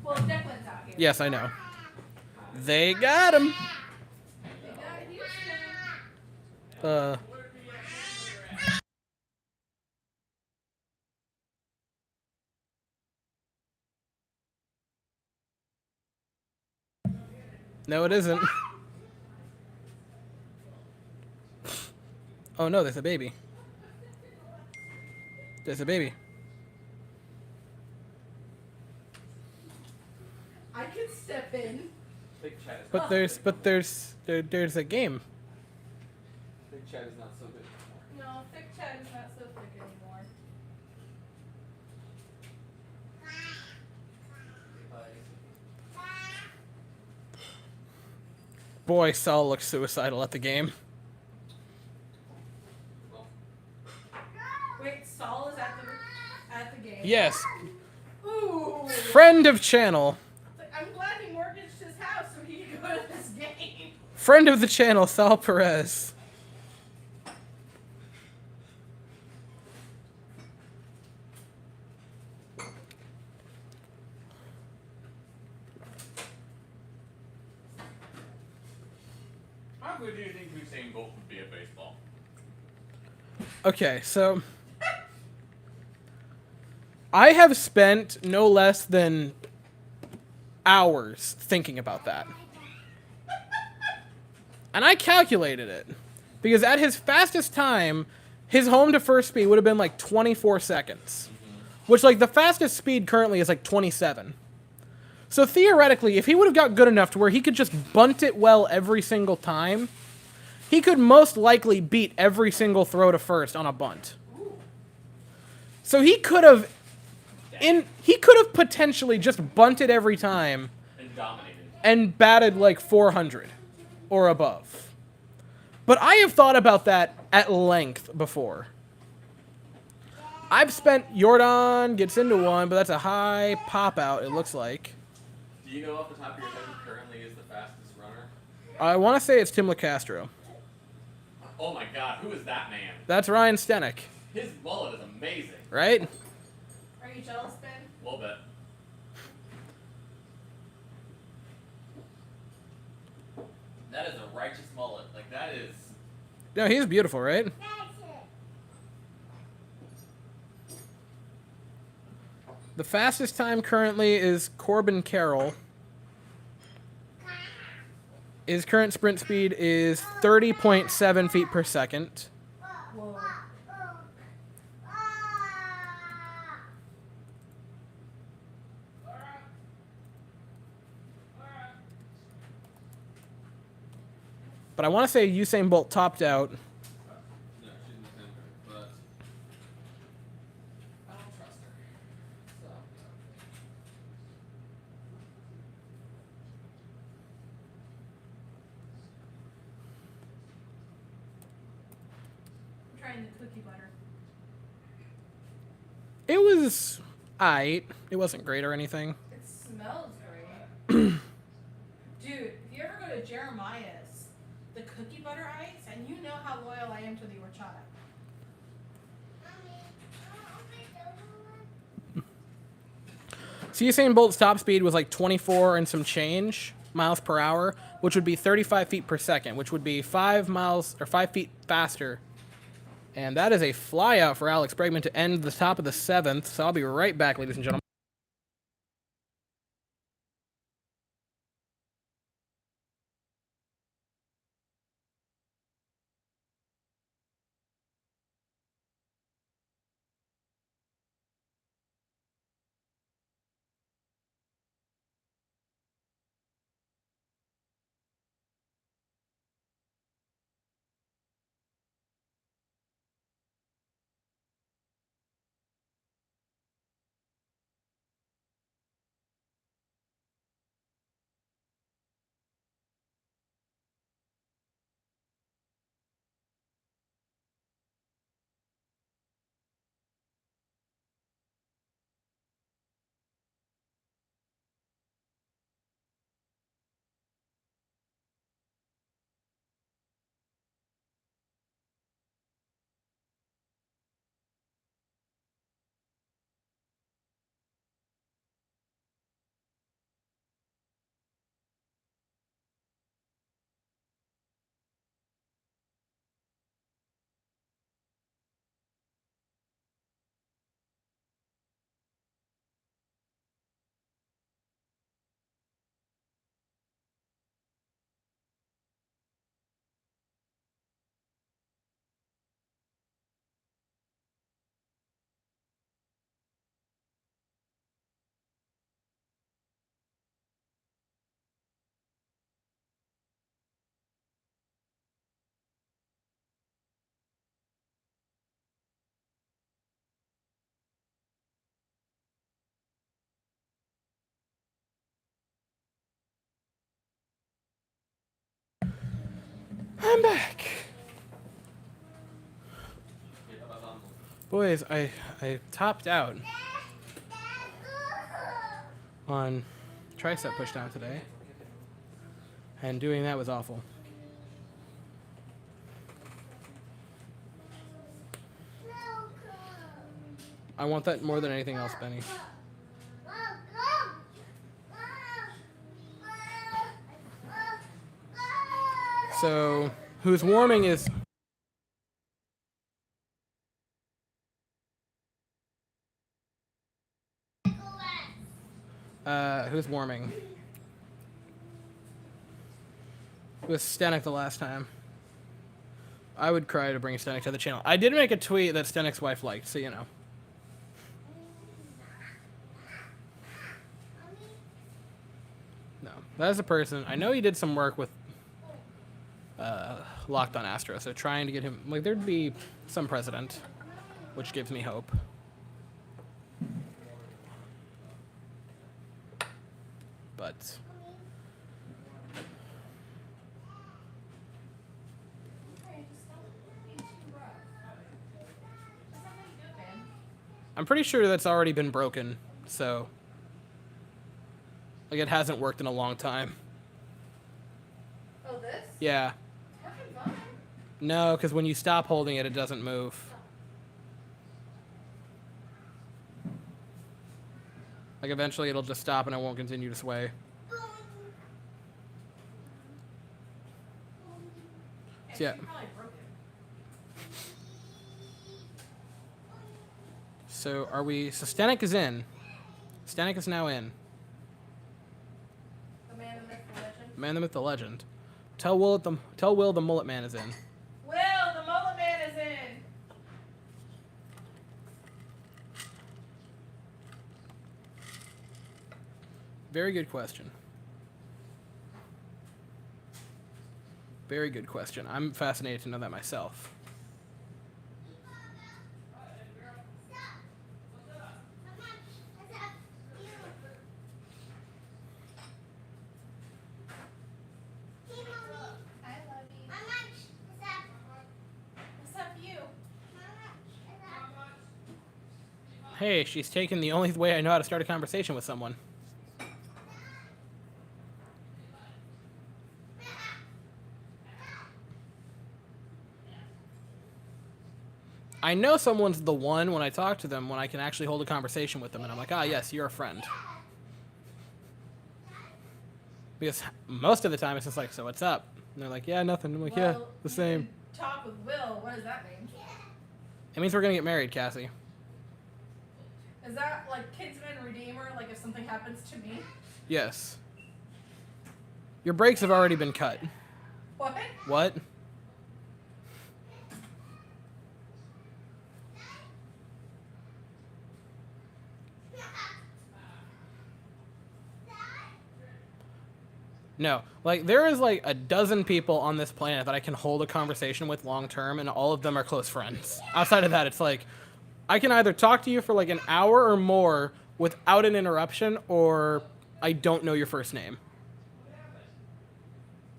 Well, Declan's out here. Yes, I know. They got him. They got Houston. No, it isn't. Oh no, there's a baby. There's a baby. I can step in. Big chat is But there's a game. Big chat is not so good anymore. No, thick Chad is not so thick anymore. Boy, Saul looks suicidal at the game. Wait, Saul is at the game. Yes, Ooh. friend of channel. Like, I'm glad he mortgaged his house so he could go to this game. Friend of the channel, Sal Perez. How good do you think Usain Bolt would be at baseball? Okay, so I have spent no less than hours thinking about that. And I calculated it. Because at his fastest time, his home to first speed would have been like 24 seconds. Which, like, the fastest speed currently is like 27. So theoretically, if he would have got good enough to where he could just bunt it well every single time, he could most likely beat every single throw to first on a bunt. So he could have potentially just bunted every time And dominated. and batted like 400 or above. But I have thought about that at length before. I've spent Jordan gets into one, but that's a high pop out, it looks like. Do you know off the top of your head who currently is the fastest runner? I want to say it's Tim LeCastro. Oh my god, who is that man? That's Ryan Stenek, His mullet is amazing. right? Are you jealous, Ben? A little bit. That is a righteous mullet. Like, that is... No, he's beautiful, right? The fastest time currently is Corbin Carroll. His current sprint speed is 30.7 feet per second. Whoa. But I want to say Usain Bolt topped out. No, she's in the center, but... I don't trust her. So... I'm trying the cookie butter. It was aight. It wasn't great or anything. It smells great. Dude, if you ever go to Jeremiah's, the cookie butter ice, and you know how loyal I am to the horchata. So Usain Bolt's top speed was like 24 and some change miles per hour, which would be 35 feet per second, which would be 5 feet faster. And that is a fly out for Alex Bregman to end the top of the 7th. So I'll be right back, ladies and gentlemen. I'm back. Boys, I topped out on tricep pushdown today, and doing that was awful. I want that more than anything else, Benny. So, who's warming is... who's warming? It was Stanek the last time. I would cry to bring Stanek to the channel. I did make a tweet that Stanek's wife liked, so you know. No, that is a person. I know he did some work with Locked on Astros, so trying to get him... Like, there'd be some precedent, which gives me hope. But... I'm pretty sure that's already been broken, so... Like, it hasn't worked in a long time. Oh, this? Yeah. It's working fine. No, because when you stop holding it, it doesn't move. Like, eventually it'll just stop and it won't continue to sway. So, yeah. You probably broke it. So, are we... So, Stanek is in. Stanek is now in. The man, the myth, the legend. Man, the myth, the legend. Tell Will the mullet man is in. Will, the mullet man is in. Very good question. Very good question. I'm fascinated to know that myself. Hey, she's taken the only way I know how to start a conversation with someone. I know someone's the one when I talk to them, when I can actually hold a conversation with them, and I'm like, ah, yes, you're a friend. Because most of the time it's just like, so what's up? And they're like, yeah, nothing. I'm like, yeah, the same. Talk with Will. What does that mean? It means we're gonna get married, Cassie. Is that like Kinsman Redeemer? Like if something happens to me? Yes. Your brakes have already been cut. What? What? No. Like, there is like a dozen people on this planet that I can hold a conversation with long term, and all of them are close friends. Outside of that, it's like, I can either talk to you for like an hour or more without an interruption, or I don't know your first name.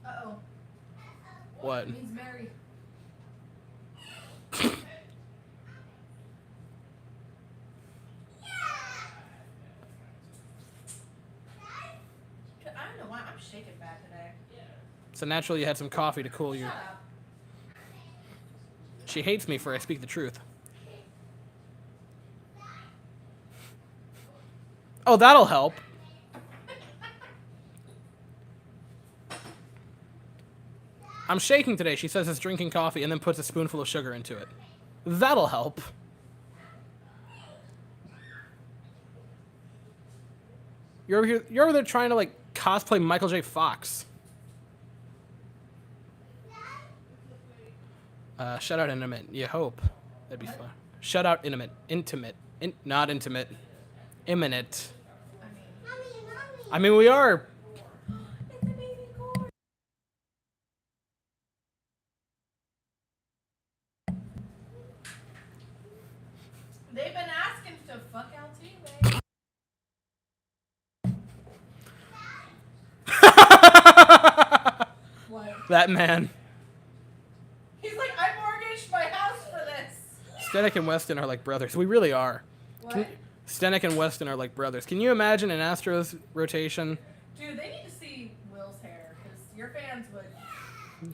Uh-oh. What? It means Mary. I don't know why I'm shaking bad today. So naturally you had some coffee to cool you. Shut up. She hates me for I speak the truth. Oh, that'll help. I'm shaking today. She says it's drinking coffee and then puts a spoonful of sugar into it. That'll help. You're over here. You're over there trying to like cosplay Michael J. Fox. Shout out intimate. You hope that'd be fun. Shout out intimate. Not intimate. Imminent. I mean, we are. It's a baby corn. They've been asking to fuck LT, What? That man. Stanek and Weston are like brothers. We really are. What? Stanek and Weston are like brothers. Can you imagine an Astros rotation? Dude, they need to see Will's hair because your fans would.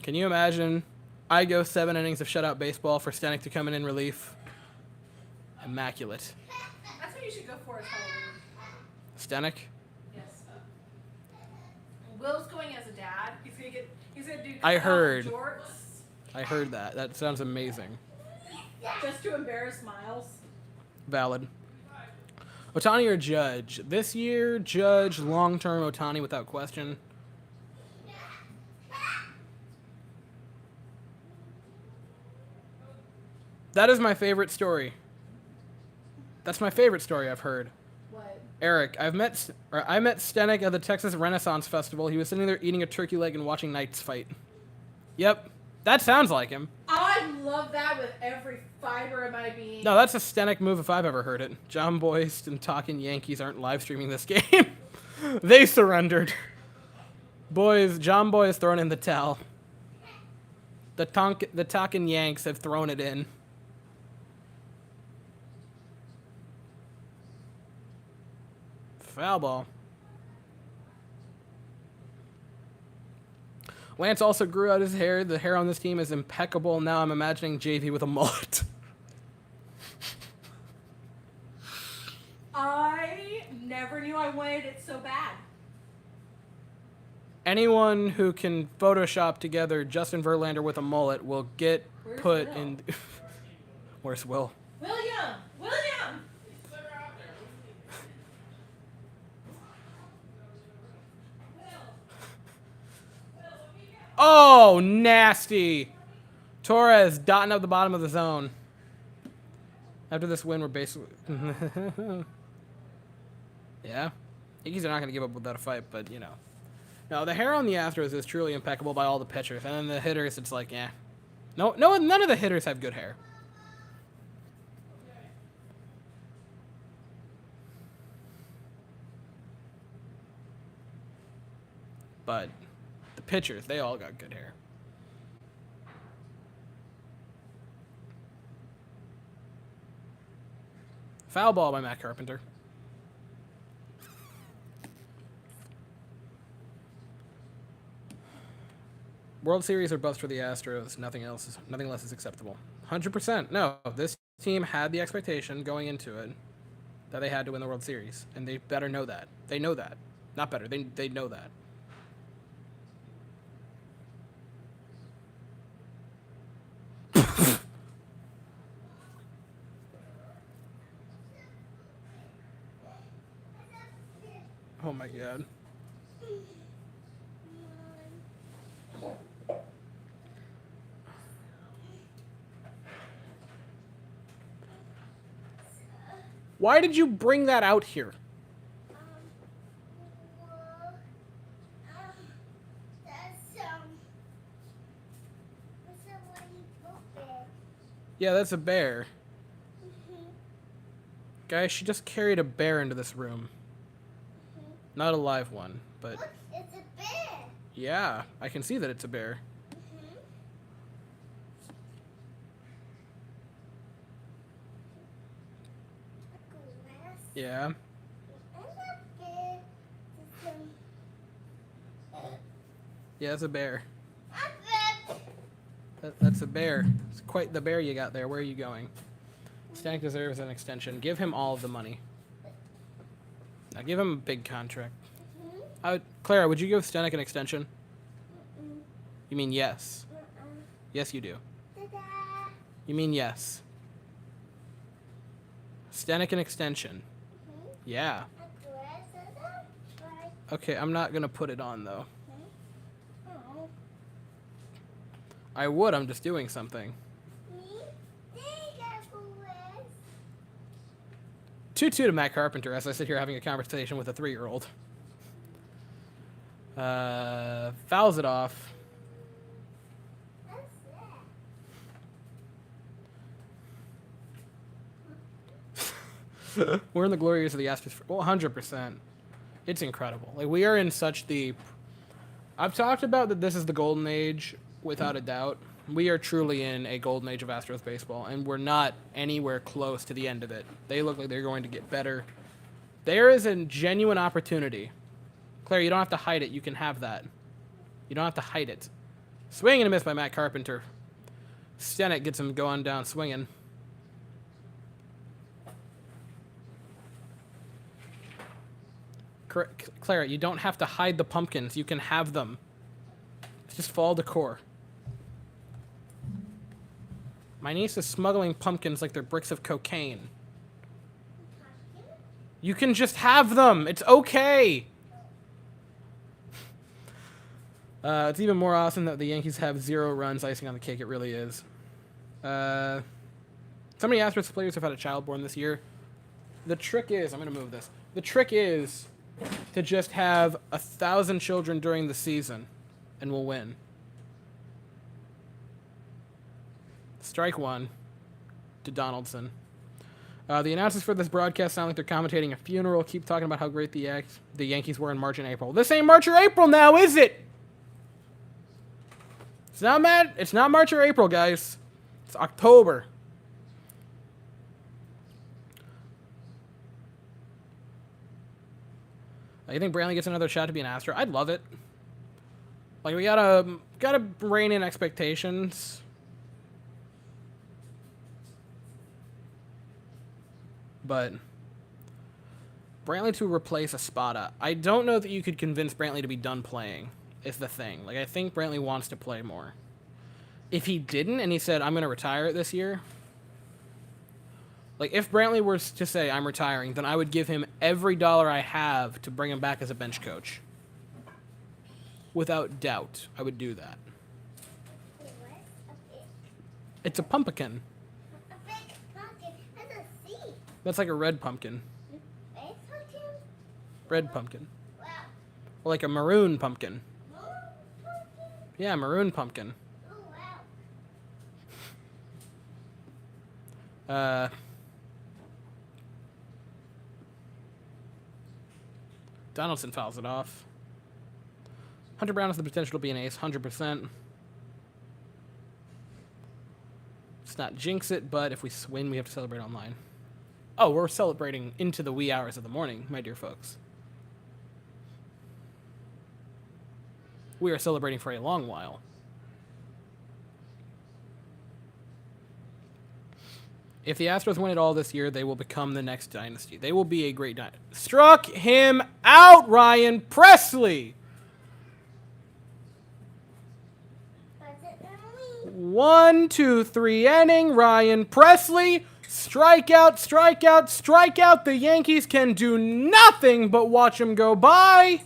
Can you imagine? I go 7 innings of shutout baseball for Stanek to come in relief. Immaculate. That's what you should go for as Halloween. Stanek? Yes. Will's going as a dad. He's gonna do. I heard. Jorts I heard that. That sounds amazing. Just to embarrass Miles. Valid. Otani or Judge? This year, Judge. Long-term Otani without question. That is my favorite story. That's my favorite story I've heard. What? Eric, I met Stanek at the Texas Renaissance Festival. He was sitting there eating a turkey leg and watching Knights fight. Yep, that sounds like him. I love that with every fiber of my being. No, that's a Stanek move if I've ever heard it. John Boyce and Talkin' Yankees aren't live streaming this game. They surrendered. Boys, John Boy has thrown in the towel. The Talkin' Yanks have thrown it in. Foul ball. Lance also grew out his hair. The hair on this team is impeccable. Now I'm imagining JV with a mullet. I never knew I wanted it so bad. Anyone who can Photoshop together Justin Verlander with a mullet will get Where's put Will? in. Where's Will? William! William! Oh, nasty. Torres dotting up the bottom of the zone. After this win, we're basically... Yeah. Yankees are not going to give up without a fight, but, you know. No, the hair on the Astros is truly impeccable by all the pitchers. And then the hitters, it's like, yeah. No, none of the hitters have good hair. But the pitchers, they all got good hair. Foul ball by Matt Carpenter. World Series or bust for the Astros. Nothing less is acceptable. 100%. No, this team had the expectation going into it that they had to win the World Series, and they better know that. They know that. Not better. They know that. Oh my god. Why did you bring that out here? Yeah, that's a bear. Guys, she just carried a bear into this room. Not a live one, but... Look, it's a bear. Yeah, I can see that it's a bear. Yeah. Yeah, that's a bear. That's a bear. It's quite the bear you got there. Where are you going? Stanek deserves an extension. Give him all of the money. Now give him a big contract. Clara, would you give Stanek an extension? You mean yes? Yes, you do. You mean yes? Stanek an extension. Yeah. Okay, I'm not gonna put it on though. I would, I'm just doing something. 2-2 to Matt Carpenter as I sit here having a conversation with a 3-year-old. Fouls it off. We're in the glory years of the Astros. Well, 100%. It's incredible. Like, we are in such the... I've talked about that this is the golden age, without a doubt. We are truly in a golden age of Astros baseball, and we're not anywhere close to the end of it. They look like they're going to get better. There is a genuine opportunity. Claire, you don't have to hide it. You can have that. You don't have to hide it. Swing and a miss by Matt Carpenter. Stenek gets him going down swinging. Clara, you don't have to hide the pumpkins. You can have them. It's just fall decor. My niece is smuggling pumpkins like they're bricks of cocaine. You can just have them. It's okay. It's even more awesome that the Yankees have 0 runs icing on the cake. It really is. So many Astros players have had a child born this year. The trick is, I'm going to move this. The trick is to just have 1,000 children during the season, and we'll win. Strike one to Donaldson. The announcers for this broadcast sound like they're commentating a funeral. Keep talking about how great the Yankees were in March and April. This ain't March or April now, is it? It's not It's not March or April, guys. It's October. You think Brantley gets another shot to be an Astro? I'd love it. Like, we gotta rein in expectations. But Brantley to replace Espada. I don't know that you could convince Brantley to be done playing, is the thing. Like, I think Brantley wants to play more. If he didn't and he said, I'm going to retire this year, like, if Brantley were to say, I'm retiring, then I would give him every dollar I have to bring him back as a bench coach. Without doubt, I would do that. It's a pumpkin. A big pumpkin has a seed. That's like a red pumpkin. Big pumpkin? Red pumpkin. Wow. Or like a maroon pumpkin. More pumpkin? Yeah, maroon pumpkin. Oh, wow. Donaldson fouls it off. Hunter Brown has the potential to be an ace, 100%. Let's not jinx it, but if we win, we have to celebrate online. Oh, we're celebrating into the wee hours of the morning, my dear folks. We are celebrating for a long while. If the Astros win it all this year, they will become the next dynasty. They will be a great dynasty. Struck him out, Ryan Presley! That's it, Emily. 1, 2, 3 inning. Ryan Presley. Strikeout, strikeout, strikeout. The Yankees can do nothing but watch him go by.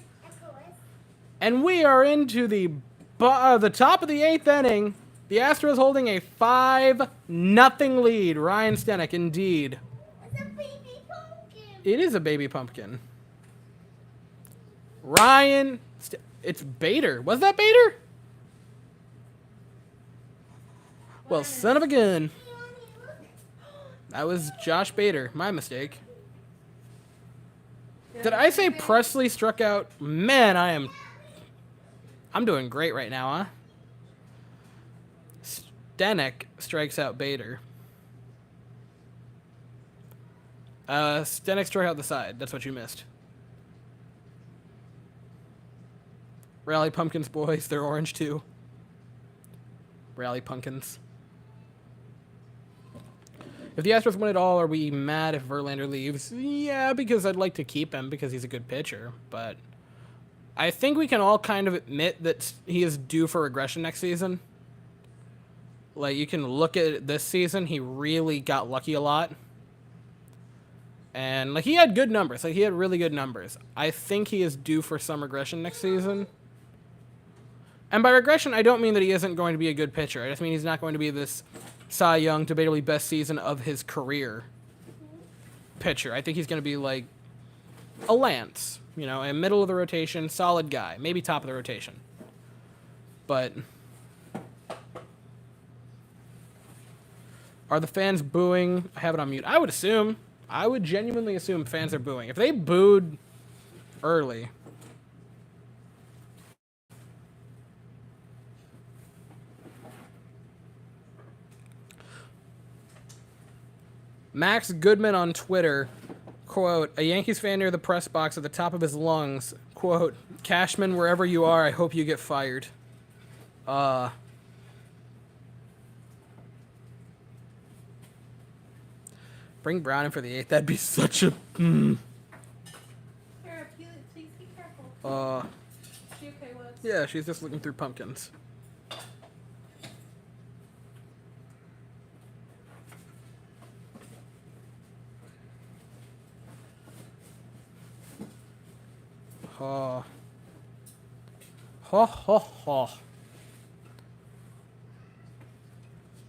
And we are into the top of the 8th inning. The Astros holding a 5-0 lead. Ryan Stenek, indeed. It's a baby pumpkin. It is a baby pumpkin. Ryan, it's Bader. Was that Bader? Well, son of a gun. That was Josh Bader. My mistake. Did I say Presley struck out? Man, I'm doing great right now, huh? Stenek strikes out Bader. Stenek struck out the side. That's what you missed. Rally Pumpkins, boys. They're orange, too. Rally Pumpkins. If the Astros win it all, are we mad if Verlander leaves? Yeah, because I'd like to keep him because he's a good pitcher. But I think we can all kind of admit that he is due for regression next season. Like, you can look at it this season, he really got lucky a lot. And, like, he had good numbers. Like, he had really good numbers. I think he is due for some regression next season. And by regression, I don't mean that he isn't going to be a good pitcher. I just mean he's not going to be this Cy Young, debatably best season of his career pitcher. I think he's going to be, like, a Lance. You know, a middle of the rotation, solid guy. Maybe top of the rotation. But are the fans booing? I have it on mute. I would assume. I would genuinely assume fans are booing. If they booed early. Max Goodman on Twitter, quote, a Yankees fan near the press box at the top of his lungs, quote, Cashman, wherever you are, I hope you get fired. Bring Brown in for the 8th. That'd be such a... Here, please be careful. She okay, Woods? Yeah, she's just looking through pumpkins. Ha. Ha ha ha.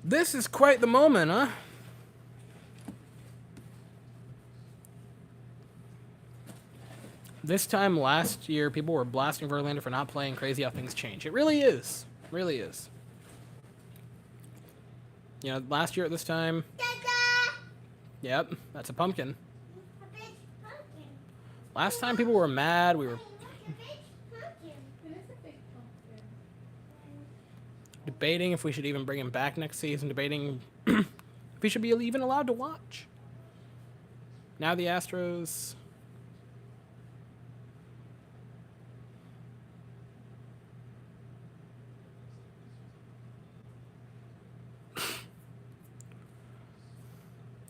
This is quite the moment, huh? This time last year, people were blasting Verlander for not playing. Crazy how things change. It really is. Really is. You know, last year at this time... Dada! Yep, that's a pumpkin. A big pumpkin. Last time people were mad. We were Mommy, what's a big pumpkin? It is a big pumpkin. debating if we should even bring him back next season. Debating if he should be even allowed to watch. Now the Astros...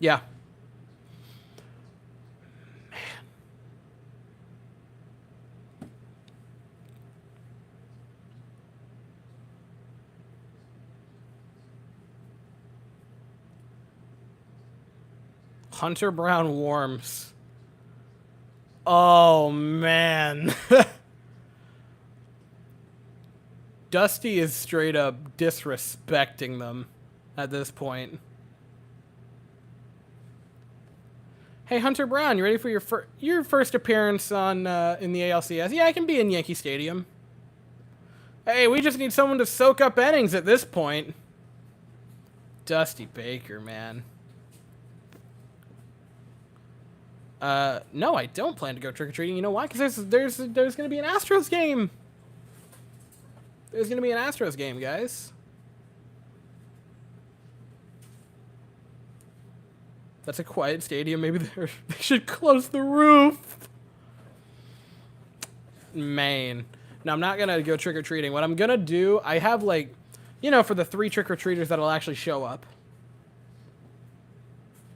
Yeah. Man. Hunter Brown warms. Oh, man. Dusty is straight up disrespecting them at this point. Hey, Hunter Brown, you ready for your first appearance on in the ALCS? Yeah, I can be in Yankee Stadium. Hey, we just need someone to soak up innings at this point. Dusty Baker, man. No, I don't plan to go trick-or-treating. You know why? Because there's going to be an Astros game. There's going to be an Astros game, guys. That's a quiet stadium. Maybe they should close the roof. Man. No, I'm not going to go trick-or-treating. What I'm going to do, I have, like, you know, for the 3 trick-or-treaters that'll actually show up.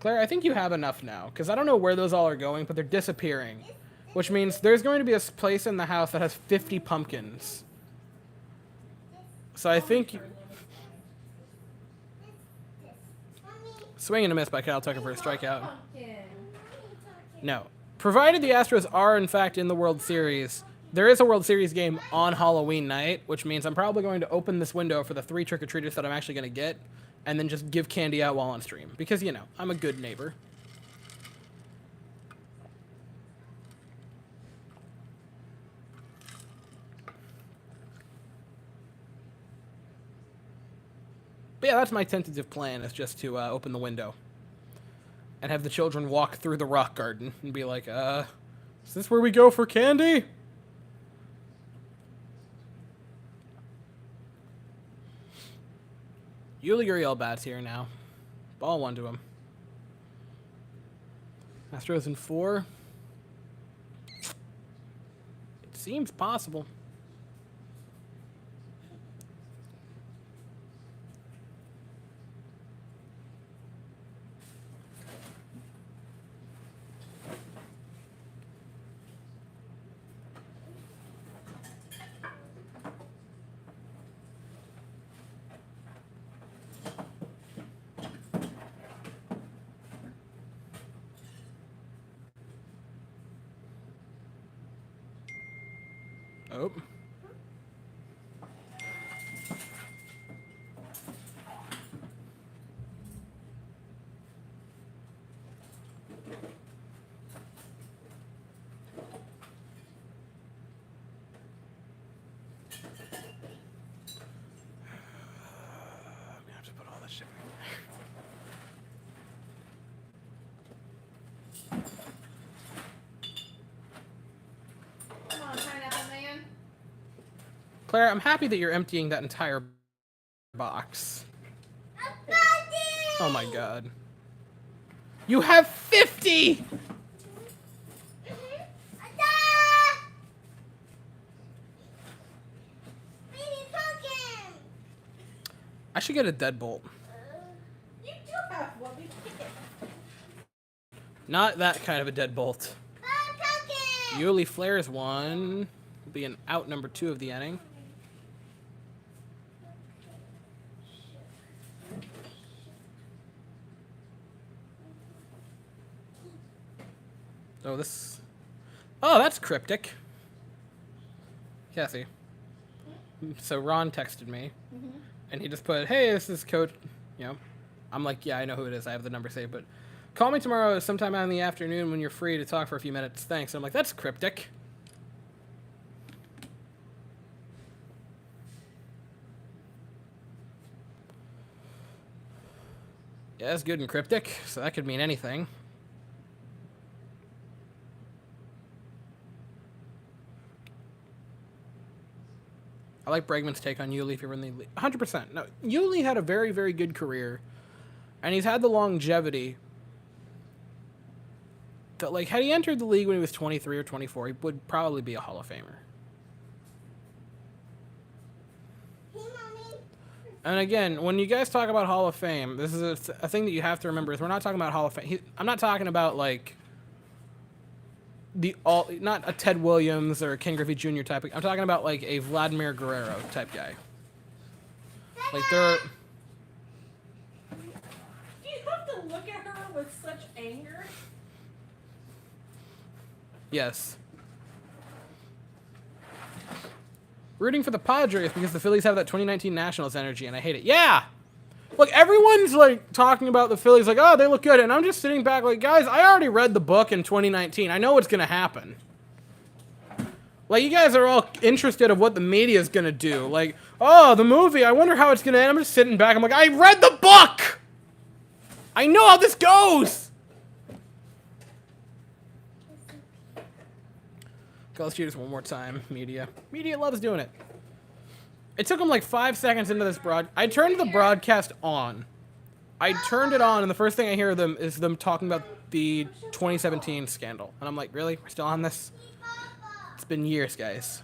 Claire, I think you have enough now, because I don't know where those all are going, but they're disappearing. Which means there's going to be a place in the house that has 50 pumpkins. So I think... Swing and a miss by Kyle Tucker for a strikeout. Pumpkin. No. Provided the Astros are, in fact, in the World Series, there is a World Series game on Halloween night, which means I'm probably going to open this window for the 3 trick-or-treaters that I'm actually going to get, and then just give candy out while on stream. Because, you know, I'm a good neighbor. But yeah, that's my tentative plan, is just to open the window. And have the children walk through the rock garden and be like, is this where we go for candy? Yuli Gurriel bats here now. Ball 1 to him. Astros in 4. It seems possible. Oh. I'm gonna have to put all this shit in there. Come on, Pineapple Man. Claire, I'm happy that you're emptying that entire box. A pumpkin! Oh my god. You have 50! Baby pumpkin. I should get a deadbolt. You do have one. We pick it. Not that kind of a deadbolt. Pumpkin. Yuli flares one. Will be an out number 2 of the inning. Oh, this. Oh, that's cryptic. Cassie. So Ron texted me, and he just put, "Hey, this is Coach." You know, I'm like, "Yeah, I know who it is. I have the number saved, but call me tomorrow sometime out in the afternoon when you're free to talk for a few minutes. Thanks." And I'm like, "That's cryptic." Yeah, that's good and cryptic, so that could mean anything. I like Bregman's take on Yuli if you're in the league. 100%. No, Yuli had a very, very good career, and he's had the longevity that, like, had he entered the league when he was 23 or 24, he would probably be a Hall of Famer. Hey, mommy. And again, when you guys talk about Hall of Fame, this is a thing that you have to remember is we're not talking about Hall of Fame. I'm not talking about, like, not a Ted Williams or a Ken Griffey Jr. type. I'm talking about, like, a Vladimir Guerrero type guy. Like, they're... Do you have to look at her with such anger? Yes. Rooting for the Padres because the Phillies have that 2019 Nationals energy, and I hate it. Yeah! Look, everyone's, like, talking about the Phillies, like, oh, they look good, and I'm just sitting back like, guys, I already read the book in 2019. I know what's going to happen. Like, you guys are all interested of what the media's going to do. Like, oh, the movie, I wonder how it's going to end. I'm just sitting back. I'm like, I read the book! I know how this goes! Okay, let's do this one more time, media. Media loves doing it. It took them like 5 seconds into this I turned the broadcast on. I turned it on, and the first thing I hear of them is them talking about the 2017 scandal. And I'm like, really? We're still on this? It's been years, guys.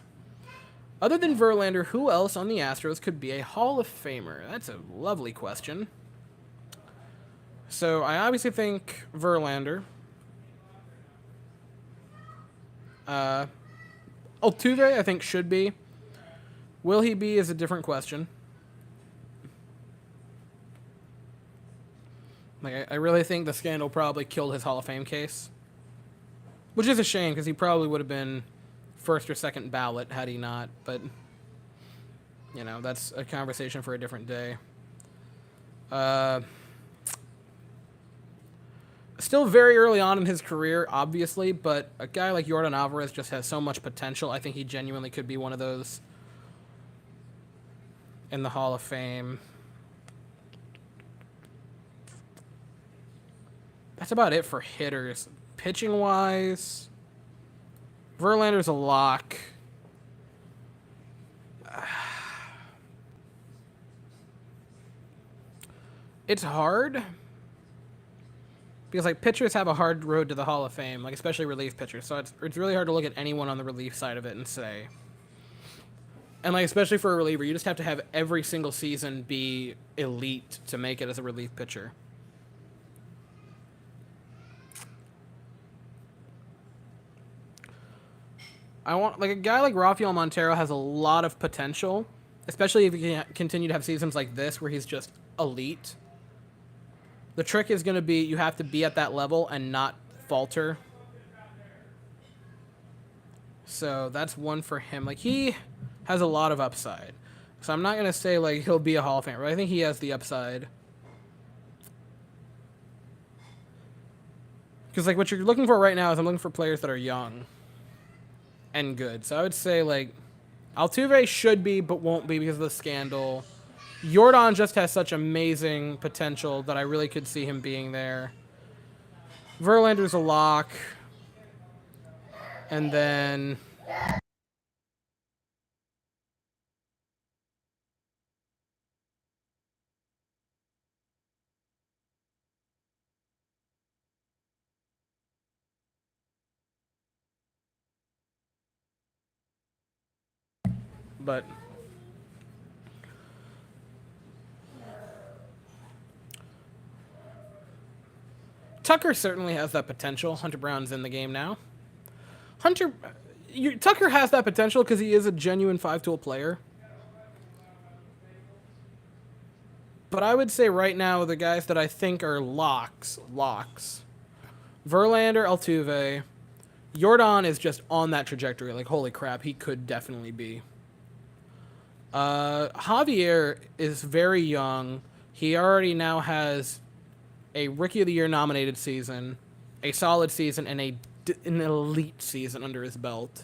Other than Verlander, who else on the Astros could be a Hall of Famer? That's a lovely question. So I obviously think Verlander. Altuve, I think, should be. Will he be is a different question. Like, I really think the scandal probably killed his Hall of Fame case. Which is a shame, because he probably would have been first or second ballot had he not. But, you know, that's a conversation for a different day. Still very early on in his career, obviously, but a guy like Yordan Alvarez just has so much potential. I think he genuinely could be one of those in the Hall of Fame. That's about it for hitters. Pitching-wise, Verlander's a lock. It's hard. Because, like, pitchers have a hard road to the Hall of Fame, like, especially relief pitchers. So it's really hard to look at anyone on the relief side of it and say. And, like, especially for a reliever, you just have to have every single season be elite to make it as a relief pitcher. I want, like, a guy like Rafael Montero has a lot of potential, especially if he can continue to have seasons like this where he's just elite. The trick is going to be you have to be at that level and not falter. So that's one for him. Like, he has a lot of upside. So I'm not going to say, like, he'll be a Hall of Famer, but I think he has the upside. Because, like, what you're looking for right now is I'm looking for players that are young and good. So I would say, like, Altuve should be but won't be because of the scandal. Yordan just has such amazing potential that I really could see him being there. Verlander's a lock. And then but Tucker certainly has that potential. Hunter Brown's in the game now. Tucker has that potential because he is a genuine 5-tool player. But I would say right now the guys that I think are locks. Verlander, Altuve. Jordan is just on that trajectory. Like, holy crap, he could definitely be. Javier is very young. He already now has a Rookie of the Year nominated season, a solid season, and an elite season under his belt.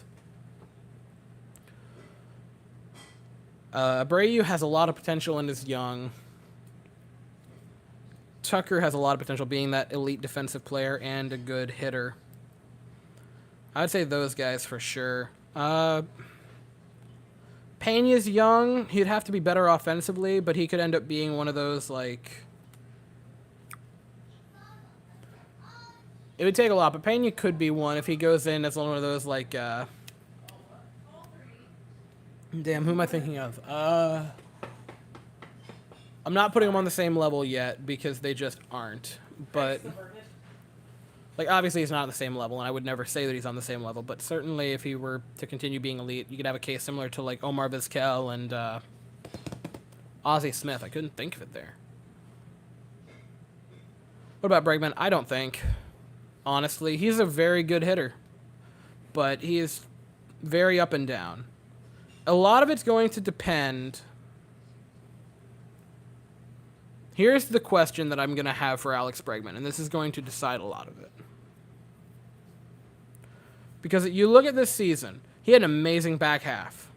Abreu has a lot of potential and is young. Tucker has a lot of potential being that elite defensive player and a good hitter. I would say those guys for sure. Pena's young. He'd have to be better offensively, but he could end up being one of those, like... It would take a lot, but Pena could be one if he goes in as one of those, like, Damn, who am I thinking of? I'm not putting them on the same level yet because they just aren't. But, like, obviously he's not on the same level, and I would never say that he's on the same level. But certainly if he were to continue being elite, you could have a case similar to, like, Omar Vizquel and Ozzie Smith. I couldn't think of it there. What about Bregman? I don't think. Honestly, he's a very good hitter. But he is very up and down. A lot of it's going to depend... Here's the question that I'm going to have for Alex Bregman, and this is going to decide a lot of it. Because you look at this season, he had an amazing back half.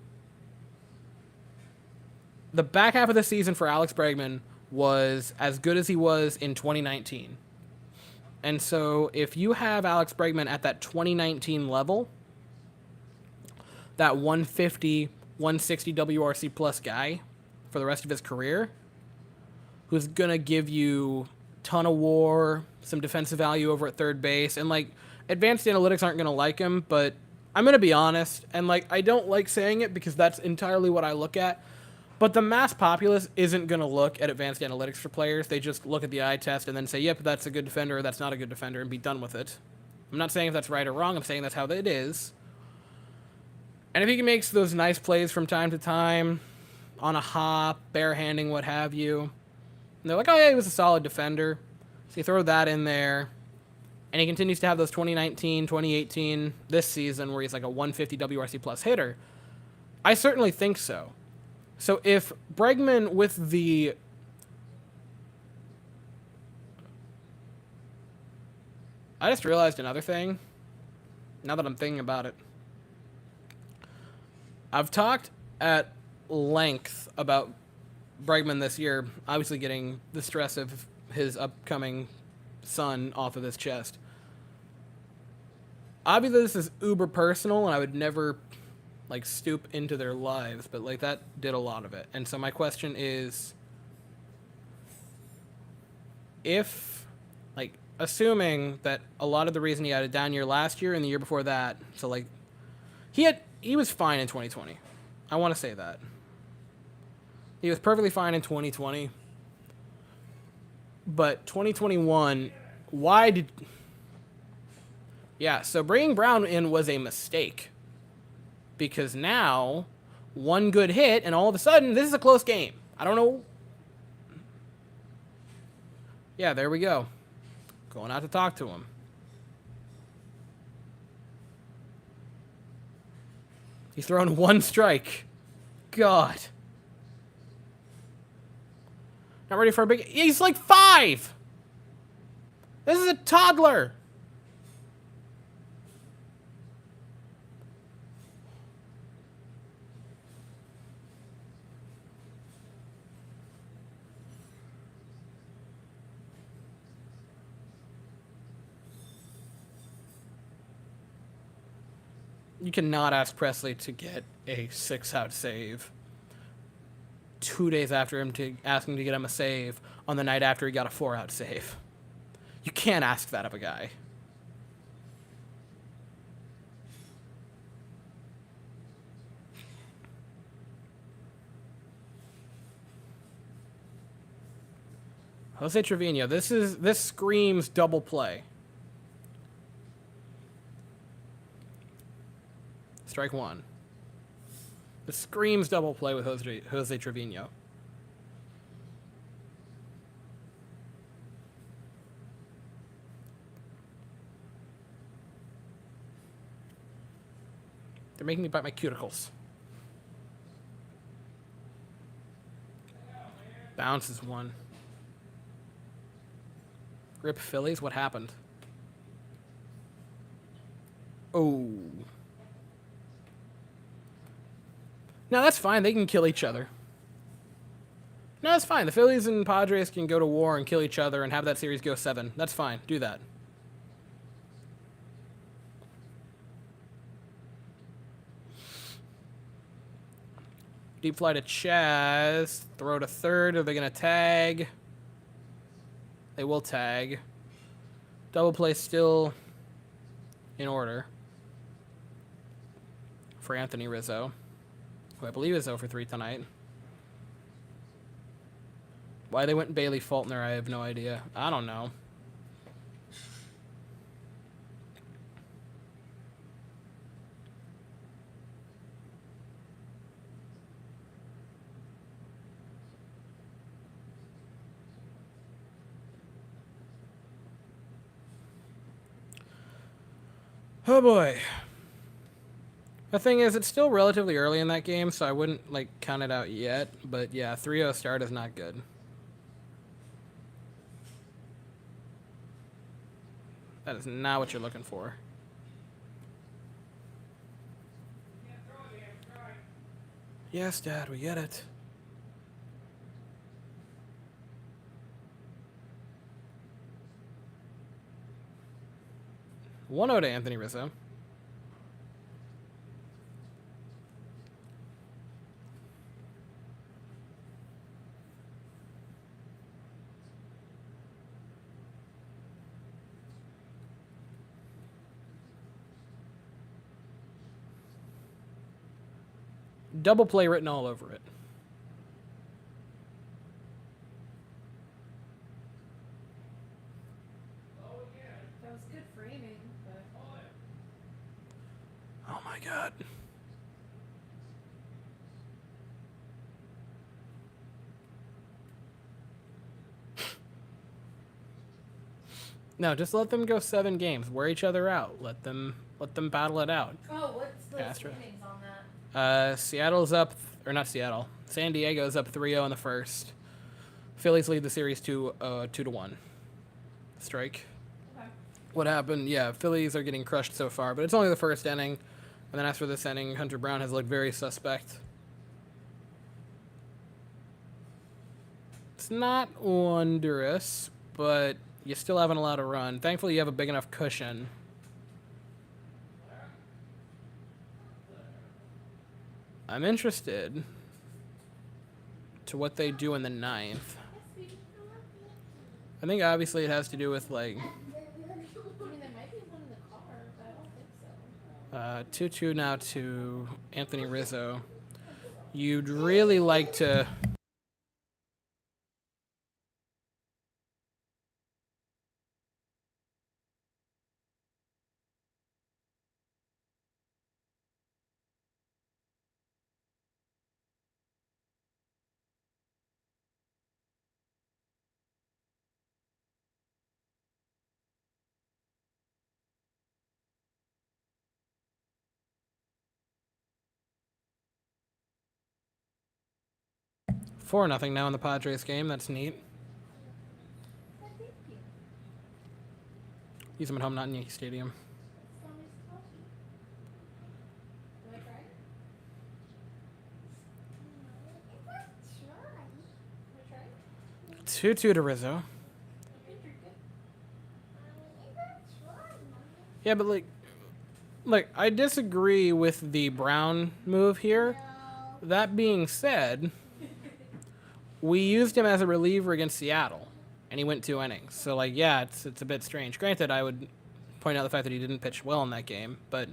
The back half of the season for Alex Bregman was as good as he was in 2019. And so if you have Alex Bregman at that 2019 level, that 150, 160 WRC plus guy for the rest of his career, who's going to give you ton of WAR, some defensive value over at third base, and, like, advanced analytics aren't going to like him, but I'm going to be honest, and, like, I don't like saying it because that's entirely what I look at, but the mass populace isn't going to look at advanced analytics for players. They just look at the eye test and then say, yep, that's a good defender, or that's not a good defender, and be done with it. I'm not saying if that's right or wrong, I'm saying that's how it is. And if he makes those nice plays from time to time, on a hop, barehanding, what have you, and they're like, oh yeah, he was a solid defender. So you throw that in there, and he continues to have those 2019, 2018, this season, where he's like a 150 WRC plus hitter. I certainly think so. So if Bregman with the... I just realized another thing, now that I'm thinking about it. I've talked at length about Bregman this year, obviously getting the stress of his upcoming son off of his chest. Obviously, this is uber personal, and I would never, like, stoop into their lives, but, like, that did a lot of it. And so my question is, if, like, assuming that a lot of the reason he had a down year last year and the year before that, so, like, he was fine in 2020. I want to say that. He was perfectly fine in 2020. But 2021, why did... Yeah, so bringing Brown in was a mistake. Because now, one good hit, and all of a sudden, this is a close game. I don't know. Yeah, there we go. Going out to talk to him. He's thrown one strike. God. Not ready for a big... He's like 5! This is a toddler! You cannot ask Presley to get a 6-out save 2 days after asking to get him a save on the night after he got a 4-out save. You can't ask that of a guy. Jose Trevino. This screams double play. Strike one. This screams double play with Jose Trevino. They're making me bite my cuticles. Bounces one. Rip Phillies. What happened? Oh. No, that's fine. They can kill each other. No, that's fine. The Phillies and Padres can go to war and kill each other and have that series go 7. That's fine. Do that. Deep fly to Chaz. Throw to third. Are they going to tag? They will tag. Double play still in order for Anthony Rizzo, who I believe is 0 for 3 tonight. Why they went Bailey Faulkner, I have no idea. I don't know. Oh boy. The thing is, it's still relatively early in that game, so I wouldn't, like, count it out yet. But yeah, 3-0 start is not good. That is not what you're looking for. Yes, Dad, we get it. One 0 to Anthony Rizzo. Double play written all over it. That was good framing, but Oh my God. No, just let them go 7 games. Wear each other out. Let them battle it out. oh, what's the Astros. standings on that? Seattle's up, or not Seattle. San Diego's up 3-0 in the first. Phillies lead the series 2-1. Strike. Okay. What happened? Yeah, Phillies are getting crushed so far, but it's only the first inning. And then after this inning, Hunter Brown has looked very suspect. It's not wondrous, but you still haven't allowed a run. Thankfully, you have a big enough cushion. I'm interested to what they do in the 9th. I think obviously it has to do with, like, I mean, there might be one in the car, but I don't think so. 2-2 now to Anthony Rizzo. You'd really like to... Four nothing now in the Padres game. That's neat. Use them at home, not in Yankee Stadium. Do I try it? Do I try it? 2-2 to Rizzo. I think you're good. Yeah, but like I disagree with the Brown move here. That being said, we used him as a reliever against Seattle, and he went 2 innings. So, like, yeah, it's a bit strange. Granted, I would point out the fact that he didn't pitch well in that game, but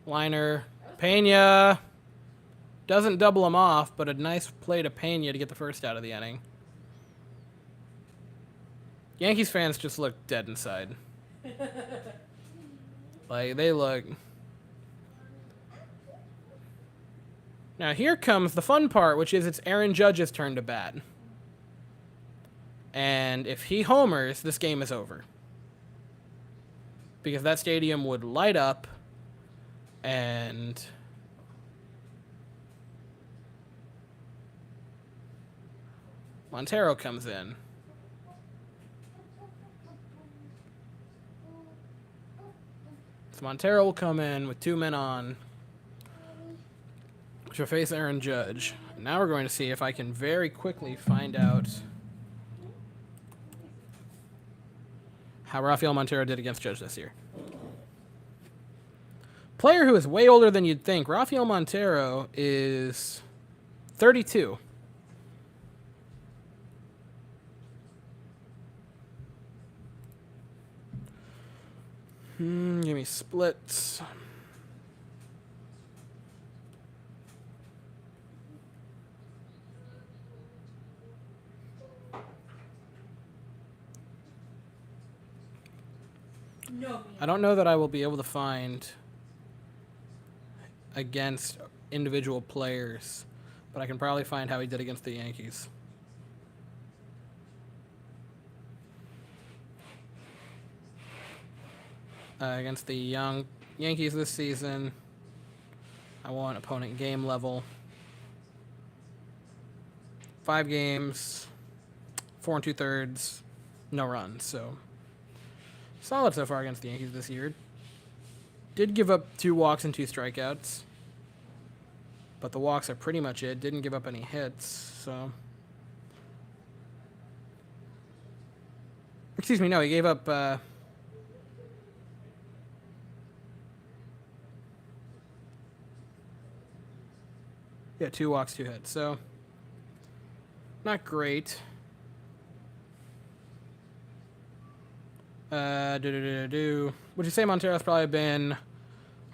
liner, Pena. Doesn't double him off, but a nice play to Pena to get the first out of the inning. Yankees fans just look dead inside. Like, they look... Now, here comes the fun part, which is it's Aaron Judge's turn to bat. And if he homers, this game is over. Because that stadium would light up, and... Montero comes in. So Montero will come in with 2 men on, which will face Aaron Judge. Now we're going to see if I can very quickly find out how Rafael Montero did against Judge this year. Player who is way older than you'd think. Rafael Montero is 32. Give me splits. No. I don't know that I will be able to find against individual players, but I can probably find how he did against the Yankees. Against the young Yankees this season, I want opponent game level. 5 games, 4 2/3, no runs. So solid so far against the Yankees this year. Did give up 2 walks and 2 strikeouts, but the walks are pretty much it. Didn't give up any hits. So, excuse me, no, he gave up. Yeah, 2 walks, 2 hits. So, not great. Would you say Montero's probably been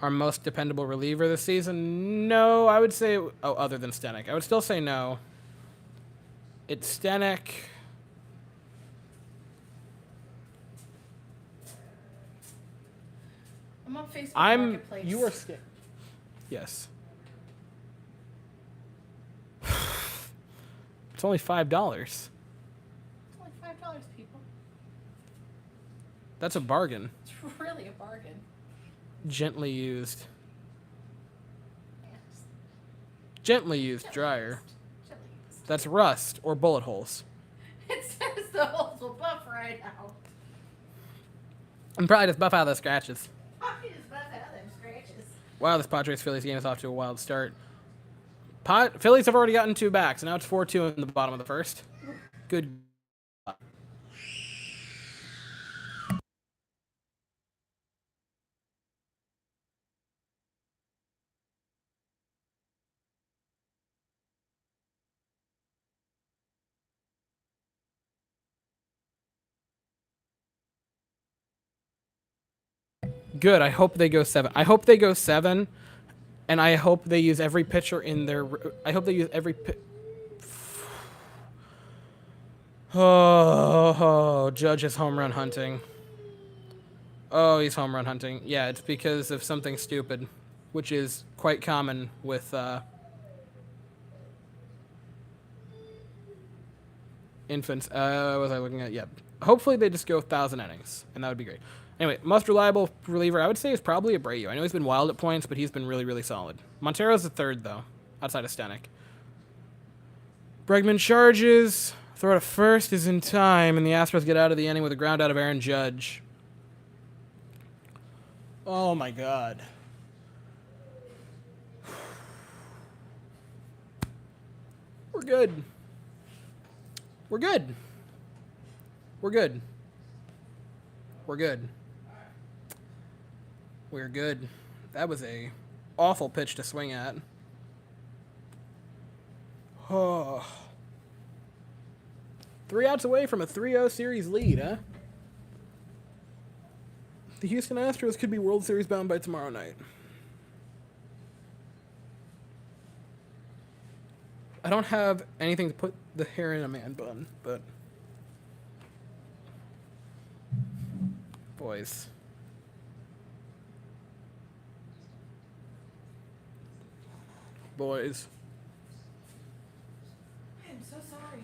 our most dependable reliever this season? No, I would say... Oh, other than Stenek. I would still say no. It's Stenek. I'm on Facebook Marketplace. You are... Yes. It's only $5. It's only $5, people. That's a bargain. It's really a bargain. Gently used. Yes. Gently used dryer. Gently used. That's rust or bullet holes. It says the holes will buff right out. And probably just buff out the scratches. I just buff out them scratches. Wow, this Padres-Phillies game is off to a wild start. Phillies have already gotten 2 back, so now it's 4-2 in the bottom of the first. Good. Good. I hope they go 7. I hope they go 7. And I hope they use every pitcher in their... I hope they use every... Oh, Judge is home run hunting. Oh, he's home run hunting. Yeah, it's because of something stupid, which is quite common with infants. What was I looking at? Yeah. Hopefully they just go 1,000 innings, and that would be great. Anyway, most reliable reliever, I would say, is probably Abreu. I know he's been wild at points, but he's been really, really solid. Montero's the 3rd, though, outside of Stenek. Bregman charges. Throw to first is in time, and the Astros get out of the inning with a ground out of Aaron Judge. Oh, my God. We're good. We're good. We're good. We're good. We're good. That was a awful pitch to swing at. Oh. 3 outs away from a 3-0 series lead, huh? The Houston Astros could be World Series bound by tomorrow night. I don't have anything to put the hair in a man bun, but boys. Boys. I'm so sorry.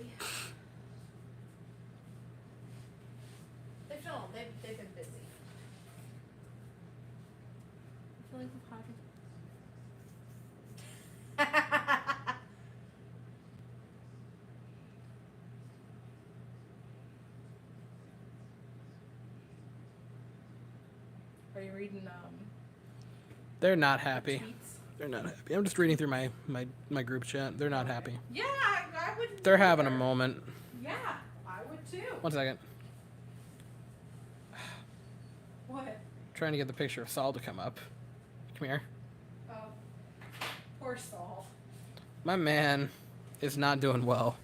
They've been busy. Are you reading They're not happy. tweets? They're not happy. I'm just reading through my group chat. They're not happy. Yeah, I would. They're having a moment. Yeah, I would too. 1 second. What? Trying to get the picture of Saul to come up. Come here. Oh, poor Saul. My man is not doing well.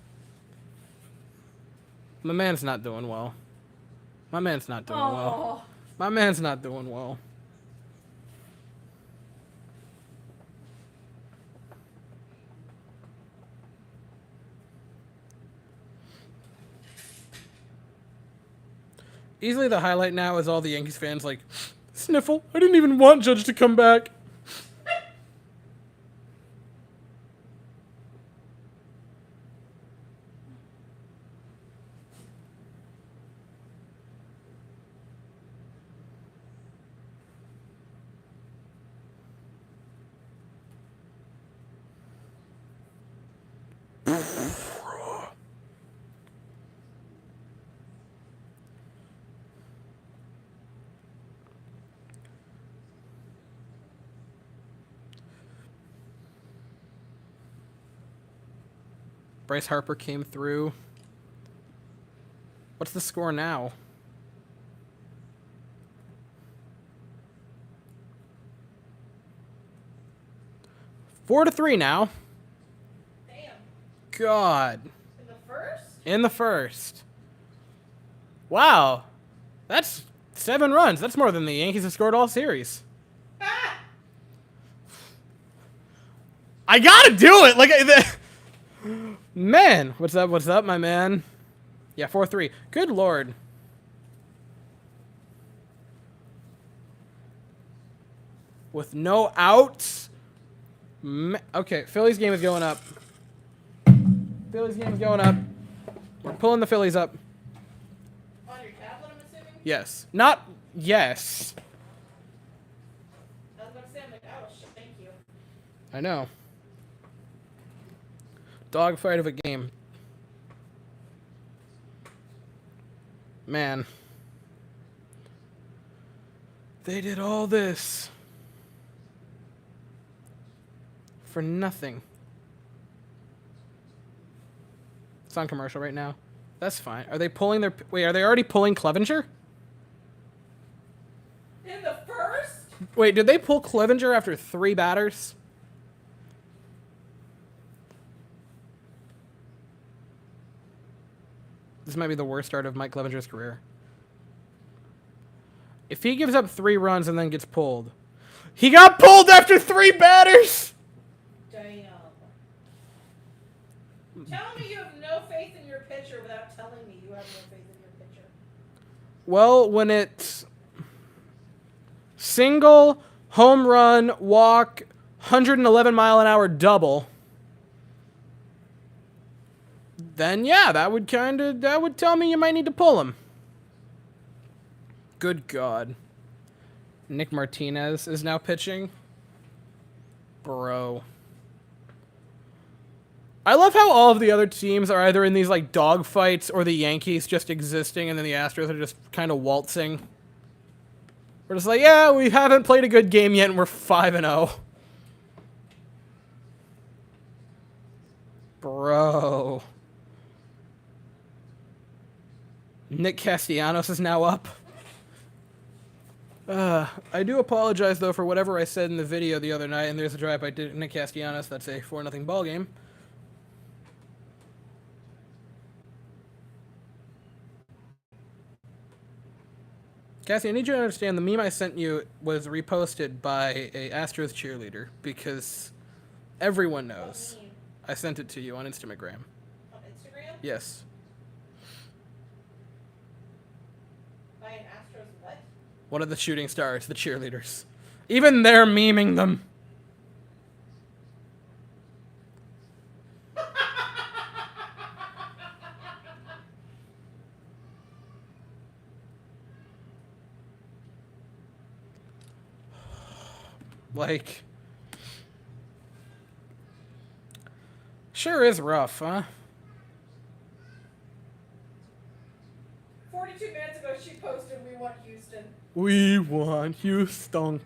My man's not doing well. My man's not doing well. My man's not doing well. Easily the highlight now is all the Yankees fans like, Sniffle, I didn't even want Judge to come back. Bryce Harper came through. What's the score now? 4-3 now. Damn. God. In the first? In the first. Wow. That's 7 runs. That's more than the Yankees have scored all series. Ah! I gotta do it! Like, man. What's up, my man? Yeah, 4-3. Good lord. With no outs. Okay, Phillies game is going up. Phillies game is going up. We're pulling the Phillies up. On your tablet, I'm assuming? Yes. Not yes. I was about to say, I'm like, oh, thank you. I know. Dogfight of a game. Man. They did all this for nothing. It's on commercial right now. That's fine. Are they pulling their... Wait, are they already pulling Clevenger? In the first? Wait, did they pull Clevenger after 3 batters? This might be the worst start of Mike Clevenger's career. If he gives up 3 runs and then gets pulled... He got pulled after 3 batters! Damn. Tell me you have no faith in your pitcher without telling me you have no faith in your pitcher. Well, when it's single, home run, walk, 111-mile-an-hour double, then yeah, that would tell me you might need to pull him. Good God. Nick Martinez is now pitching. Bro. I love how all of the other teams are either in these like dog fights or the Yankees just existing and then the Astros are just kind of waltzing. We're just like, yeah, we haven't played a good game yet and we're 5-0. Bro. Nick Castellanos is now up. I do apologize, though, for whatever I said in the video the other night, and there's a drive by Nick Castellanos. That's a 4-0 ball game. Cassie, I need you to understand the meme I sent you was reposted by a Astros cheerleader, because everyone knows. I sent it to you on Instagram. On Instagram? Yes. By an Astros what? One of the shooting stars, the cheerleaders. Even they're memeing them. Like, sure is rough, huh? 42 minutes ago, she posted, "We want Houston." We want Houston.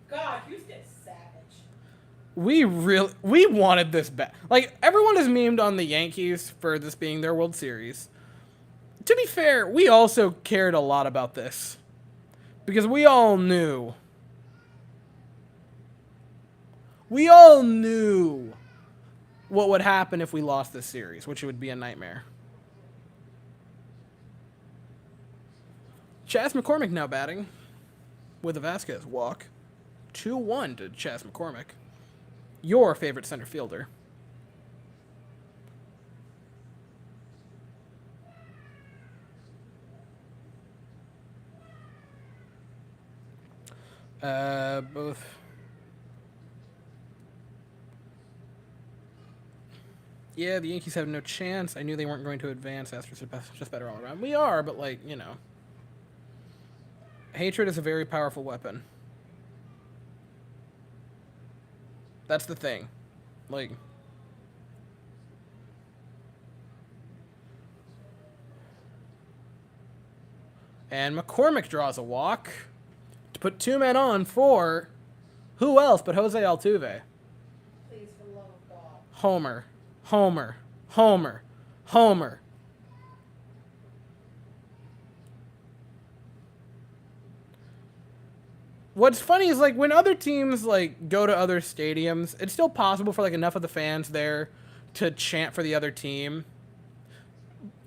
God, Houston is savage. We wanted this bad. Like, everyone has memed on the Yankees for this being their World Series. To be fair, we also cared a lot about this. Because we all knew what would happen if we lost this series, which would be a nightmare. Chas McCormick now batting with a Vasquez walk. 2-1 to Chas McCormick. Your favorite center fielder. Both. Yeah, the Yankees have no chance. I knew they weren't going to advance. Astros are just better all around. We are, but, like, you know. Hatred is a very powerful weapon. That's the thing. Like... And McCormick draws a walk to put 2 men on for who else but Jose Altuve. Please, for the love of God. Homer. Homer. Homer. Homer. What's funny is, like, when other teams, like, go to other stadiums, it's still possible for, like, enough of the fans there to chant for the other team.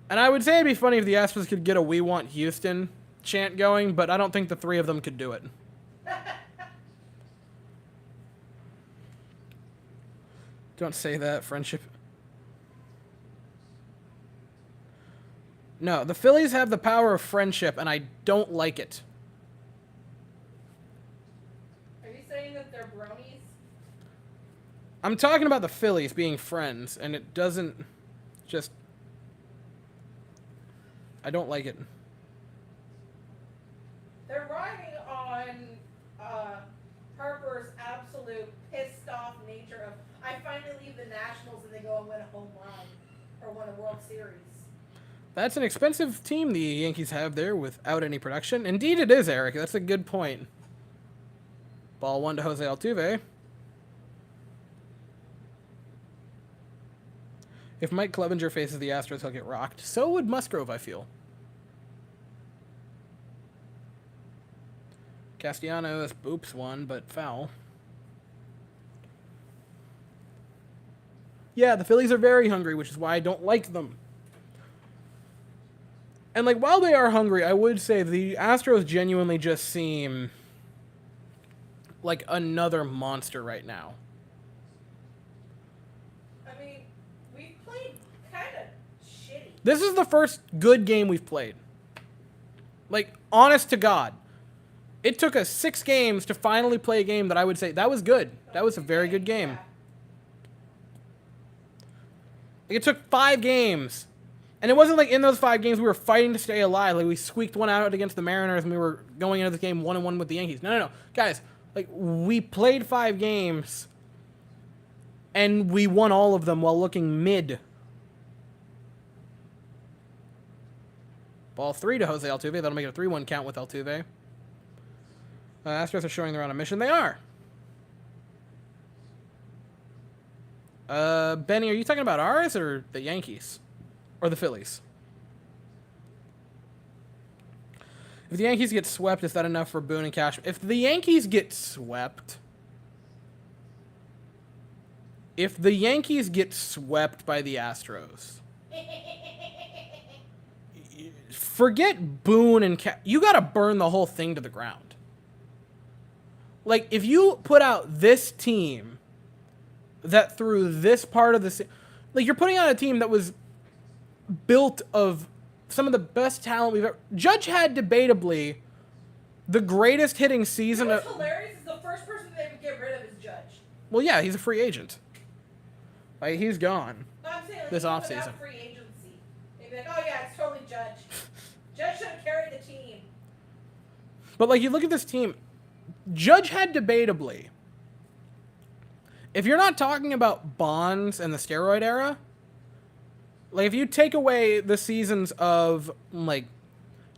And I would say it'd be funny if the Astros could get a "We Want Houston" chant going, but I don't think the 3 of them could do it. Don't say that, friendship. No, the Phillies have the power of friendship, and I don't like it. Are you saying that they're bronies? I'm talking about the Phillies being friends, and it doesn't just... I don't like it. They're riding on Harper's absolute pissed off nature of, I finally leave the Nationals and they go and win a home run or win a World Series. That's an expensive team the Yankees have there without any production. Indeed it is, Eric. That's a good point. Ball 1 to Jose Altuve. If Mike Clevenger faces the Astros, he'll get rocked. So would Musgrove, I feel. Castellanos boops one, but foul. Yeah, the Phillies are very hungry, which is why I don't like them. And, like, while they are hungry, I would say the Astros genuinely just seem like another monster right now. I mean, we played kind of shitty. This is the first good game we've played. Like, honest to God. It took us 6 games to finally play a game that I would say, that was good. That was a very good game. Yeah. Like, it took 5 games. And it wasn't like in those 5 games we were fighting to stay alive. Like, we squeaked one out against the Mariners and we were going into the game 1-1 with the Yankees. No. Guys, like, we played 5 games and we won all of them while looking mid. Ball 3 to Jose Altuve. That'll make it a 3-1 count with Altuve. Astros are showing they're on a mission. They are. Benny, are you talking about ours or the Yankees? Or the Phillies? If the Yankees get swept, is that enough for Boone and Cash? If the Yankees get swept... If the Yankees get swept by the Astros... Forget Boone and Cash. You gotta burn the whole thing to the ground. Like, if you put out this team that through this part of the like you're putting on a team that was built of some of the best talent we've ever. Judge had debatably the greatest hitting season. What's hilarious is the first person they would get rid of is Judge. Well, yeah, he's a free agent. Like he's gone. No, I'm saying like, This even offseason. without free agency. They'd be like, oh yeah, it's totally Judge. Judge should have carried the team. But like you look at this team, Judge had debatably. If you're not talking about Bonds and the steroid era, like if you take away the seasons of like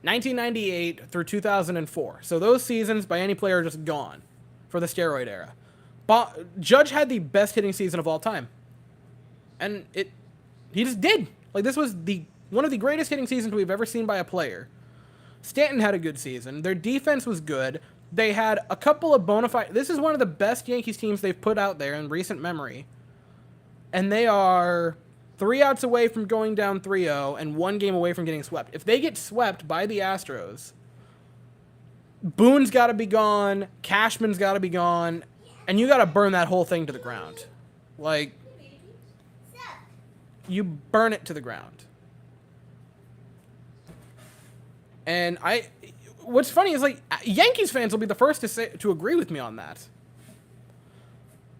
1998 through 2004, so those seasons by any player are just gone for the steroid era. Judge had the best hitting season of all time, and he just did. Like this was one of the greatest hitting seasons we've ever seen by a player. Stanton had a good season. Their defense was good. They had a couple of bona fide. This is one of the best Yankees teams they've put out there in recent memory. And they are 3 outs away from going down 3-0 and 1 game away from getting swept. If they get swept by the Astros, Boone's got to be gone, Cashman's got to be gone, and you got to burn that whole thing to the ground. Like, you burn it to the ground. And what's funny is like Yankees fans will be the first to agree with me on that.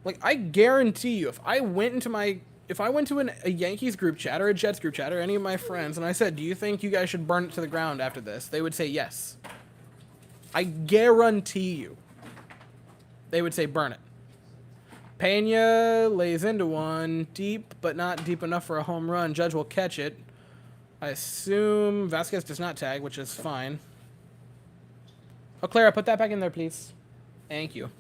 Like I guarantee you, if I went to a Yankees group chat or a Jets group chat or any of my friends and I said, "Do you think you guys should burn it to the ground after this?" They would say yes. I guarantee you. They would say burn it. Pena lays into one, deep but not deep enough for a home run. Judge will catch it. I assume Vasquez does not tag, which is fine. Oh, Clara, put that back in there, please. Thank you.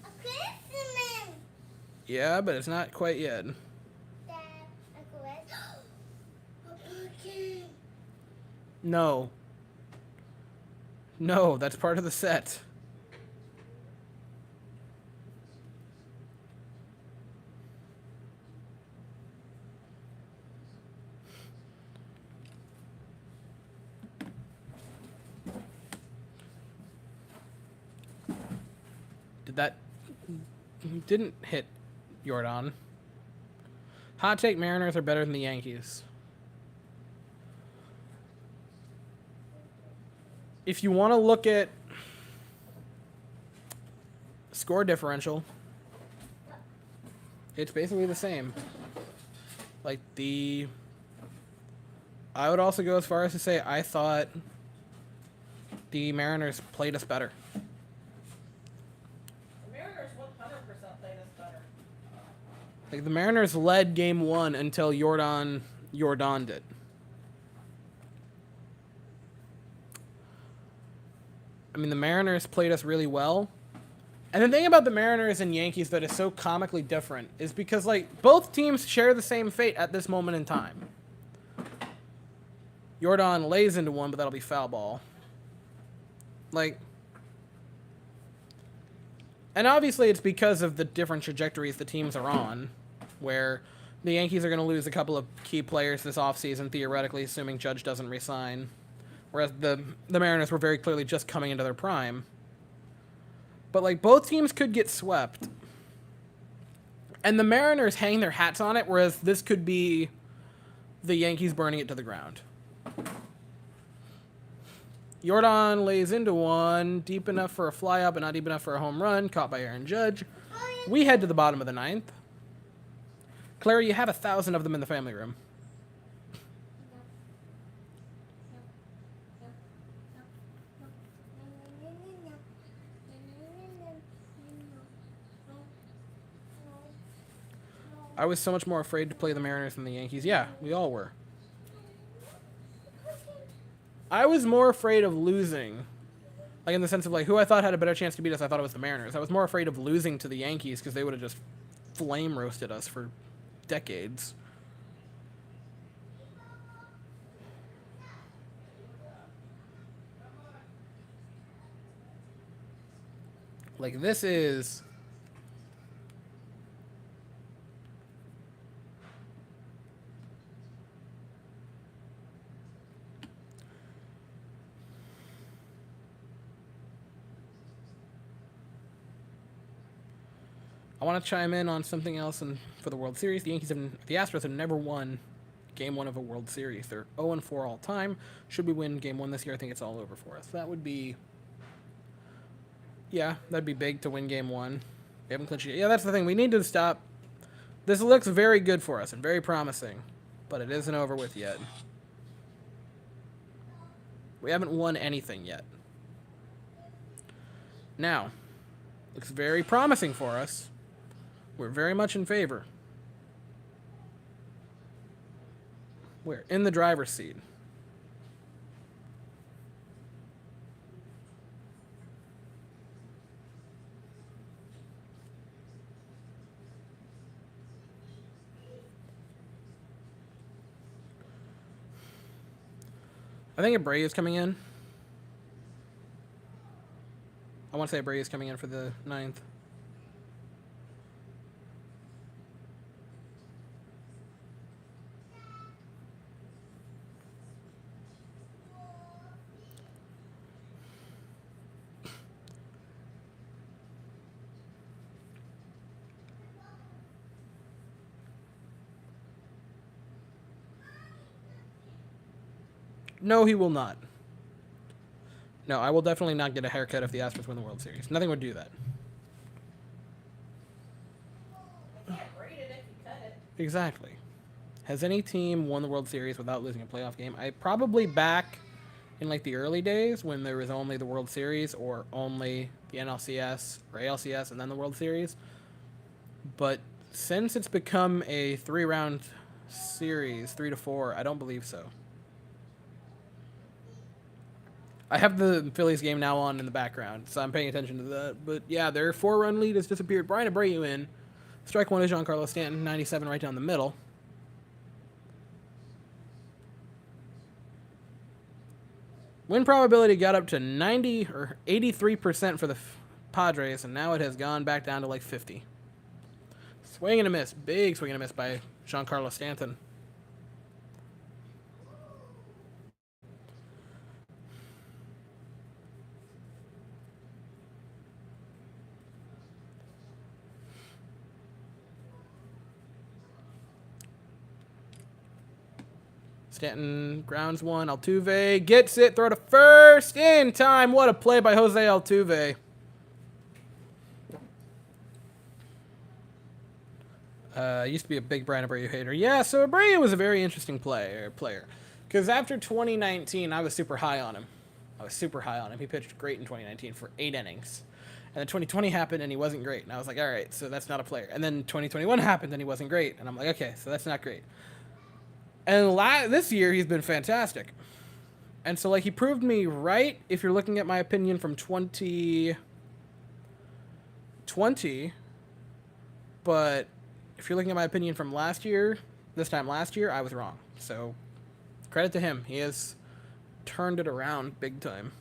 A Christmas. Yeah, but it's not quite yet. Dad, Uncle Ed. A pumpkin. No. No, that's part of the set. That didn't hit Jordan. Hot take: Mariners are better than the Yankees. If you want to look at score differential, it's basically the same. Like I would also go as far as to say I thought the Mariners played us better. Like the Mariners led game 1 until Jordan did. I mean, the Mariners played us really well. And the thing about the Mariners and Yankees that is so comically different is because, like, both teams share the same fate at this moment in time. Jordan lays into one, but that'll be foul ball. Like, and obviously it's because of the different trajectories the teams are on, where the Yankees are going to lose a couple of key players this offseason, theoretically, assuming Judge doesn't resign. Whereas the Mariners were very clearly just coming into their prime. But, like, both teams could get swept. And the Mariners hang their hats on it, whereas this could be the Yankees burning it to the ground. Jordan lays into one, deep enough for a fly-out, but not deep enough for a home run, caught by Aaron Judge. We head to the bottom of the 9th. Clara, you have 1,000 of them in the family room. I was so much more afraid to play the Mariners than the Yankees. Yeah, we all were. I was more afraid of losing. Like, in the sense of, like, who I thought had a better chance to beat us, I thought it was the Mariners. I was more afraid of losing to the Yankees because they would have just flame roasted us for decades. Like, this is... I want to chime in on something else for the World Series. The Astros have never won Game 1 of a World Series. They're 0-4 all time. Should we win Game 1 this year, I think it's all over for us. That would be... Yeah, that'd be big to win Game 1. We haven't clinched it. Yeah, that's the thing. We need to stop. This looks very good for us and very promising, but it isn't over with yet. We haven't won anything yet. Now, looks very promising for us. We're very much in favor. We're in the driver's seat. I think Abreu is coming in. I want to say Abreu is coming in for the 9th. No, he will not. No, I will definitely not get a haircut if the Astros win the World Series. Nothing would do that. You can't braid it if you cut it. Exactly. Has any team won the World Series without losing a playoff game? I probably back in like the early days when there was only the World Series or only the NLCS or ALCS and then the World Series. But since it's become a 3-round series, 3 to 4, I don't believe so. I have the Phillies game now on in the background, so I'm paying attention to that. But yeah, their 4-run lead has disappeared. Brian Abreu in. Strike one is Giancarlo Stanton, 97 right down the middle. Win probability got up to 90 or 83% for the Padres, and now it has gone back down to like 50. Swing and a miss. Big swing and a miss by Giancarlo Stanton. Stanton grounds one. Altuve gets it. Throw to first in time. What a play by Jose Altuve. Used to be a big Brian Abreu hater. Yeah, so Abreu was a very interesting player. Because after 2019, I was super high on him. He pitched great in 2019 for 8 innings. And then 2020 happened and he wasn't great. And I was like, all right, so that's not a player. And then 2021 happened and he wasn't great. And I'm like, okay, so that's not great. And this year, he's been fantastic. And so, like, he proved me right if you're looking at my opinion from 2020. But if you're looking at my opinion from this time last year, I was wrong. So, credit to him. He has turned it around big time.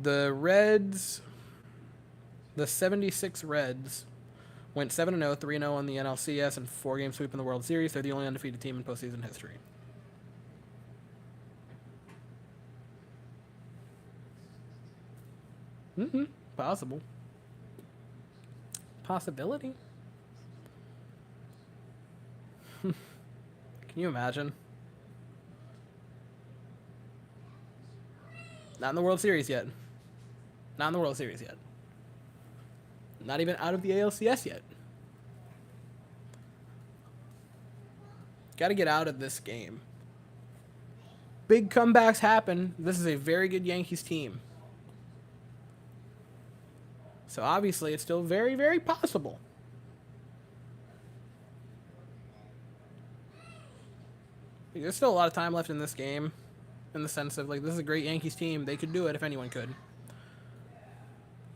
The 76 Reds went 7-0, 3-0 on the NLCS, and 4-game sweep in the World Series. They're the only undefeated team in postseason history. Possible. Possibility. Can you imagine? Not in the World Series yet. Not even out of the ALCS yet. Got to get out of this game. Big comebacks happen. This is a very good Yankees team. So obviously it's still very, very possible. There's still a lot of time left in this game. In the sense of, like, this is a great Yankees team. They could do it if anyone could.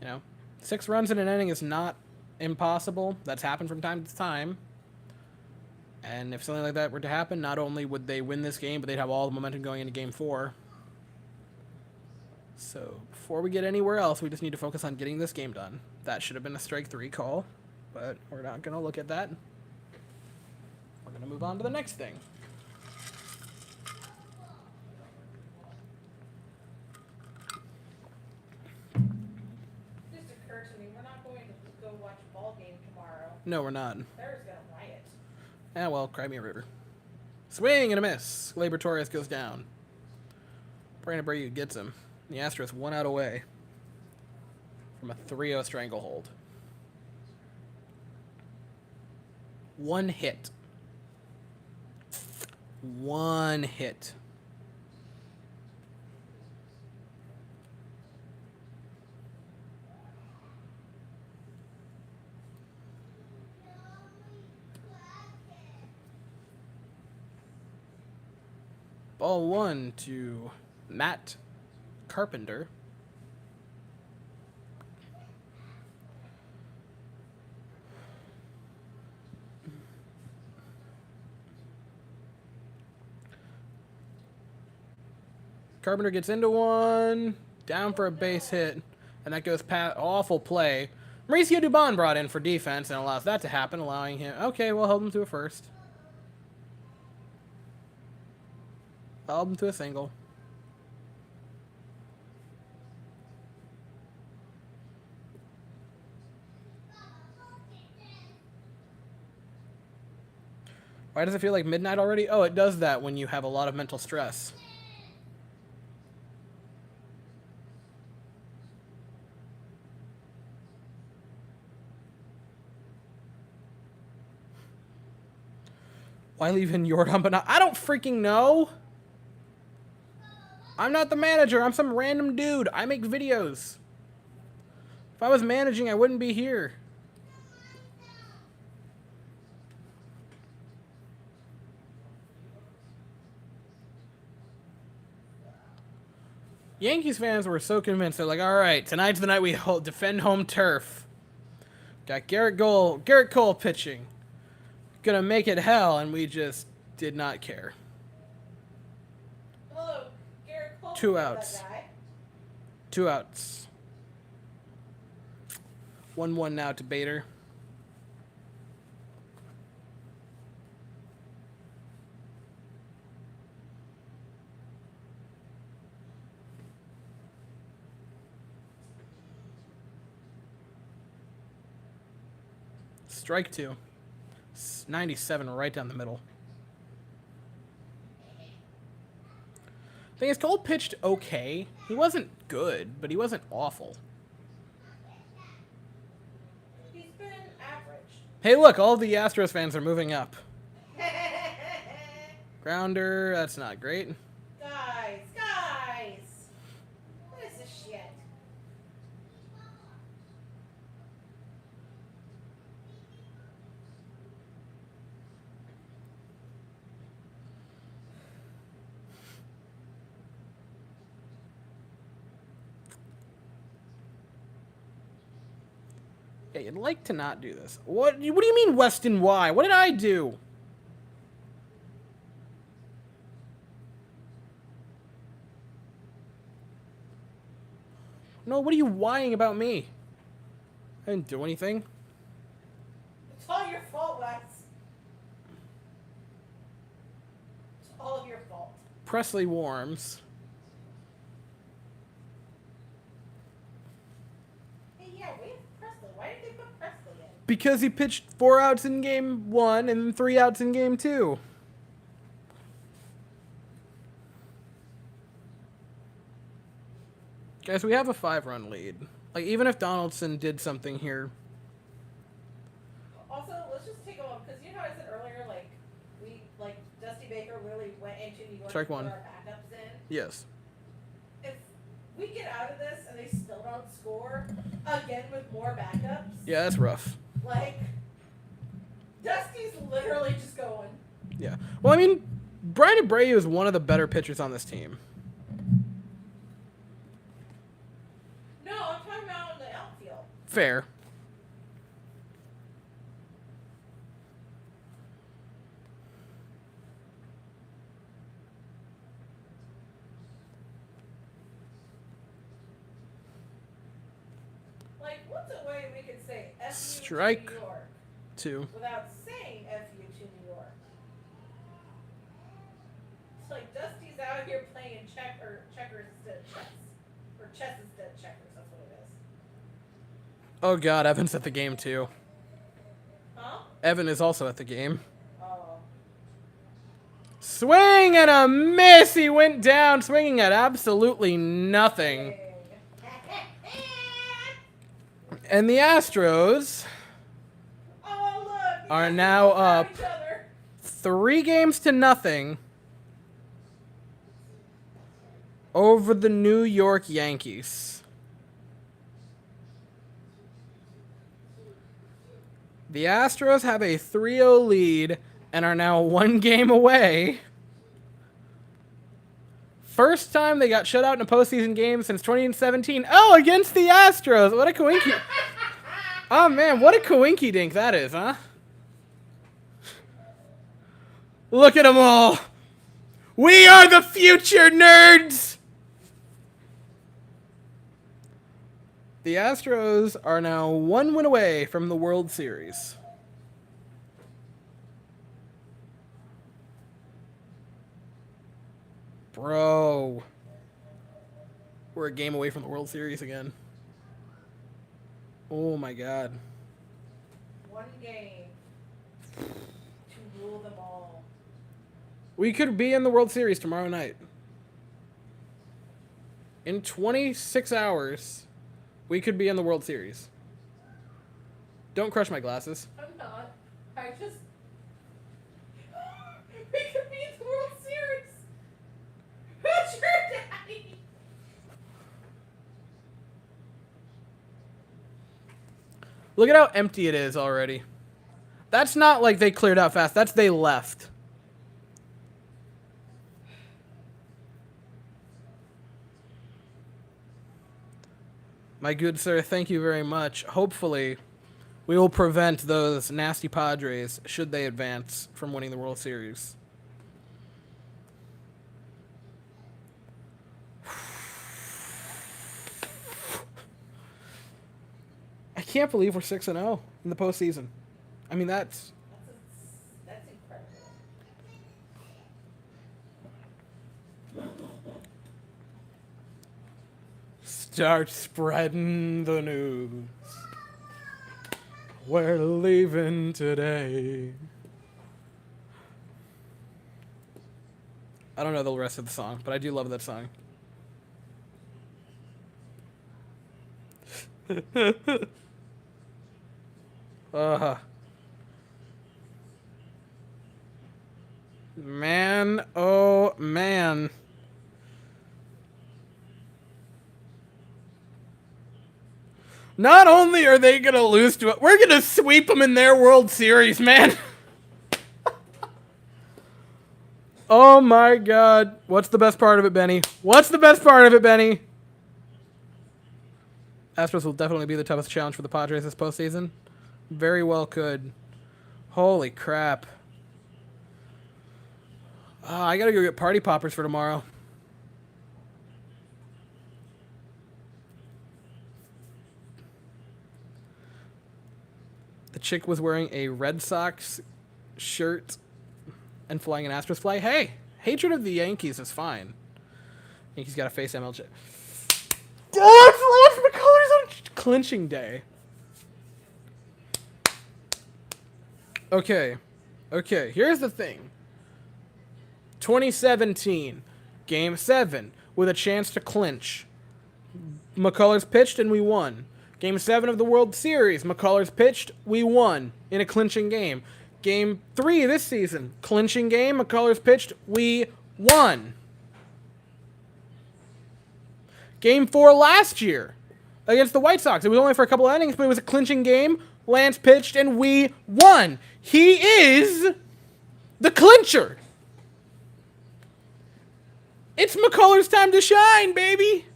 You know? 6 runs in an inning is not impossible. That's happened from time to time. And if something like that were to happen, not only would they win this game, but they'd have all the momentum going into Game 4. So, before we get anywhere else, we just need to focus on getting this game done. That should have been a strike 3 call, but we're not going to look at that. We're going to move on to the next thing. No, we're not. There's gonna riot. Ah, well, cry me a river. Swing and a miss. Gleyber Torres goes down. Brandon Brady gets him. The Astros 1 out away from a 3-0 stranglehold. 1 hit. 1 hit. Ball 1 to Matt Carpenter. Carpenter gets into one, down for a base hit, and that goes past. Awful play. Mauricio Dubon brought in for defense and allows that to happen, allowing him. Okay, we'll hold him to a first. Hold him to a single. Why does it feel like midnight already? Oh, it does that when you have a lot of mental stress. Why leave in Jordan but not? I don't freaking know. I'm not the manager. I'm some random dude. I make videos. If I was managing, I wouldn't be here. Yankees fans were so convinced. They're like, all right, tonight's the night we defend home turf. Got Garrett Cole pitching. Gonna make it hell, and we just did not care. Hello, Garrett Cole. 2 outs. That guy. 2 outs. 1-1 now to Bader. Strike 2. 97 right down the middle. Thing is, Cole pitched okay. He wasn't good, but he wasn't awful. He's been average. Hey, look, all the Astros fans are moving up. Grounder, that's not great. Guys. What is this shit? Yeah, you'd like to not do this. What do you mean Weston Y? What did I do? No, what are you whining about me? I didn't do anything. It's all your fault, Wes. It's all of your fault. Presley warms. Hey, yeah, we have Presley. Why did they put Presley in? Because he pitched 4 outs in game 1 and 3 outs in game 2. Guys, we have a 5-run lead. Like, even if Donaldson did something here. Also, let's just take a moment, because you know how I said earlier, Dusty Baker really went into New York Strike to put 1. our backups in. Yes. If we get out of this and they still don't score, again with more backups, Yeah, that's rough. Dusty's literally just going. Yeah. Well, I mean, Brian Abreu is one of the better pitchers on this team. No, I'm talking about in the outfield. Fair. What's a way we could say F you Strike. to New York 2. without saying F you to New York? It's like Dusty's out here playing checkers instead of chess. Or chess instead of checkers, that's what it is. Oh, God, Evans at the game, too. Huh? Evan is also at the game. Oh. Swing and a miss. He went down swinging at absolutely nothing. And the Astros Oh, look. are now up Each other. 3-0 over the New York Yankees. The Astros have a 3-0 lead and are now 1 game away. First time they got shut out in a postseason game since 2017. Oh, against the Astros. What a coinky. Oh, man, what a coinky dink that is, huh? Look at them all. We are the future, nerds. The Astros are now 1 win away from the World Series. Bro. We're a game away from the World Series again. Oh my god. 1 game to rule them all. We could be in the World Series tomorrow night. In 26 hours, we could be in the World Series. Don't crush my glasses. I'm not. I just. We could be in the World Series. Who's your daddy? Look at how empty it is already. That's not like they cleared out fast. That's they left. My good sir, thank you very much. Hopefully, we will prevent those nasty Padres, should they advance, from winning the World Series. I can't believe we're 6-0 in the postseason. I mean, that's That's incredible. start spreading the news. We're leaving today. I don't know the rest of the song, but I do love that song. Man, oh man. Not only are they gonna lose to it, we're gonna sweep them in their World Series, man. Oh my god. What's the best part of it, Benny? What's the best part of it, Benny? Astros will definitely be the toughest challenge for the Padres this postseason. Very well could. Holy crap. I gotta go get party poppers for tomorrow. The chick was wearing a Red Sox shirt and flying an Astros flag. Hey, hatred of the Yankees is fine. Yankees got to face MLJ. Oh, it's McCullers on clinching day. Okay. Here's the thing. 2017, Game 7, with a chance to clinch. McCullers pitched and we won. Game 7 of the World Series, McCullers pitched, we won in a clinching game. Game 3 this season, clinching game, McCullers pitched, we won. Game 4 last year against the White Sox, it was only for a couple of innings, but it was a clinching game. Lance pitched and we won. He is the clincher. It's McCullers' time to shine, baby.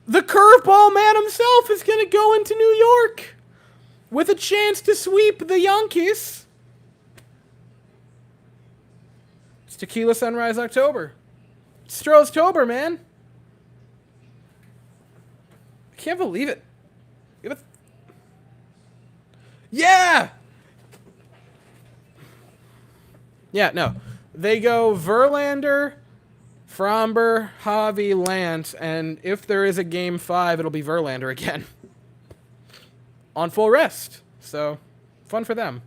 The curveball man himself is going to go into New York with a chance to sweep the Yankees. It's Tequila Sunrise October. It's Stro-October, man. I can't believe it. Yeah! Yeah, no. They go Verlander, Fromber, Javi, Lance, and if there is a Game 5, it'll be Verlander again. On full rest. So, fun for them.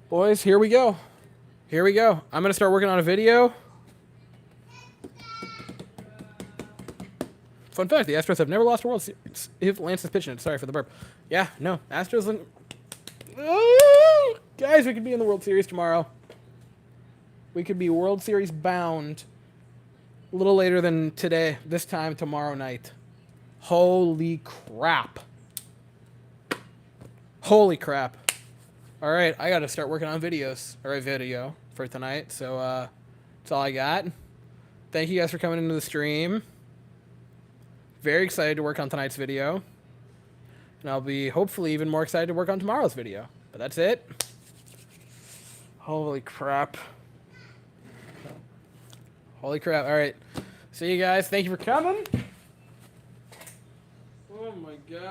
Boys, here we go. Here we go. I'm going to start working on a video. Fun fact, the Astros have never lost a World Series if Lance is pitching it. Sorry for the burp. Yeah, no. Astros... Guys, we could be in the World Series tomorrow. We could be World Series bound a little later than today, this time tomorrow night. Holy crap. Holy crap. All right, I got to start working on videos, or a video for tonight. So that's all I got. Thank you guys for coming into the stream. Very excited to work on tonight's video. And I'll be hopefully even more excited to work on tomorrow's video. But that's it. Holy crap. Holy crap. All right. See you guys. Thank you for coming. Oh my God.